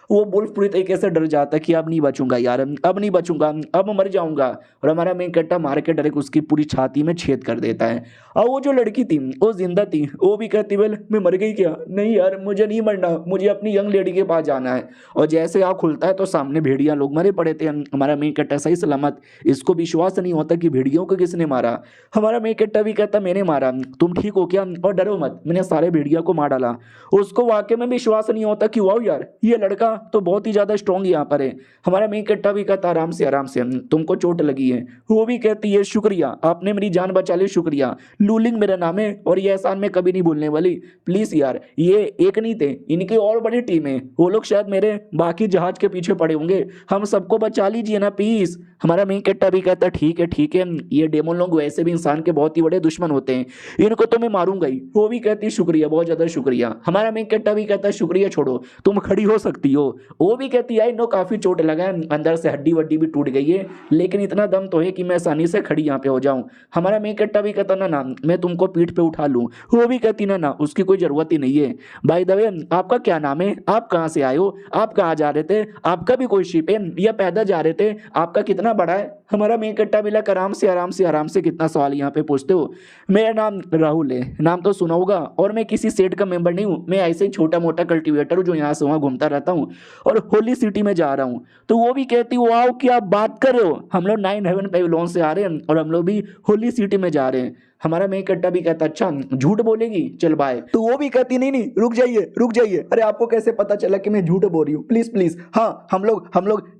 वो वुल्फ पूरी तरीके से डर जाता है कि अब नहीं बचूंगा यार, अब नहीं बचूंगा, अब मर जाऊंगा, और हमारा मेन कैरेक्टर मार के डायरेक्ट उसकी पूरी छाती में छेद कर देता है। और वो जो लड़की थी वो जिंदा थी, वो भी कहती वेल मैं मर गई क्या, नहीं यार मुझे नहीं मरना, मुझे अपनी यंग लेडी के पास जाना है। और जैसे आँख खुलता है तो सामने भेड़िया लोग मरे पड़े थे, हमारा मेन कैरेक्टर सही सलामत, इसको विश्वास नहीं होता कि भेड़ियों को किसने मारा। हमारा मेन कैरेक्टर भी कहता मैंने मारा, तुम ठीक हो क्या, और डरो मत मैंने सारे भेड़िया को मार डाला। उसको वाकई में विश्वास नहीं होता कि वाह यार ये लड़का तो बहुत ही ज्यादा स्ट्रॉन्ग यहाँ पर है। हमारा मेन कैरेक्टर भी कहता आराम से तुमको चोट लगी है, वो भी कहती है शुक्रिया आपने मेरी जान बचा ली, शुक्रिया, लूलिंग मेरा नाम है और ये एहसान मैं कभी नहीं भूलने वाली, प्लीज यार। ये एक नहीं थे, इनकी और बड़ी टीम है, वो लोग शायद मेरे बाकी जहाज के पीछे पड़े होंगे, हम सबको बचा लीजिए ना प्लीज। हमारा मेन कैरेक्टर भी कहता ठीक है, ये डेमोन लोग वैसे भी इंसान के बहुत ही बड़े दुश्मन होते हैं, इनको तो मैं मारूंगा ही। वो भी कहती शुक्रिया, बहुत ज्यादा शुक्रिया। हमारा मेन कैरेक्टर भी कहता शुक्रिया छोड़ो तुम खड़ी हो सकती हो। वो भी कहती है नो काफी चोट लगा है, अंदर से हड्डी वड्डी भी टूट गई है, लेकिन इतना दम तो है कि मैं आसानी से खड़ी यहाँ पे हो जाऊं। हमारा मेन कैरेक्टर भी कहता ना मैं तुमको पीठ पे उठा लूं। वो भी कहती ना उसकी कोई जरूरत ही नहीं है। बाय द वे आपका क्या नाम है, आप कहाँ से आए हो, आप कहाँ जा रहे थे, आपका भी कोई शिप है या पैदल जा रहे थे, आपका कितना बड़ा है। हमारा मेन कैरेक्टर भी लग आराम से कितना सवाल यहाँ पे पूछते हो। मेरा नाम राहुल है, नाम तो सुना होगा, और मैं किसी सेट का मेंबर नहीं हूँ, मैं ऐसे ही छोटा मोटा कल्टीवेटर हूँ जो यहाँ से वहाँ घूमता रहता हूँ। और होली सिटी में जा रहा हूँ। तो वो भी कहती वाओ क्या बात कर रहे हो, हम लोग 9 हेवन पेविलियन से आ रहे हैं और हम लोग भी होली सिटी में जा रहे हैं। हमारा मेन कट्टा भी कहता अच्छा झूठ बोलेगी चल बाय। तो वो भी कहती नहीं नहीं रुक जाइए रुक जाइए, अरे आपको कैसे पता चला कि मैं झूठ बोल रही हूँ, प्लीज प्लीज। हाँ हम लोग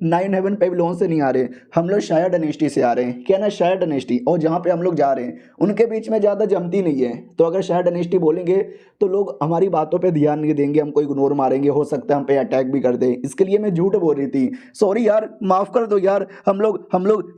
9 हेवन पेविलियन से नहीं आ रहे, हम लोग शायर डायनेस्टी से आ रहे हैं। क्या ना शायर डायनेस्टी, और जहाँ पे हम लोग जा रहे हैं उनके बीच में ज़्यादा जमती नहीं है। तो अगर शायर डायनेस्टी बोलेंगे तो लोग हमारी बातों पर ध्यान नहीं देंगे, हमको इग्नोर मारेंगे, हो सकता है हम पे अटैक भी कर दे। इसके लिए मैं झूठ बोल रही थी, सॉरी यार माफ कर दो यार, हम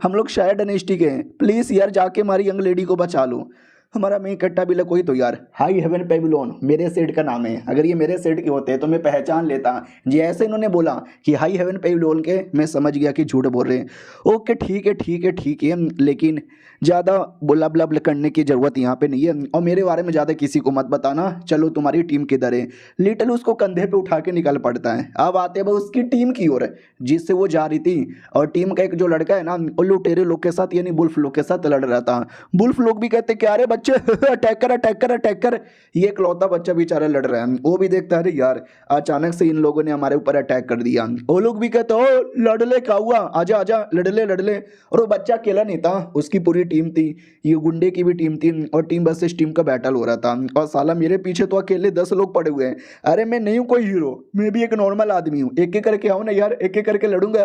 लोग शायर डायनेस्टी के हैं, प्लीज यार जाके हमारी यंग लेडी को बचा लो। हमारा मेन कट्टा भी कोई तो यार हाई हेवन पेविलियन मेरे सेट का नाम है, अगर ये मेरे सेट के होते तो मैं पहचान लेता। जैसे इन्होंने बोला कि हाई हेवन पेविलियन के, मैं समझ गया कि झूठ बोल रहे हैं। ओके ठीक है ठीक है ठीक है, लेकिन ज़्यादा बुला ब्लब करने की ज़रूरत यहाँ पे नहीं है, और मेरे बारे में ज़्यादा किसी को मत बताना। चलो तुम्हारी टीम किधर है? लिटिल उसको कंधे पे उठा के निकल पड़ता है। अब आते भाई उसकी टीम की ओर जिससे वो जा रही थी, और टीम का एक जो लड़का है ना वो लुटेरे लोग के साथ यानी बुल्फ लोग के साथ लड़ रहा था। बुल्फ लोग भी कहते क्या रे बच्चे अटैक कर अटैक कर अटैक कर, ये इकलौता बच्चा बेचारा लड़ रहा है। वो भी देखता है अरे यार अचानक से इन लोगों ने हमारे ऊपर अटैक कर दिया। वो लोग भी कहते ओ लड़ले क्या हुआ, आजा आजा लड़ले लड़ले। और वो बच्चा अकेला नहीं था, उसकी पूरी टीम थी, ये गुंडे की भी टीम थी, और टीम वर्सेस टीम का बैटल हो रहा था। और साला मेरे पीछे तो अकेले 10 लोग पड़े हुए हैं। अरे मैं नहीं हूँ कोई हीरो, मैं भी एक नॉर्मल आदमी हूँ, एक एक करके आओ ना यार, एक एक करके लड़ूंगा।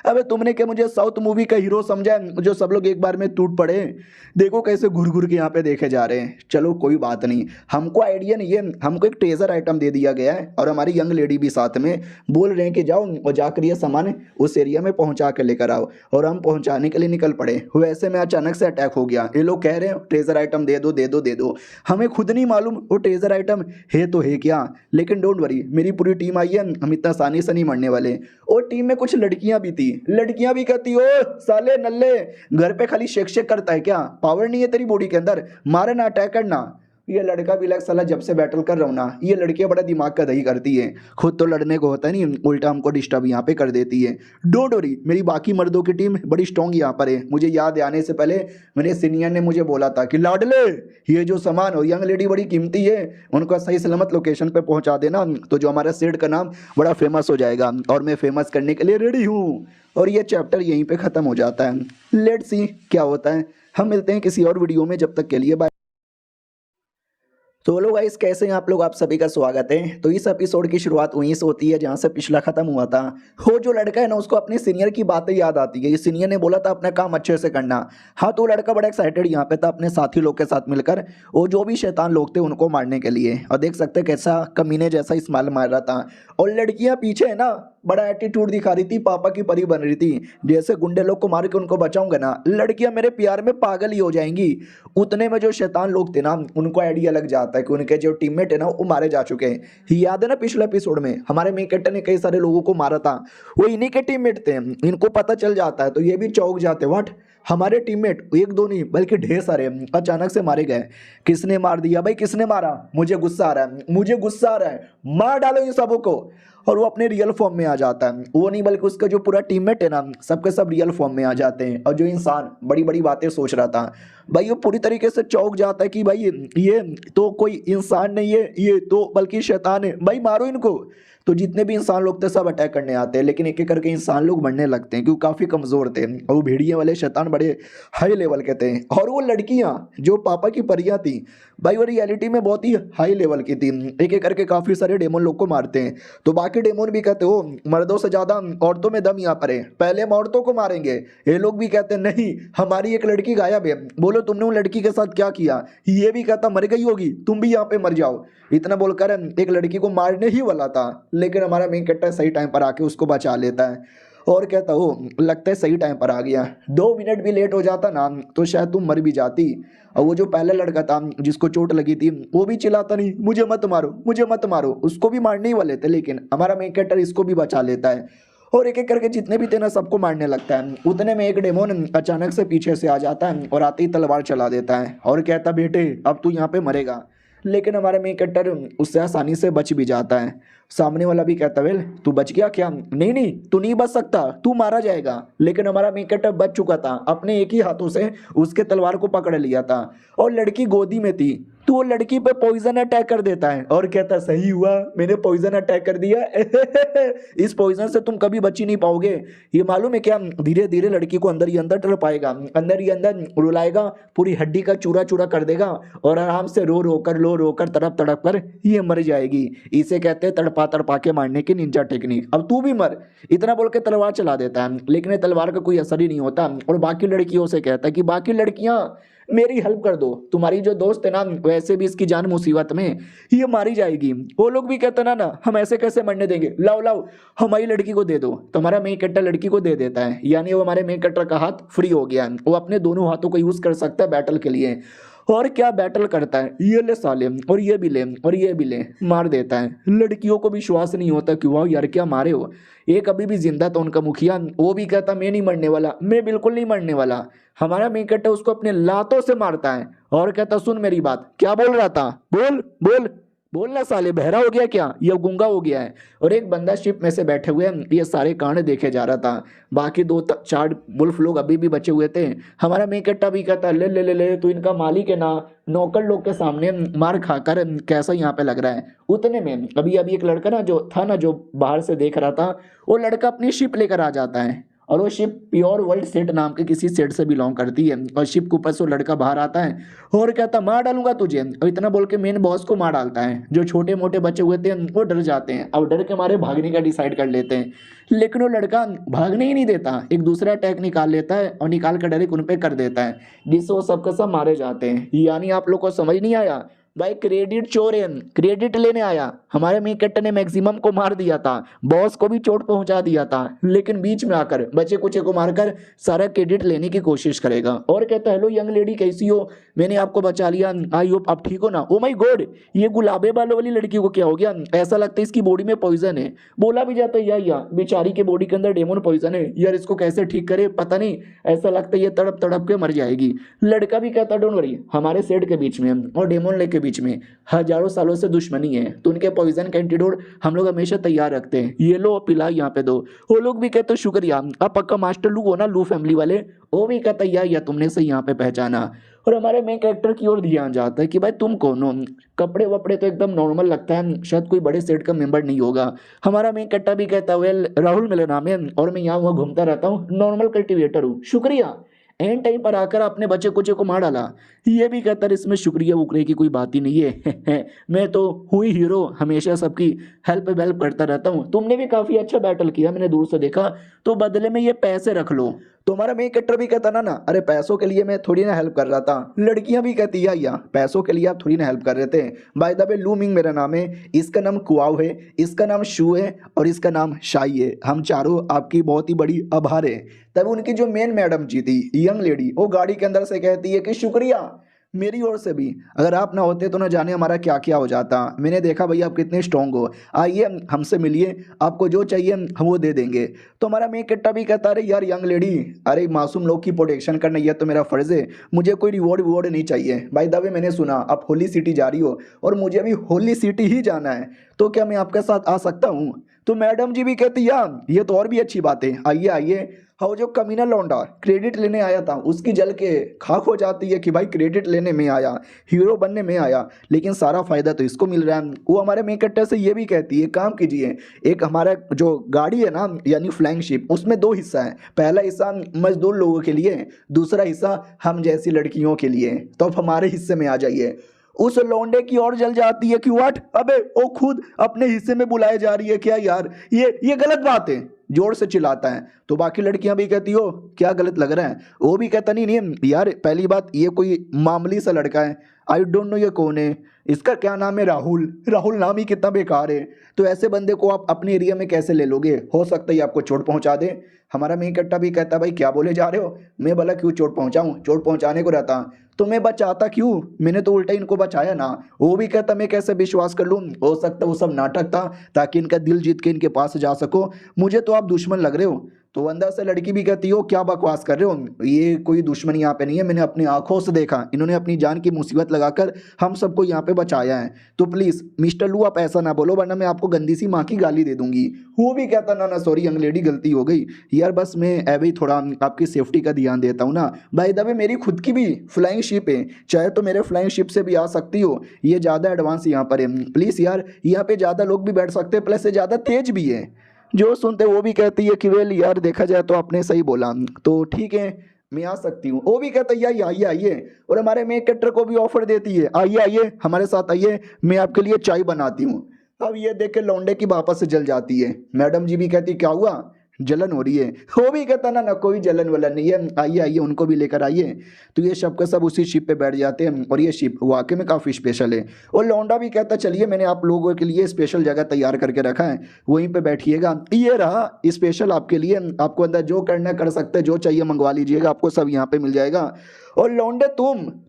अबे तुमने क्या मुझे साउथ मूवी का हीरो समझा जो सब लोग एक बार में टूट पड़े? देखो कैसे घुर घुर के यहाँ पे देखे जा रहे हैं। चलो कोई बात नहीं, हमको आइडिया नहीं है, हमको एक ट्रेजर आइटम दे दिया गया है, और हमारी यंग लेडी भी साथ में बोल रहे हैं कि जाओ और जाकर ये सामान उस एरिया में पहुंचा के लेकर आओ। और हम पहुंचाने के लिए निकल पड़े, वैसे में अचानक से अटैक हो गया। ये लोग कह रहे हैं ट्रेजर आइटम दे दो दे दो दे दो, हमें खुद नहीं मालूम वो ट्रेजर आइटम है तो है क्या, लेकिन डोंट वरी मेरी पूरी टीम आई है, हम इतना आसानी से नहीं मरने वाले। और टीम में कुछ लड़कियां भी थी, लड़कियां भी कहती ओ साले नल्ले घर पे खाली शेक शेक करता है क्या, पावर नहीं है तेरी बॉडी के अंदर, मारे ना अटैक करना। ये लड़का भी लग साला जब से बैटल कर रहा हूँ ना, ये लड़कियां बड़ा दिमाग का दही करती है, खुद तो लड़ने को होता नहीं, उल्टा हमको डिस्टर्ब यहाँ पे कर देती है। डोंट वरी मेरी बाकी मर्दों की टीम बड़ी स्ट्रॉन्ग यहाँ पर है। मुझे याद आने से पहले मेरे सीनियर ने मुझे बोला था कि लाडले ये जो सामान और यंग लेडी बड़ी कीमती है, उनको सही सलामत लोकेशन पर पहुँचा देना, तो जो हमारा सेट का नाम बड़ा फेमस हो जाएगा, और मैं फेमस करने के लिए रेडी हूँ। और ये चैप्टर यहीं पे ख़त्म हो जाता है। लेट्स सी क्या होता है, हम मिलते हैं किसी और वीडियो में, जब तक के लिए बाय। तो हेलो गाइस कैसे हैं आप लोग, आप सभी का स्वागत है। तो इस एपिसोड की शुरुआत वहीं से होती है जहां से पिछला खत्म हुआ था। वो जो लड़का है ना उसको अपने सीनियर की बातें याद आती है, ये सीनियर ने बोला था अपना काम अच्छे से करना। हाँ तो लड़का बड़ा एक्साइटेड यहाँ पे था अपने साथी लोग के साथ मिलकर, वो जो भी शैतान लोग थे उनको मारने के लिए। और देख सकते कैसा कमीने जैसा इस्माइल मार रहा था, और लड़कियां पीछे है ना बड़ा एटीट्यूड दिखा रही थी, पापा की परी बन रही थी। जैसे गुंडे लोग को मार के उनको बचाऊंगा ना, लड़कियां मेरे प्यार में पागल ही हो जाएंगी। उतने में जो शैतान लोग थे ना उनको आइडिया लग जाता है कि उनके जो टीममेट है ना वो मारे जा चुके हैं। याद है ना पिछले एपिसोड में हमारे मेन कैरेक्टर ने कई सारे लोगों को मारा था, वो इन्हीं के टीममेट थे। इनको पता चल जाता है तो ये भी चौंक जाते, व्हाट हमारे टीममेट एक दो नहीं बल्कि ढेर सारे अचानक से मारे गए। किसने मार दिया भाई, किसने मारा? मुझे गुस्सा आ रहा है, मुझे गुस्सा आ रहा है, मार डालो इन सबों को। और वो अपने रियल फॉर्म में आ जाता है, वो नहीं बल्कि उसका जो पूरा टीममेट है ना सबके सब रियल फॉर्म में आ जाते हैं। और जो इंसान बड़ी बड़ी बातें सोच रहा था भाई वो पूरी तरीके से चौंक जाता है कि भाई ये तो कोई इंसान नहीं है, ये तो बल्कि शैतान है, भाई मारो इनको। तो जितने भी इंसान लोग थे सब अटैक करने आते हैं, लेकिन एक एक करके इंसान लोग मरने लगते हैं क्योंकि काफ़ी कमज़ोर थे, और वो भेड़िए वाले शैतान बड़े हाई लेवल के थे। और वो लड़कियां जो पापा की परियां थी भाई वो रियलिटी में बहुत ही हाई लेवल की थी, एक एक करके काफ़ी सारे डेमन लोग को मारते हैं। तो बाकी डेमन भी कहते हो मर्दों से ज़्यादा औरतों में दम यहाँ पर है, पहले हम औरतों को मारेंगे। ये लोग भी कहते हैं नहीं हमारी एक लड़की गायब है, बोलो तुमने उन लड़की के साथ क्या किया? ये भी कहता मर गई होगी, तुम भी यहाँ पे मर जाओ। इतना बोलकर एक लड़की को मारने ही वाला था, लेकिन हमारा मेन कैरेक्टर सही टाइम पर आके उसको बचा लेता है, और कहता हो लगता है सही टाइम पर आ गया, 2 मिनट भी लेट हो जाता ना तो शायद तुम मर भी जाती। और वो जो पहला लड़का था जिसको चोट लगी थी वो भी चिल्लाता नहीं मुझे मत मारो मुझे मत मारो, उसको भी मारने ही वाले थे, लेकिन हमारा मेन कैरेक्टर इसको भी बचा लेता है। और एक एक करके जितने भी थे ना सबको मारने लगता है। उतने में एक डेमोन अचानक से पीछे से आ जाता है और आते ही तलवार चला देता है और कहता बेटे अब तू यहाँ पे मरेगा। लेकिन हमारा मेन कैरेक्टर उससे आसानी से बच भी जाता है। सामने वाला भी कहता वेल तू बच गया क्या? नहीं नहीं तू नहीं बच सकता, तू मारा जाएगा। लेकिन हमारा मेन कैरेक्टर बच चुका था, अपने एक ही हाथों से उसके तलवार को पकड़ लिया था, और लड़की गोदी में थी। तो वो लड़की पे पॉइजन अटैक कर देता है और कहता सही हुआ मैंने पॉइजन अटैक कर दिया इस पॉइजन से तुम कभी बची नहीं पाओगे। ये मालूम है क्या, धीरे धीरे लड़की को अंदर ही अंदर तड़पाएगा, अंदर ही अंदर रुलाएगा, पूरी हड्डी का चूरा चूरा कर देगा और आराम से रो रो कर तड़प तड़प कर ये मर जाएगी। इसे कहते हैं तड़पा तड़पा के मारने की निंजा टेक्निक। अब तू भी मर, इतना बोल के तलवार चला देता है, लेकिन ये तलवार का कोई असर ही नहीं होता और बाकी लड़कियों से कहता है कि बाकी लड़कियां मेरी हेल्प कर दो, तुम्हारी जो दोस्त है ना वैसे भी इसकी जान मुसीबत में, ये मारी जाएगी। वो लोग भी कहते ना हम ऐसे कैसे मरने देंगे, लाओ लाओ हमारी लड़की को दे दो। तो हमारा मेन कट्टर लड़की को दे देता है, यानी वो हमारे मेन कट्टर का हाथ फ्री हो गया, वो अपने दोनों हाथों को यूज कर सकता है बैटल के लिए। और क्या बैटल करता है, ये ले साले और ये भी ले और ये भी ले, मार देता है। लड़कियों को विश्वास नहीं होता कि वाह यार क्या मारे हो। एक अभी भी जिंदा था उनका मुखिया, वो भी कहता मैं नहीं मरने वाला, मैं बिल्कुल नहीं मरने वाला। हमारा मेन कट्टा उसको अपने लातों से मारता है और कहता सुन मेरी बात, क्या बोल रहा था, बोल बोल बोलना साले, बहरा हो गया क्या, ये गूंगा हो गया है। और एक बंदा शिप में से बैठे हुए ये सारे कांड देखे जा रहा था, बाकी दो चार वुल्फ लोग अभी भी बचे हुए थे। हमारा मेकट्टा भी कहता ले ले ले ले तू इनका मालिक है ना, नौकर लोग के सामने मार खाकर कैसा यहाँ पे लग रहा है। उतने में अभी अभी एक लड़का ना जो था ना जो बाहर से देख रहा था, वो लड़का अपनी शिप लेकर आ जाता है और वो शिप प्योर वर्ल्ड सेट नाम के किसी सेट से बिलोंग करती है। और शिप के ऊपर से वो लड़का बाहर आता है और कहता मार डालूंगा तुझे, और इतना बोल के मेन बॉस को मार डालता है। जो छोटे मोटे बच्चे हुए थे वो डर जाते हैं और डर के मारे भागने का डिसाइड कर लेते हैं, लेकिन वो लड़का भागने ही नहीं देता, एक दूसरा अटैक निकाल लेता है और निकाल कर डायरेक्ट उन पर कर देता है, जिससे वो सबके सब मारे जाते हैं। यानी आप लोग को समझ नहीं आया भाई, क्रेडिट चोर है, क्रेडिट लेने आया। हमारे मीकट्ट ने मैक्सिमम को मार दिया था, बॉस को भी चोट पहुंचा दिया था, लेकिन बीच में आकर बचे कुचे को मारकर सारा क्रेडिट लेने की कोशिश करेगा और कहता हेलो यंग लेडी कैसी हो, मैंने आपको बचा लिया, आई होप आप ठीक हो ना। ओ माय गॉड, ये गुलाबे बालों वाली लड़की को क्या हो गया, ऐसा लगता है इसकी बॉडी में पॉइजन है। बोला भी जाता है या बेचारी के बॉडी के अंदर डेमन पॉइजन है यार, इसको कैसे ठीक करे पता नहीं, ऐसा लगता है ये तड़प तड़प के मर जाएगी। लड़का भी कहता डोंट वरी, हमारे सेट के बीच में और डेमन लेक के बीच में हजारों सालों से दुश्मनी है, तो उनके पॉइजन का एंटीडोट हम लोग हमेशा तैयार रखते हैं, ये लो पिला यहाँ पे दो। वो लोग भी कहते शुक्रिया, आप पक्का मास्टर लू हो ना, लू फैमिली वाले। वो भी कहता या तुमने सही यहाँ पे पहचाना। और हमारे मेन कैरेक्टर की ओर ध्यान जाता है कि भाई तुम कौन हो, कपड़े वपड़े तो एकदम नॉर्मल लगता है, शायद कोई बड़े सेट का मेंबर नहीं होगा। हमारा मेन कैरेक्टर भी कहता है वेल राहुल मेरा नाम है और मैं यहाँ वहाँ घूमता रहता हूँ, नॉर्मल कल्टिवेटर हूँ, शुक्रिया। एंड टाइम पर आकर अपने बच्चे कुचे को मार डाला। ये भी कहता है इसमें शुक्रिया वुक्रिया की कोई बात ही नहीं है मैं तो हूँ ही हीरो, हमेशा सबकी हेल्प वेल्प करता रहता हूँ। तुमने भी काफी अच्छा बैटल किया, मैंने दूर से देखा, तो बदले में ये पैसे रख लो। तो हमारा मेन कैरेक्टर भी कहता ना अरे पैसों के लिए मैं थोड़ी ना हेल्प कर रहा था। लड़कियां भी कहती या पैसों के लिए आप थोड़ी ना हेल्प कर रहे थे। बाय द वे लू मिंग मेरा नाम है, इसका नाम कुआव है, इसका नाम शू है और इसका नाम शाई है। हम चारों आपकी बहुत ही बड़ी आभार है। तब उनकी जो मेन मैडम जी थी यंग लेडी, वो गाड़ी के अंदर से कहती है कि शुक्रिया मेरी ओर से भी, अगर आप ना होते तो ना जाने हमारा क्या क्या हो जाता। मैंने देखा भैया आप कितने स्ट्रांग हो, आइए हमसे मिलिए, आपको जो चाहिए हम वो दे देंगे। तो हमारा मेन कैरेक्टर भी कहता अरे यार यंग लेडी, अरे मासूम लोग की प्रोटेक्शन करना यह तो मेरा फर्ज है, मुझे कोई रिवॉर्ड नहीं चाहिए। बाय द वे मैंने सुना आप होली सिटी जा रही हो और मुझे अभी होली सिटी ही जाना है, तो क्या मैं आपके साथ आ सकता हूँ। तो मैडम जी भी कहती यार ये तो और भी अच्छी बात है, आइए आइए। हाँ जो कमीना लौंडा क्रेडिट लेने आया था उसकी जल के खाक हो जाती है कि भाई क्रेडिट लेने में आया, हीरो बनने में आया, लेकिन सारा फायदा तो इसको मिल रहा है। वो हमारे मेन कैरेक्टर से ये भी कहती है काम कीजिए, एक हमारा जो गाड़ी है ना यानी फ्लाइंग शिप, उसमें दो हिस्सा है, पहला हिस्सा मजदूर लोगों के लिए, दूसरा हिस्सा हम जैसी लड़कियों के लिए, तो अब हमारे हिस्से में आ जाइए। उस लौंडे की ओर जल जाती है कि व्हाट, अबे वो खुद अपने हिस्से में बुलाए जा रही है क्या यार, ये गलत बात है, जोर से चिल्लाता है। तो बाकी लड़कियां भी कहती हो क्या गलत लग रहा है, वो भी कहता नहीं यार, पहली बात ये कोई मामूली सा लड़का है, आई डोंट नो ये कौन है, इसका क्या नाम है, राहुल नाम ही कितना बेकार है, तो ऐसे बंदे को आप अपने एरिया में कैसे ले लोगे, हो सकता है आपको चोट पहुंचा दे। हमारा मेन कट्टा भी कहता भाई क्या बोले जा रहे हो, मैं भला क्यों चोट पहुंचाऊं, चोट पहुंचाने को रहता तो मैं बचाता क्यों, मैंने तो उल्टा इनको बचाया ना। वो भी कहता मैं कैसे विश्वास कर लूँ, हो सकता वो सब नाटक था ताकि इनका दिल जीत के इनके पास जा सको, मुझे तो आप दुश्मन लग रहे हो। तो अंदर से लड़की भी कहती हो क्या बकवास कर रहे हो, ये कोई दुश्मनी यहाँ पे नहीं है, मैंने अपनी आंखों से देखा, इन्होंने अपनी जान की मुसीबत लगाकर हम सबको यहाँ पे बचाया है। तो प्लीज़ मिस्टर लू आप ऐसा ना बोलो वरना मैं आपको गंदी सी माँ की गाली दे दूंगी। वो भी कहता ना ना सॉरी यंग लेडी गलती हो गई यार, बस मैं ऐसे ही थोड़ा आपकी सेफ्टी का ध्यान देता हूँ ना। बाय द वे मेरी खुद की भी फ्लाइंग शिप है, चाहे तो मेरे फ्लाइंग शिप से भी आ सकती हो, ये ज़्यादा एडवांस यहाँ पर है, प्लीज़ यार यहाँ पे ज़्यादा लोग भी बैठ सकते हैं, प्लस ये ज़्यादा तेज भी है। जो सुनते वो भी कहती है कि वेल यार देखा जाए तो आपने सही बोला, तो ठीक है मैं आ सकती हूँ। वो भी कहता है आइए आइए आइए, और हमारे मेन कैरेक्टर को भी ऑफर देती है आइए आइए हमारे साथ आइए, मैं आपके लिए चाय बनाती हूँ। अब ये देख के लौंडे की वापस से जल जाती है। मैडम जी भी कहती क्या हुआ, जलन हो रही है। वो भी कहता ना ना कोई जलन वलन नहीं है, आइए आइए उनको भी लेकर आइए। तो ये सब के सब उसी शिप पे बैठ जाते हैं और ये शिप वाकई में काफ़ी स्पेशल है। और लौंडा भी कहता चलिए मैंने आप लोगों के लिए स्पेशल जगह तैयार करके रखा है, वहीं पे बैठिएगा, ये रहा स्पेशल आपके लिए, आपको अंदर जो करना कर सकते हैं, जो चाहिए मंगवा लीजिएगा, आपको सब यहाँ पे मिल जाएगा। और लौंडे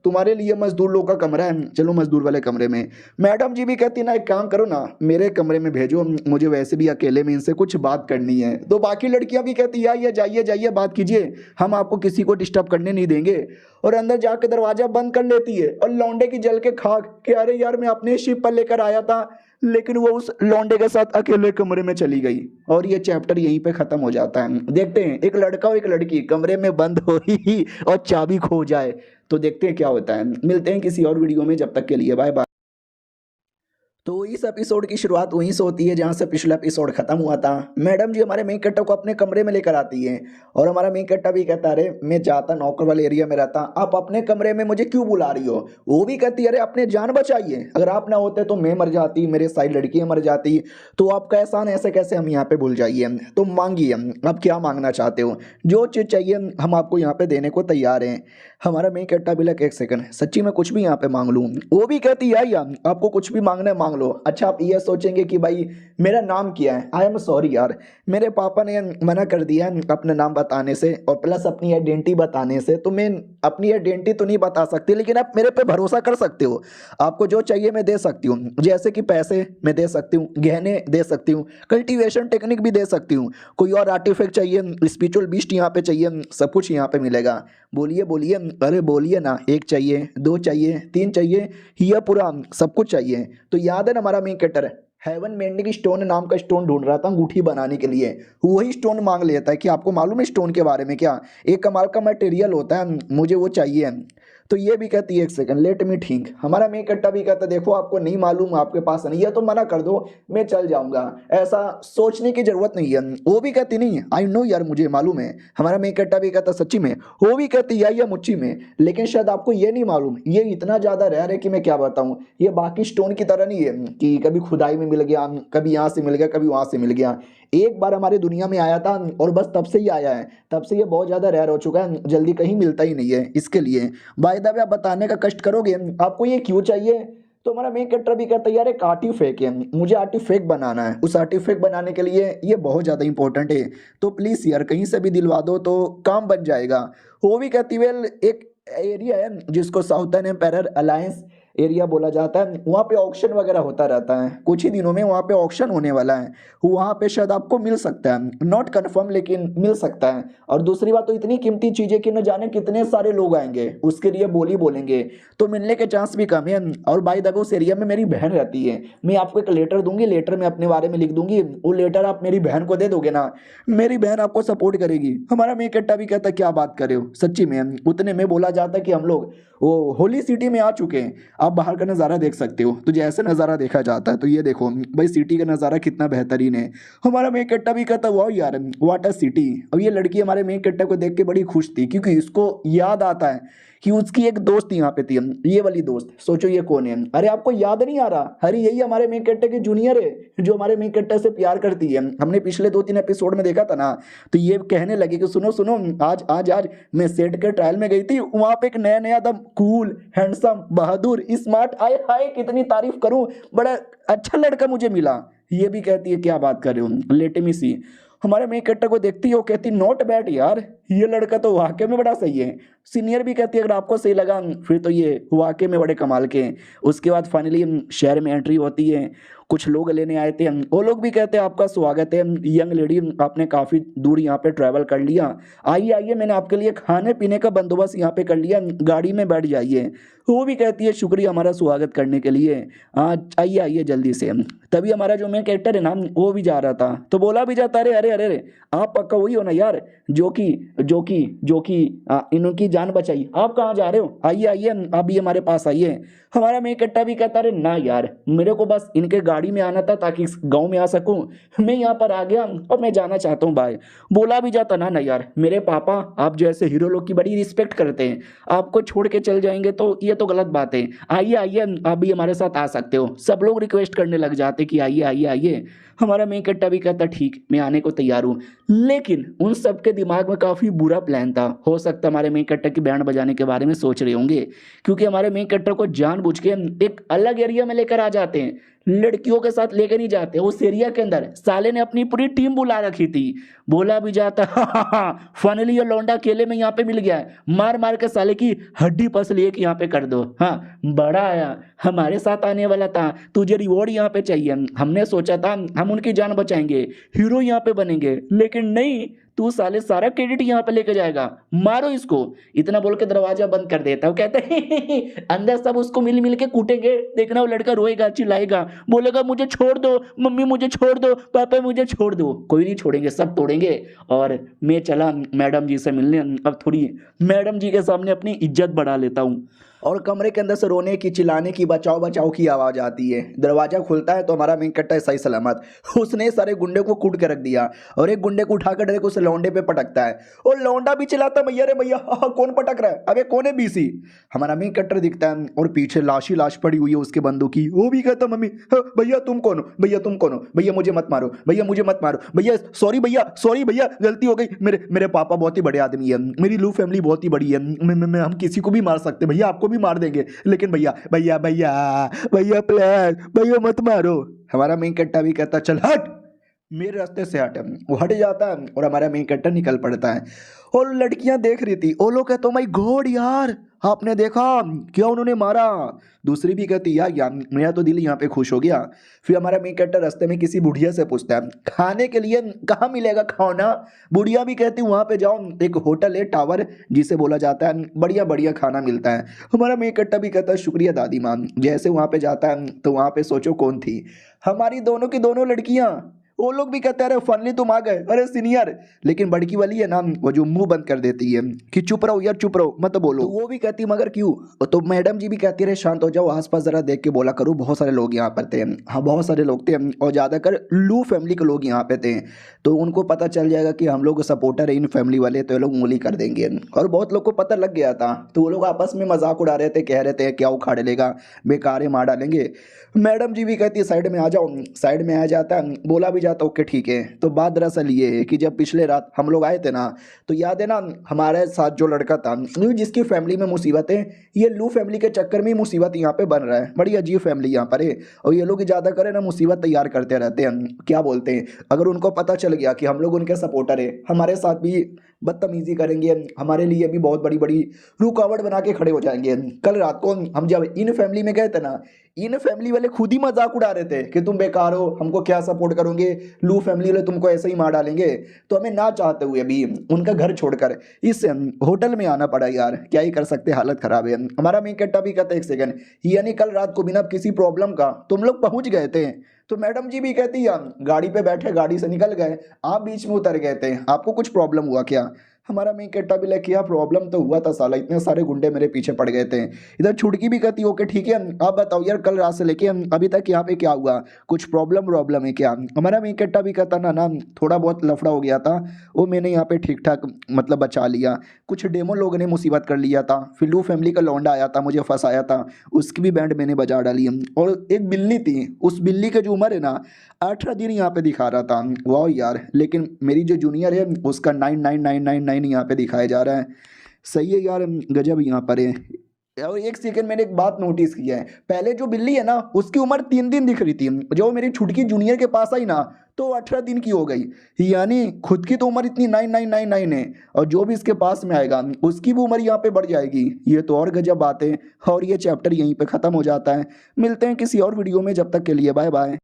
तुम्हारे लिए मजदूर लोग का कमरा है, चलो मजदूर वाले कमरे में। मैडम जी भी कहती ना एक काम करो ना मेरे कमरे में भेजो, मुझे वैसे भी अकेले में इनसे कुछ बात करनी है। तो बाकी लड़कियां भी कहती आइए जाइए जाइए बात कीजिए, हम आपको किसी को डिस्टर्ब करने नहीं देंगे। और अंदर जाके दरवाजा बंद कर लेती है और लौंडे की जल के खाक कि अरे यार मैं अपने शिप पर लेकर आया था, लेकिन वो उस लौंडे के साथ अकेले कमरे में चली गई। और ये चैप्टर यहीं पे खत्म हो जाता है। देखते हैं एक लड़का और एक लड़की कमरे में बंद हो ही और चाबी खो जाए, तो देखते हैं क्या होता है। मिलते हैं किसी और वीडियो में, जब तक के लिए बाय बाय। तो इस एपिसोड की शुरुआत वहीं से होती है जहाँ से पिछला एपिसोड खत्म हुआ था। मैडम जी हमारे मेन कैरेक्टर को अपने कमरे में लेकर आती है और हमारा मेन कैरेक्टर भी कहता है अरे मैं जाता नौकर वाले एरिया में रहता, आप अपने कमरे में मुझे क्यों बुला रही हो। वो भी कहती है अरे अपने जान बचाइए, अगर आप ना होते तो मैं मर जाती, मेरे सारी लड़कियां मर जाती, तो आपका एहसान ऐसे कैसे हम यहाँ पे भूल जाइए। तो मांगिए आप क्या मांगना चाहते हो, जो चीज़ चाहिए हम आपको यहाँ पे देने को तैयार हैं। हमारा मेन कैरेक्टर भी लग एक सेकंड सच्ची में कुछ भी यहाँ पे मांग लूँ। वो भी कहती है यार आपको कुछ भी मांगना है मांग लो। अच्छा आप ये सोचेंगे कि भाई मेरा नाम क्या है, आई एम सॉरी यार मेरे पापा ने मना कर दिया है अपना नाम बताने से और प्लस अपनी आइडेंटिटी बताने से, तो मैं अपनी आइडेंटिटी तो नहीं बता सकती, लेकिन आप मेरे पे भरोसा कर सकते हो, आपको जो चाहिए मैं दे सकती हूँ, जैसे कि पैसे मैं दे सकती हूँ, गहने दे सकती हूँ, कल्टीवेशन टेक्निक भी दे सकती हूँ, कोई और आर्टिफैक्ट चाहिए, स्पिरिचुअल बीस्ट यहाँ पे चाहिए, सब कुछ यहाँ पे मिलेगा। बोलिए बोलिए, अरे बोलिए ना, एक चाहिए, दो चाहिए, तीन चाहिए, ये पूरा सब कुछ चाहिए। तो याद है ना हमारा main character heaven mending stone नाम का स्टोन ढूंढ रहा था अंगूठी बनाने के लिए, वही स्टोन मांग लेता है कि आपको मालूम है स्टोन के बारे में क्या, एक कमाल का मटेरियल होता है, मुझे वो चाहिए। तो ये भी कहती है एक सेकंड लेट मी थिंक। हमारा मेन कट्टा भी कहता है देखो आपको नहीं मालूम, आपके पास नहीं है तो मना कर दो, मैं चल जाऊंगा, ऐसा सोचने की जरूरत नहीं है। वो भी कहती नहीं आई नो यार मुझे मालूम है। हमारा मेन कट्टा भी कहता सच्ची में, वो भी कहती या मुच्ची में, लेकिन शायद आपको ये नहीं मालूम ये इतना ज्यादा रेयर है कि मैं क्या बताऊं, ये बाकी स्टोन की तरह नहीं है कि कभी खुदाई में मिल गया, कभी यहाँ से मिल गया, कभी वहां से मिल गया, एक बार हमारी दुनिया में आया था और बस तब से ही आया है, तब से ये बहुत ज़्यादा रेयर हो चुका है, जल्दी कहीं मिलता ही नहीं है। इसके लिए बाय द वे आप बताने का कष्ट करोगे आपको ये क्यों चाहिए। तो हमारा मेन कैरेक्टर भी कहता है यार एक आर्टिफैक्ट है, मुझे आर्टिफैक्ट बनाना है, उस आर्टिफैक्ट बनाने के लिए ये बहुत ज़्यादा इंपॉर्टेंट है, तो प्लीज़ यार कहीं से भी दिलवा दो तो काम बन जाएगा। वो भी कहती वेल एक एरिया है जिसको साउथर्न एम्पायर अलायंस एरिया बोला जाता है, वहाँ पे ऑक्शन वगैरह होता रहता है, कुछ ही दिनों में वहाँ पे ऑक्शन होने वाला है, वहाँ पे शायद आपको मिल सकता है, नॉट कन्फर्म लेकिन मिल सकता है। और दूसरी बात तो इतनी कीमती चीज़ें कि न जाने कितने सारे लोग आएंगे उसके लिए बोली बोलेंगे, तो मिलने के चांस भी कम है। और बाय द वे उस एरिया में मेरी बहन रहती है, मैं आपको एक लेटर दूंगी, लेटर में अपने बारे में लिख दूंगी, वो लेटर आप मेरी बहन को दे दोगे ना, मेरी बहन आपको सपोर्ट करेगी। हमारा मेन कट्टा भी कहता क्या बात कर रहे हो, सच्ची में उतने में बोला जाता कि हम लोग वो होली सिटी में आ चुके हैं, आप बाहर का नज़ारा देख सकते हो। तो जैसे नज़ारा देखा जाता है तो ये देखो भाई सिटी का नज़ारा कितना बेहतरीन है। हमारा मेन कट्टा भी कहता वाह यार व्हाट अ सिटी। अब ये लड़की हमारे मेन कट्टा को देख के बड़ी खुश थी क्योंकि इसको याद आता है कि उसकी एक दोस्त यहाँ पे थी, ये वाली दोस्त, सोचो ये कौन है। अरे आपको याद नहीं आ रहा, अरे यही हमारे मेन कैरेक्टर की जूनियर है जो हमारे मेन कैरेक्टर से प्यार करती है, हमने पिछले 2-3 एपिसोड में देखा था ना। तो ये कहने लगी कि सुनो सुनो आज आज आज मैं सेट के ट्रायल में गई थी, वहां पे एक नया नया दम कूल हैंडसम बहादुर स्मार्ट, आए हाय कितनी तारीफ करूं, बड़ा अच्छा लड़का मुझे मिला। ये भी कहती है क्या बात कर रहे हो, लेट मी सी। हमारे मेन कैरेक्टर को देखती हो कहती नॉट बैड यार, ये लड़का तो वाकई में बड़ा सही है। सीनियर भी कहती है अगर आपको सही लगा फिर तो ये वाकई में बड़े कमाल के हैं। उसके बाद फाइनली शहर में एंट्री होती है कुछ लोग लेने आए थे, वो लोग भी कहते हैं आपका स्वागत है यंग लेडी, आपने काफ़ी दूर यहाँ पे ट्रैवल कर लिया, आइए आइए मैंने आपके लिए खाने पीने का बंदोबस्त यहाँ पे कर लिया, गाड़ी में बैठ जाइए। वो भी कहती है शुक्रिया हमारा स्वागत करने के लिए, हाँ आइए आइए जल्दी से। तभी हमारा जो मेन कैरेक्टर है ना वो भी जा रहा था, तो बोला भी जाता अरे अरे अरे अरे आप पक्का वही हो ना यार जो कि इनकी जान बचाई, आप कहाँ जा रहे हो, आइए आइए आप भी हमारे पास आइए। हमारा मेन कैरेक्टर भी कहता अरे ना यार मेरे को बस इनके गाड़ी में आना था ताकि इस गाँव में आ सकूँ, मैं यहाँ पर आ गया और मैं जाना चाहता हूँ बाय। बोला भी जाता ना ना यार मेरे पापा आप जो ऐसे हीरो लोग की बड़ी रिस्पेक्ट करते हैं, आपको छोड़ के चल जाएंगे तो ये तो गलत बात है, आइए आइए आप भी हमारे साथ आ सकते हो। सब लोग रिक्वेस्ट करने लग जाते कि आइए आइए आइए। हमारा मेन कैरेक्टर भी कहता ठीक मैं आने को तैयार हूँ, लेकिन उन सबके दिमाग में काफ़ी बुरा प्लान था। हो सकता हमारे मेन कैरेक्टर की बैंड बजाने के बारे में सोच रहे होंगे, क्योंकि हमारे मेन कैरेक्टर को जानबूझ के एक अलग एरिया में लेकर आ जाते हैं, लड़कियों के साथ लेकर नहीं जाते। उस एरिया के अंदर साले ने अपनी पूरी टीम बुला रखी थी। बोला भी जाता फाइनली ये लौंडा अकेले में यहाँ पे मिल गया है, मार मार के साले की हड्डी पसली एक यहाँ पे कर दो। हाँ बड़ा आया हमारे साथ आने वाला था, तुझे रिवॉर्ड यहाँ पे चाहिए, हमने सोचा था हम उनकी जान बचाएंगे, हीरो यहाँ पे बनेंगे, लेकिन नहीं तू साले सारा क्रेडिट यहाँ पे लेके जाएगा, मारो इसको। इतना बोल के दरवाजा बंद कर देता है। वो कहते हैं अंदर सब उसको मिल मिल के कूटेंगे, देखना वो लड़का रोएगा चिल्लाएगा, बोलेगा मुझे छोड़ दो मम्मी मुझे छोड़ दो पापा मुझे छोड़ दो, कोई नहीं छोड़ेंगे सब तोड़ेंगे। और मैं चला मैडम जी से मिलने, अब थोड़ी मैडम जी के सामने अपनी इज्जत बढ़ा लेता हूँ। और कमरे के अंदर से रोने की चिल्लाने की बचाओ बचाओ की आवाज़ आती है। दरवाजा खुलता है तो हमारा मेन कैरेक्टर है सही सलामत, उसने सारे गुंडे को कूट के रख दिया और एक गुंडे को उठाकर डायरेक्ट उस लौंडे पे पटकता है और लौंडा भी चिल्लाता भैया रे भैया कौन पटक रहा है, अबे कौन है बीसी। हमारा मेन कैरेक्टर दिखता है और पीछे लाश ही लाश पड़ी हुई है उसके बंदूक की। वो भी कहता मम्मी भैया तुम कौन हो, भैया तुम कौन हो, भैया मुझे मत मारो, भैया मुझे मत मारो, भैया सॉरी भैया गलती हो गई, मेरे पापा बहुत ही बड़े आदमी है, मेरी लू फैमिली बहुत ही बड़ी है, हम किसी को भी मार सकते भैया, आपको भी मार देंगे, लेकिन भैया भैया भैया भैया प्लीज भैया मत मारो। हमारा मेन कैरेक्टर भी कहता चल हट मेरे रास्ते से हट। वो हट जाता है और हमारा मेन कैरेक्टर निकल पड़ता है। और लड़कियां देख रही थी, वो लोग कहते माय गॉड यार आपने देखा क्या उन्होंने मारा। दूसरी भी कहती यार मेरा तो दिल यहाँ पे खुश हो गया। फिर हमारा मेन कैरेक्टर रास्ते में किसी बुढ़िया से पूछता है खाने के लिए कहाँ मिलेगा खाना। बुढ़िया भी कहती वहाँ पे जाओ, एक होटल है टावर जिसे बोला जाता है, बढ़िया बढ़िया खाना मिलता है। हमारा मेन कैरेक्टर भी कहता है शुक्रिया दादी माँ। जैसे वहाँ पे जाता है तो वहाँ पे सोचो कौन थी, हमारी दोनों की दोनों लड़कियाँ। वो लोग भी कहते हैं अरे फाइनली तुम आ गए, अरे सीनियर। लेकिन बड़की वाली है ना वो जो मुंह बंद कर देती है कि चुप रहो यार चुप रहो मत बोलो, तो वो भी कहती मगर क्यों। तो मैडम जी भी कहती है शांत हो जाओ, आसपास जरा देख के बोला करो, बहुत सारे लोग यहाँ पर थे। हाँ बहुत सारे लोग थे और ज़्यादातर लू फैमिली के लोग यहाँ पे थे, तो उनको पता चल जाएगा कि हम लोग सपोर्टर है इन फैमिली वाले, तो ये लोग उंगली कर देंगे। और बहुत लोग को पता लग गया था, तो वो लोग आपस में मजाक उड़ा रहे थे, कह रहे थे क्या उखाड़ लेगा, बेकार है मार डालेंगे। मैडम जी भी कहती है साइड में आ जाओ, साइड में आ जाता है। बोला भी जाता ओके ठीक है। तो बात दरअसल ये है कि जब पिछले रात हम लोग आए थे ना, तो याद है ना हमारे साथ जो लड़का था जिसकी फैमिली में मुसीबत है, ये लू फैमिली के चक्कर में मुसीबत यहाँ पे बन रहा है। बड़ी अजीब फैमिली यहाँ पर है और ये लोग ज़्यादा करे ना मुसीबत तैयार करते रहते हैं। क्या बोलते हैं, अगर उनको पता चल गया कि हम लोग उनके सपोर्टर है, हमारे साथ भी बदतमीजी करेंगे, हमारे लिए भी बहुत बड़ी बड़ी रुकावट बना के खड़े हो जाएंगे। कल रात को हम जब इन फैमिली में गए थे ना, इन फैमिली वाले खुद ही मजाक उड़ा रहे थे कि तुम बेकार हो, हमको क्या सपोर्ट करोगे, लू फैमिली वाले तुमको ऐसे ही मार डालेंगे। तो हमें ना चाहते हुए भी उनका घर छोड़कर इस होटल में आना पड़ा यार, क्या ही कर सकते, हालत खराब है। हमारा मेन कैरेक्टर भी कहता है एक सेकंड, यानी कल रात को बिना किसी प्रॉब्लम का तुम लोग पहुंच गए थे। तो मैडम जी भी कहती है गाड़ी पे बैठे गाड़ी से निकल गए, आप बीच में उतर गए थे, आपको कुछ प्रॉब्लम हुआ क्या। हमारा मेन कैरेक्टर भी लेके यार प्रॉब्लम तो हुआ था साला, इतने सारे गुंडे मेरे पीछे पड़ गए थे। इधर छुटकी भी कहती ओके ठीक है, आप बताओ यार कल रात से लेके अभी तक यहाँ पे क्या हुआ, कुछ प्रॉब्लम है क्या। हमारा मेन कैरेक्टर भी कहता ना थोड़ा बहुत लफड़ा हो गया था, वो मैंने यहाँ पे ठीक ठाक मतलब बचा लिया। कुछ डेमो लोगों ने मुसीबत कर लिया था, फिर लू फैमिली का लौंडा आया था मुझे फंसाया था, उसकी भी बैंड मैंने बजा डाली। और एक बिल्ली थी, उस बिल्ली की जो उम्र है ना 18 दिन यहाँ पे दिखा रहा था, वाह यार। लेकिन मेरी जो जूनियर है उसका 99999 यहाँ पे दिखाया जा रहा है। सही है यार, गजब यहाँ पर है। और एक सेकंड मैंने एक बात नोटिस किया है, पहले जो बिल्ली है ना उसकी उम्र 3 दिन दिख रही थी, जो मेरी छुटकी जूनियर के पास आई ना तो 18 दिन की हो गई। यानी खुद की तो उम्र इतनी 9999 है और जो भी इसके पास में आएगा उसकी भी उम्र यहाँ पे बढ़ जाएगी। ये तो और गजब बात है। और ये चैप्टर यहीं पे ख़त्म हो जाता है। मिलते हैं किसी और वीडियो में, जब तक के लिए बाय बाय।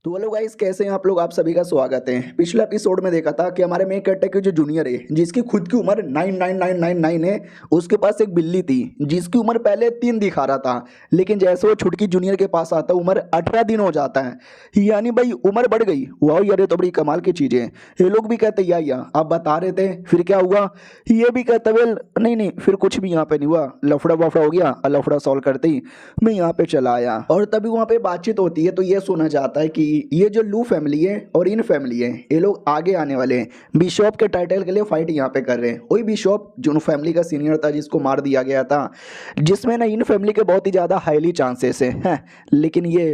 तो हेलो गाइस, कैसे हैं आप लोग। आप सभी का स्वागत है। पिछले एपिसोड में देखा था कि हमारे मेन कैरेक्टर के जो जूनियर है, जिसकी खुद की उम्र 99999 है, उसके पास एक बिल्ली थी जिसकी उम्र पहले 3 दिखा रहा था, लेकिन जैसे वो छुटकी जूनियर के पास आता है उम्र 18 दिन हो जाता है। यानी भाई उम्र बढ़ गई। वाह यार, ये तो बड़ी कमाल की चीज़ है। ये लोग भी कहते या आप बता रहे थे, फिर क्या हुआ। ये भी कहते वेल नहीं नहीं, फिर कुछ भी यहाँ पे नहीं हुआ, लफड़ा वफड़ा हो गया। लफड़ा सॉल्व करते ही मैं यहाँ पे चला आया, और तभी वहाँ पे बातचीत होती है तो ये सुना जाता है कि ये जो लू फैमिली है और इन फैमिली है, ये लोग आगे आने वाले हैं, बिशॉप के टाइटल के लिए फाइट यहाँ पे कर रहे हैं। वही बिशॉप जो फैमिली का सीनियर था, जिसको मार दिया गया था, जिसमें ना इन फैमिली के बहुत ही ज़्यादा हाईली चांसेस हैं, लेकिन ये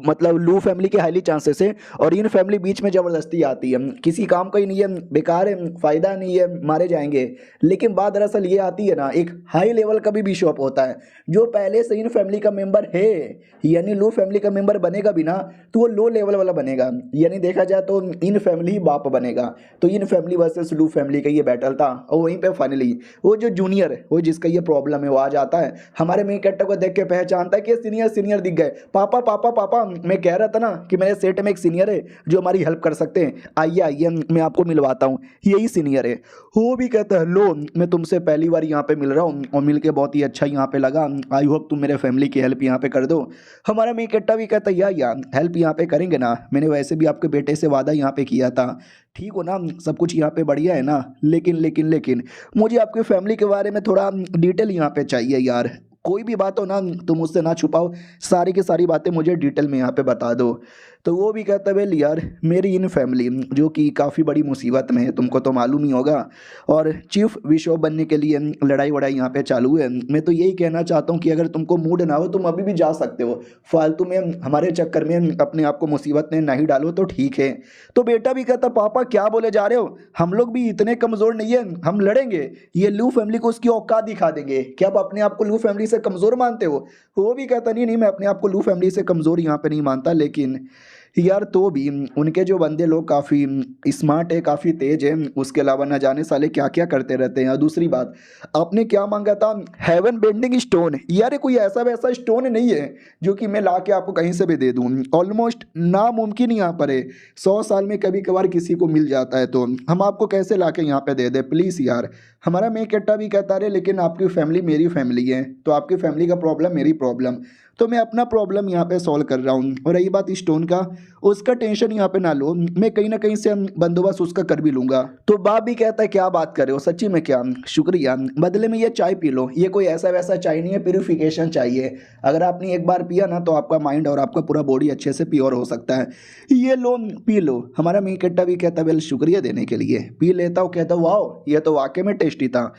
मतलब लू फैमिली के हाईली चांसेस है, और इन फैमिली बीच में ज़बरदस्ती आती है। किसी काम का ही नहीं है, बेकार है, फ़ायदा नहीं है, मारे जाएंगे। लेकिन बात दरअसल ये आती है ना, एक हाई लेवल का भी बिशॉप होता है जो पहले से इन फैमिली का मेंबर है, यानी लू फैमिली का मेंबर बनेगा भी ना तो वो लो लेवल वाला बनेगा। यानी देखा जाए तो इन फैमिली ही बाप बनेगा। तो इन फैमिली वर्सेस लू फैमिली का ये बैटल था, और वहीं पे फाइनली वो जो जूनियर है, वो जिसका ये प्रॉब्लम है, वो आ जाता है। हमारे मेन कैरेक्टर को देख के पहचानता है कि सीनियर सीनियर दिख गए। पापा पापा पापा, मैं कह रहा था ना कि मेरे सेट में एक सीनियर है जो हमारी हेल्प कर सकते हैं, आइए आइए मैं आपको मिलवाता हूँ, यही सीनियर है। वो भी कहता है लो, मैं तुमसे पहली बार यहाँ पे मिल रहा हूँ और मिल के बहुत ही अच्छा यहाँ पे लगा, आई होप तुम मेरे फैमिली की हेल्प यहाँ पे कर दो। हमारा मेन कैरेक्टर भी कहता है या हेल्प यहाँ पे करेंगे ना, मैंने वैसे भी आपके बेटे से वादा यहाँ पे किया था, ठीक हो ना, सब कुछ यहाँ पे बढ़िया है ना। लेकिन लेकिन लेकिन मुझे आपकी फैमिली के बारे में थोड़ा डिटेल यहाँ पे चाहिए यार। कोई भी बात हो ना तो मुझसे ना छुपाओ, सारी की सारी बातें मुझे डिटेल में यहाँ पे बता दो। तो वो भी कहता है वेल यार, मेरी इन फैमिली जो कि काफ़ी बड़ी मुसीबत में है, तुमको तो मालूम ही होगा, और चीफ बिशप बनने के लिए लड़ाई वड़ाई यहाँ पे चालू है। मैं तो यही कहना चाहता हूँ कि अगर तुमको मूड ना हो तुम अभी भी जा सकते हो, फालतू में हमारे चक्कर में अपने आप को मुसीबत में नहीं डालो तो ठीक है। तो बेटा भी कहता पापा क्या बोले जा रहे हो, हम लोग भी इतने कमज़ोर नहीं है, हम लड़ेंगे, ये लू फैमिली को उसकी औकात दिखा देंगे। क्या आप अपने आप को लू फैमिली से कमज़ोर मानते हो। वो भी कहता नहीं नहीं, मैं अपने आप को लू फैमिली से कमज़ोर यहाँ पे नहीं मानता, लेकिन यार तो भी उनके जो बंदे लोग काफ़ी स्मार्ट है, काफ़ी तेज है, उसके अलावा न जाने साले क्या क्या करते रहते हैं। और दूसरी बात, आपने क्या मांगा था, हेवन बेंडिंग स्टोन। यार ये कोई ऐसा वैसा स्टोन नहीं है जो कि मैं ला के आपको कहीं से भी दे दूँ, ऑलमोस्ट नामुमकिन यहाँ पर है। 100 साल में कभी कभार किसी को मिल जाता है, तो हम आपको कैसे ला के यहाँ पे दे दे, प्लीज़ यार। हमारा मेन कैरेक्टर भी कहता रहे लेकिन आपकी फैमिली मेरी फैमिली है, तो आपकी फैमिली का प्रॉब्लम मेरी प्रॉब्लम, तो मैं अपना प्रॉब्लम यहाँ पे सॉल्व कर रहा हूँ। और रही बात स्टोन का, उसका टेंशन यहाँ पे ना लो, मैं कहीं ना कहीं से बंदोबस्त उसका कर भी लूँगा। तो बाप भी कहता है क्या बात कर रहे हो, सच्ची में क्या, शुक्रिया, बदले में ये चाय पी लो, ये कोई ऐसा वैसा चाय नहीं है, प्यूरिफिकेशन चाहिए। अगर आपने एक बार पिया ना तो आपका माइंड और आपका पूरा बॉडी अच्छे से प्योर हो सकता है, ये लो पी लो। हमारा मेन कैरेक्टर भी कहता है वेल शुक्रिया देने के लिए, पी लेता हूँ। कहता वाह ये तो वाकई में टेस्टी था।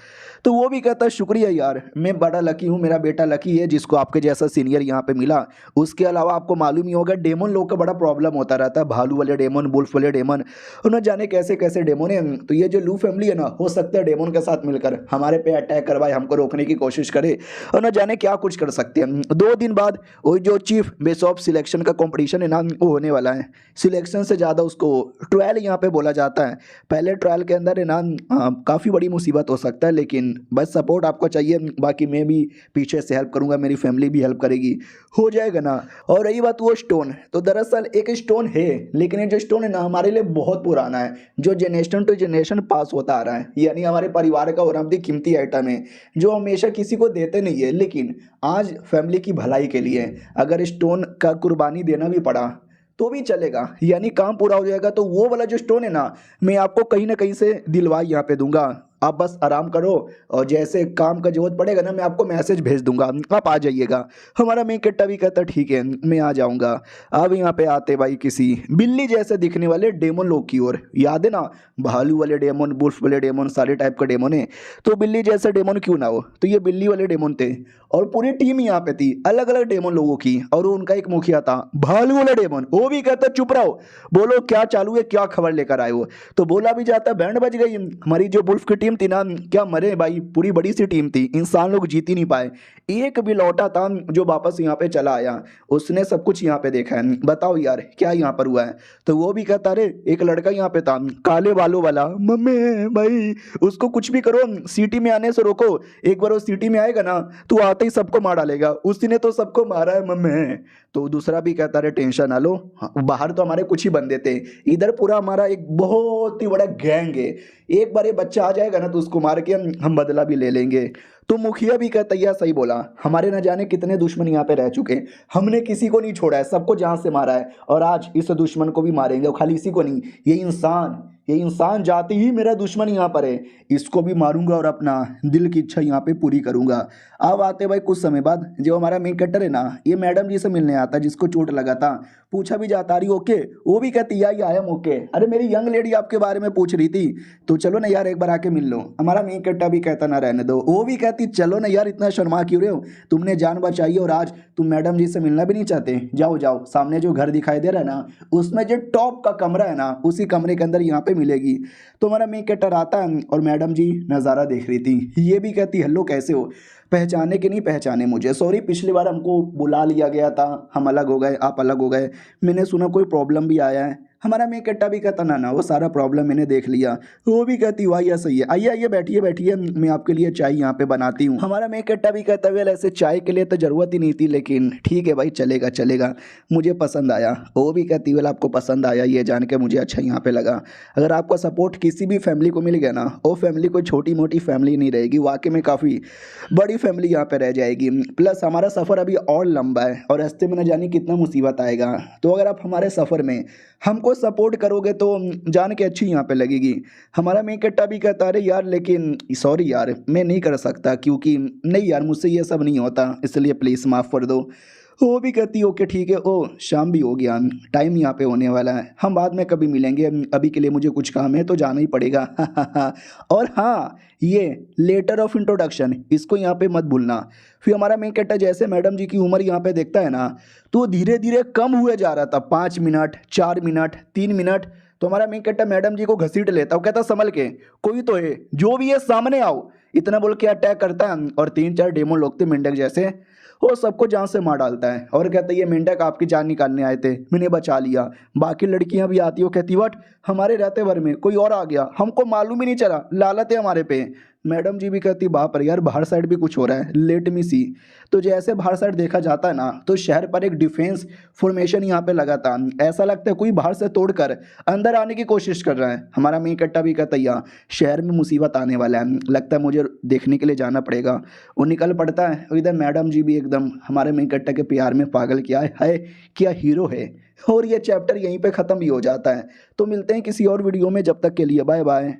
तो वो भी कहता है शुक्रिया यार, मैं बड़ा लकी हूँ, मेरा बेटा लकी है जिसको आपके जैसा सीनियर यहाँ पे मिला। उसके अलावा आपको मालूम ही होगा डेमन लोग का बड़ा प्रॉब्लम होता रहता है, भालू वाले डेमन, वुल्फ वाले डेमन, उन्हें जाने कैसे कैसे डेमन है। तो ये जो लू फैमिली है ना, हो सकता है डेमन के साथ मिलकर हमारे पे अटैक करवाए, हमको रोकने की कोशिश करे, और न जाने क्या कुछ कर सकते हैं। 2 दिन बाद वो जो चीफ बिशप सिलेक्शन का कॉम्पिटिशन है ना, वो होने वाला है। सिलेक्शन से ज़्यादा उसको ट्रायल यहाँ पे बोला जाता है। पहले ट्रायल के अंदर है ना काफ़ी बड़ी मुसीबत हो सकता है, लेकिन बस सपोर्ट आपको चाहिए, बाकी मैं भी पीछे से हेल्प करूँगा, मेरी फैमिली भी हेल्प करेगी, हो जाएगा ना। और रही बात वो स्टोन, तो दरअसल एक स्टोन है, लेकिन ये जो स्टोन है ना हमारे लिए बहुत पुराना है, जो जनरेशन टू जनरेशन पास होता आ रहा है, यानी हमारे परिवार का और भी कीमती आइटम है जो हमेशा किसी को देते नहीं है, लेकिन आज फैमिली की भलाई के लिए अगर स्टोन का कुर्बानी देना भी पड़ा तो भी चलेगा, यानी काम पूरा हो जाएगा। तो वो वाला जो स्टोन है ना, मैं आपको कहीं ना कहीं से दिलवा यहाँ पे दूंगा, आप बस आराम करो, और जैसे काम का जरूरत पड़ेगा ना मैं आपको मैसेज भेज दूंगा, आप आ जाइएगा। हमारा मेन कैरेक्टर भी कहता ठीक है मैं आ जाऊंगा। अब यहाँ पे आते भाई किसी बिल्ली जैसे दिखने वाले डेमन लोग की ओर, याद है ना भालू वाले डेमन, वुल्फ वाले डेमन, सारे टाइप का डेमन है, तो बिल्ली जैसे डेमन क्यों ना हो। तो ये बिल्ली वाले डेमन थे, और पूरी टीम यहाँ पे थी अलग अलग डेमन लोगों की, और उनका एक मुखिया था भालू वाला डेमन। वो भी कहता चुप रहो, बोलो क्या चालू है, क्या खबर लेकर आए हो। तो बोला भी जाता बैंड बज गई, हमारी जो वुल्फ की टीम थी ना, क्या मरे भाई, पूरी बड़ी सी टीम थी, इंसान लोग जीत ही नहीं पाए। एक भी लौटा था जो वापस यहाँ पे चला आया, उसने सब कुछ यहाँ पे देखा है। बताओ यार क्या यहाँ पर हुआ है। तो वो भी कहता अरे एक लड़का यहाँ पे था काले बालों वाला, मम्मी भाई उसको कुछ भी करो सिटी में आने से रोको, एक बार वो सिटी में आएगा ना तो आते ही सबको मार डालेगा, उसने तो सबको मारा है मम्मी। तो दूसरा भी कहता अरे टेंशन ना लो, बाहर तो हमारे कुछ ही बंदे थे, इधर पूरा हमारा एक बहुत ही बड़ा गैंग है, एक बार ये बच्चा आ जाएगा ना तो उसको मार के हम बदला भी ले लेंगे। तो मुखिया भी कहता यार सही बोला, हमारे न जाने कितने दुश्मन यहाँ पे रह चुके हैं, हमने किसी को नहीं छोड़ा है, सबको जहाँ से मारा है, और आज इस दुश्मन को भी मारेंगे। और खाली इसी को नहीं, ये इंसान जाति ही मेरा दुश्मन यहाँ पर है, इसको भी मारूंगा और अपना दिल की इच्छा यहाँ पे पूरी करूंगा। अब आते भाई कुछ समय बाद जो हमारा मेन कैरेक्टर है ना, ये मैडम जी से मिलने आता जिसको चोट लगा था, पूछा भी जाता रही ओके, वो भी कहती यार आई एम ओके, अरे मेरी यंग लेडी आपके बारे में पूछ रही थी, तो चलो ना यार एक बार आके मिल लो। हमारा मेन कैरेक्टर भी कहता ना रहने दो, वो भी कहती चलो ना यार इतना शर्मा क्यों रहे हो, तुमने जान बचाई और आज तुम मैडम जी से मिलना भी नहीं चाहते, जाओ जाओ सामने जो घर दिखाई दे रहा है ना, उसमें जो टॉप का कमरा है ना, उसी कमरे के अंदर यहाँ पे मिलेगी। तो हमारा मेन कैरेक्टर आता है और मैडम जी नज़ारा देख रही थी, ये भी कहती हेलो कैसे हो, पहचाने कि नहीं पहचाने मुझे, सॉरी पिछली बार हमको बुला लिया गया था, हम अलग हो गए आप अलग हो गए, मैंने सुना कोई प्रॉब्लम भी आया है। हमारा मेन कट्टा भी कहता ना वो सारा प्रॉब्लम मैंने देख लिया। वो भी कहती वाह यह सही है, आइए आइए बैठिए बैठिए, मैं आपके लिए चाय यहाँ पे बनाती हूँ। हमारा मेन कट्टा भी कहता वेल ऐसे चाय के लिए तो ज़रूरत ही नहीं थी, लेकिन ठीक है भाई चलेगा चलेगा, मुझे पसंद आया। वो भी कहती वेल आपको पसंद आया, ये जान के मुझे अच्छा यहाँ पे लगा। अगर आपका सपोर्ट किसी भी फैमिली को मिल गया ना, वो फैमिली कोई छोटी मोटी फैमिली नहीं रहेगी, वाकई में काफ़ी बड़ी फैमिली यहाँ पे रह जाएगी। प्लस हमारा सफ़र अभी और लंबा है और रास्ते में न जाने कितना मुसीबत आएगा, तो अगर आप हमारे सफ़र में हमको सपोर्ट करोगे तो जान के अच्छी यहाँ पे लगेगी। हमारा मेन कट्टा भी कहता अरे यार लेकिन सॉरी यार मैं नहीं कर सकता, क्योंकि नहीं यार मुझसे ये सब नहीं होता, इसलिए प्लीज़ माफ़ कर दो। वो भी कहती ओके ठीक है, ओ शाम भी हो गया, टाइम यहाँ पे होने वाला है, हम बाद में कभी मिलेंगे, अभी के लिए मुझे कुछ काम है तो जाना ही पड़ेगा। और हाँ ये लेटर ऑफ इंट्रोडक्शन इसको यहाँ पे मत भूलना। फिर हमारा मेन कैरेक्टर जैसे मैडम जी की उम्र यहाँ पे देखता है ना, तो धीरे धीरे कम हुए जा रहा था, 5 मिनट 4 मिनट 3 मिनट। तो हमारा मेन कैरेक्टर मैडम जी को घसीट लेता, वो कहता संभल के कोई तो है, जो भी है सामने आओ, इतना बोल के अटैक करता है और 3-4 डेमन लोग थे मेंढक जैसे, वो सबको जान से मार डालता है और कहता है ये मेंढक आपकी जान निकालने आए थे, मैंने बचा लिया। बाकी लड़कियां भी आती हो कहती वट हमारे रहते भर में कोई और आ गया, हमको मालूम ही नहीं चला, लालत है हमारे पे। मैडम जी भी कहती बाप रे यार बाहर साइड भी कुछ हो रहा है, लेट मी सी। तो जैसे बाहर साइड देखा जाता है ना, तो शहर पर एक डिफेंस फॉर्मेशन यहाँ पे लगा था, ऐसा लगता है कोई बाहर से तोड़कर अंदर आने की कोशिश कर रहा है। हमारा मेन कट्टा भी कहता है शहर में मुसीबत आने वाला है, लगता है मुझे देखने के लिए जाना पड़ेगा। वो निकल पड़ता है, इधर मैडम जी भी एकदम हमारे मेन कट्टा के प्यार में पागल किया है क्या हीरो है। और ये चैप्टर यहीं पे ख़त्म भी हो जाता है। तो मिलते हैं किसी और वीडियो में, जब तक के लिए बाय बाय।